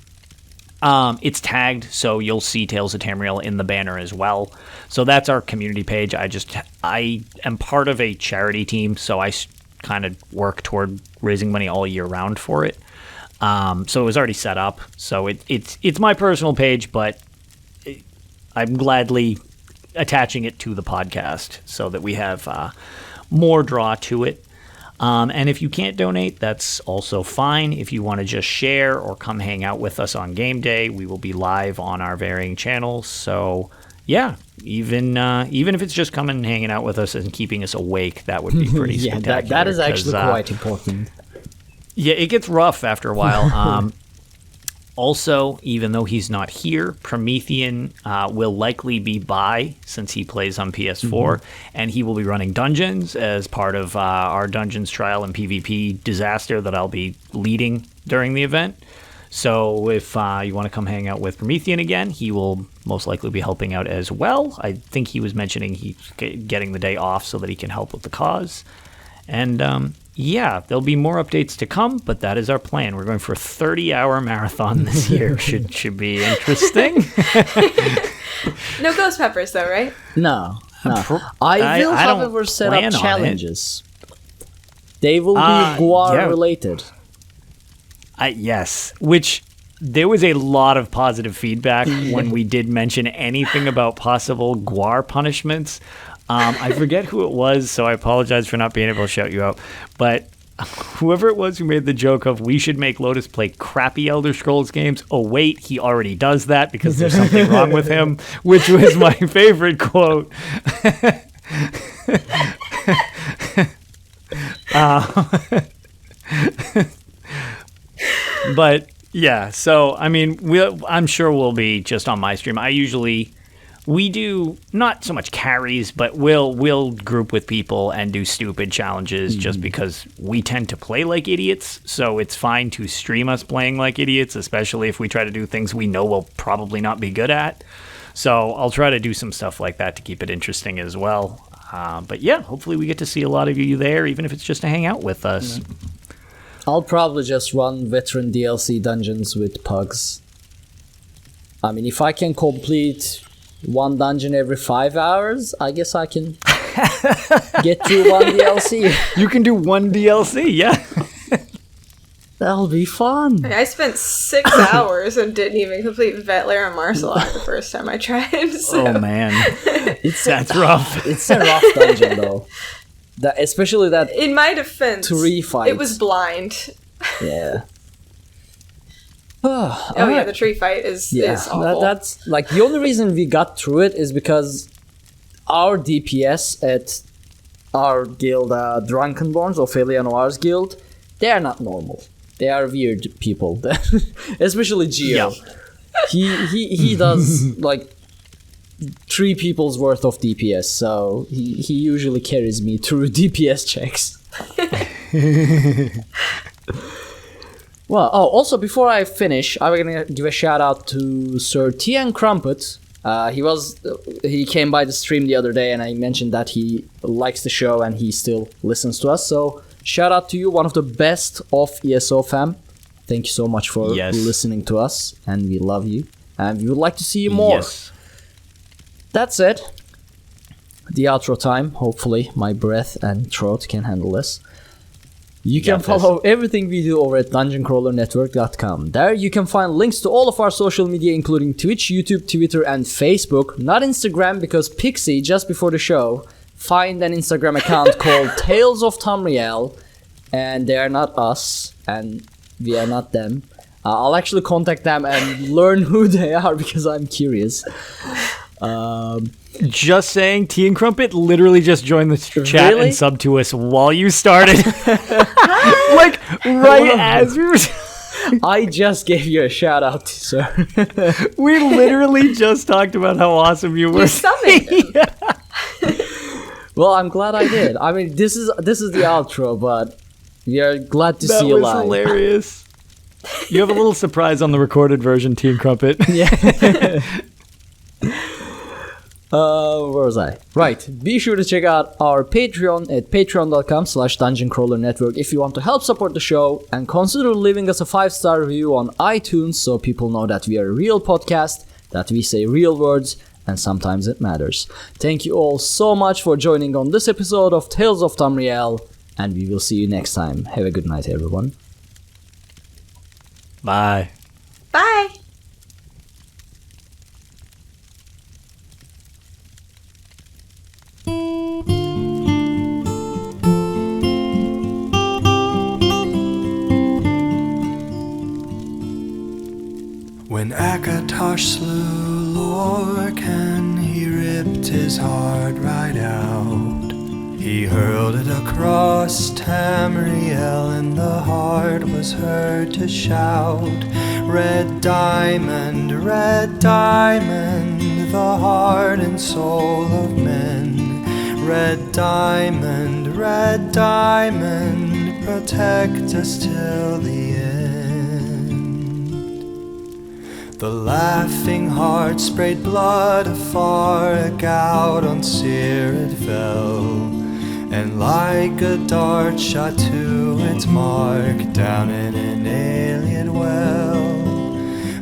It's tagged, so you'll see Tales of Tamriel in the banner as well. So that's our community page. I am part of a charity team, so I kind of work toward raising money all year round for it. So it was already set up. So it's my personal page, but I'm gladly attaching it to the podcast so that we have more draw to it. And if you can't donate, that's also fine. If you want to just share or come hang out with us on game day, we will be live on our varying channels. So yeah, even if it's just coming and hanging out with us and keeping us awake, that would be pretty spectacular. That is actually quite important. Yeah, it gets rough after a while. Also, even though he's not here, Promethean will likely be by, since he plays on PS4, and he will be running dungeons as part of our Dungeons trial and PvP disaster that I'll be leading during the event. So if you want to come hang out with Promethean again, he will most likely be helping out as well. I think he was mentioning he's getting the day off so that he can help with the cause. And yeah, there'll be more updates to come, but that is our plan. We're going for a 30-hour marathon this year. should be interesting. No ghost peppers, though, right? No. I will, however, set up challenges. They will be Guar-related. Yes, which there was a lot of positive feedback when we did mention anything about possible Guar punishments. I forget who it was, so I apologize for not being able to shout you out. But whoever it was who made the joke of we should make Lotus play crappy Elder Scrolls games. Oh, wait, he already does that because there's something wrong with him, which was my favorite quote. But yeah, so I mean, I'm sure we'll be just on my stream. We do not so much carries, but we'll group with people and do stupid challenges just because we tend to play like idiots. So it's fine to stream us playing like idiots, especially if we try to do things we know we'll probably not be good at. So I'll try to do some stuff like that to keep it interesting as well. But yeah, hopefully we get to see a lot of you there, even if it's just to hang out with us. I'll probably just run veteran DLC dungeons with pugs. I mean, if I can complete one dungeon every 5 hours, I guess I can get through one DLC. You can do one DLC, yeah. That'll be fun. I spent 6 hours and didn't even complete Vetlair and Marcelot the first time I tried. So. Oh man, that's rough. It's a rough dungeon though. Especially that. In my defense, tree fight. It was blind. Yeah. Yeah, the tree fight is awful. That's like the only reason we got through it is because our DPS at our guild, Drunkenborns, Ophelia Noir's guild, they are not normal. They are weird people, especially Geo. Yeah. He does like 3 people's worth of DPS, so he usually carries me through DPS checks. Well, also before I finish, I'm gonna give a shout out to Sir Tian Crumpet. He came by the stream the other day, and I mentioned that he likes the show and he still listens to us. So shout out to you, one of the best of ESO fam. Thank you so much for listening to us, and we love you, and we would like to see you more. Yes. That's it. The outro time. Hopefully, my breath and throat can handle this. You can follow everything we do over at dungeoncrawlernetwork.com. There you can find links to all of our social media, including Twitch, YouTube, Twitter, and Facebook. Not Instagram, because Pixie, just before the show, find an Instagram account called Tales of Tamriel, and they are not us, and we are not them. I'll actually contact them and learn who they are, because I'm curious. Just saying, T and Crumpet literally just joined the chat and subbed to us while you started. Like, right as we were... I just gave you a shout out, sir. We literally just talked about how awesome you were. You summoned him. Well, I'm glad I did. I mean, this is the outro, but we are glad to see you live. That was hilarious. You have a little surprise on the recorded version, Team Crumpet. Yeah. Where was I? Right. Be sure to check out our Patreon at patreon.com/dungeoncrawlernetwork if you want to help support the show, and consider leaving us a 5-star review on iTunes so people know that we are a real podcast, that we say real words, and sometimes it matters. Thank you all so much for joining on this episode of Tales of Tamriel, and we will see you next time. Have a good night, everyone. Bye. Bye. When Akatosh slew Lorcan, he ripped his heart right out. He hurled it across Tamriel, and the heart was heard to shout, red diamond, the heart and soul of men. Red diamond, protect us till the end. The laughing heart sprayed blood afar, a gout on Seer it fell, and like a dart shot to its mark down in an alien well.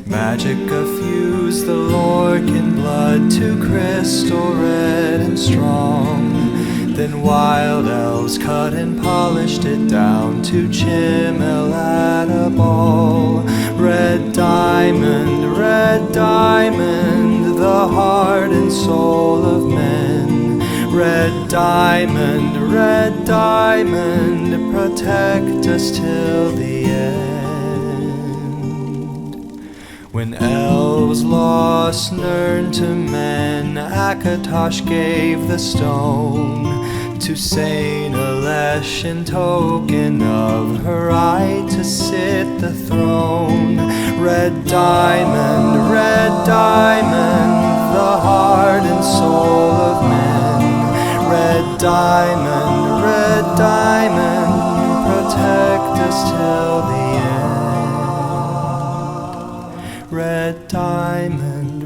Magic effused the Lorcan blood to crystal red and strong. Then wild elves cut and polished it down to chimel at a ball. Red diamond, the heart and soul of men. Red diamond, protect us till the end. When elves lost Nirn to men, Akatosh gave the stone to Saint Alesh in token of her right to sit the throne. Red diamond, the heart and soul of men. Red diamond, protect us till the end. Red diamond,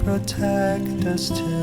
protect us till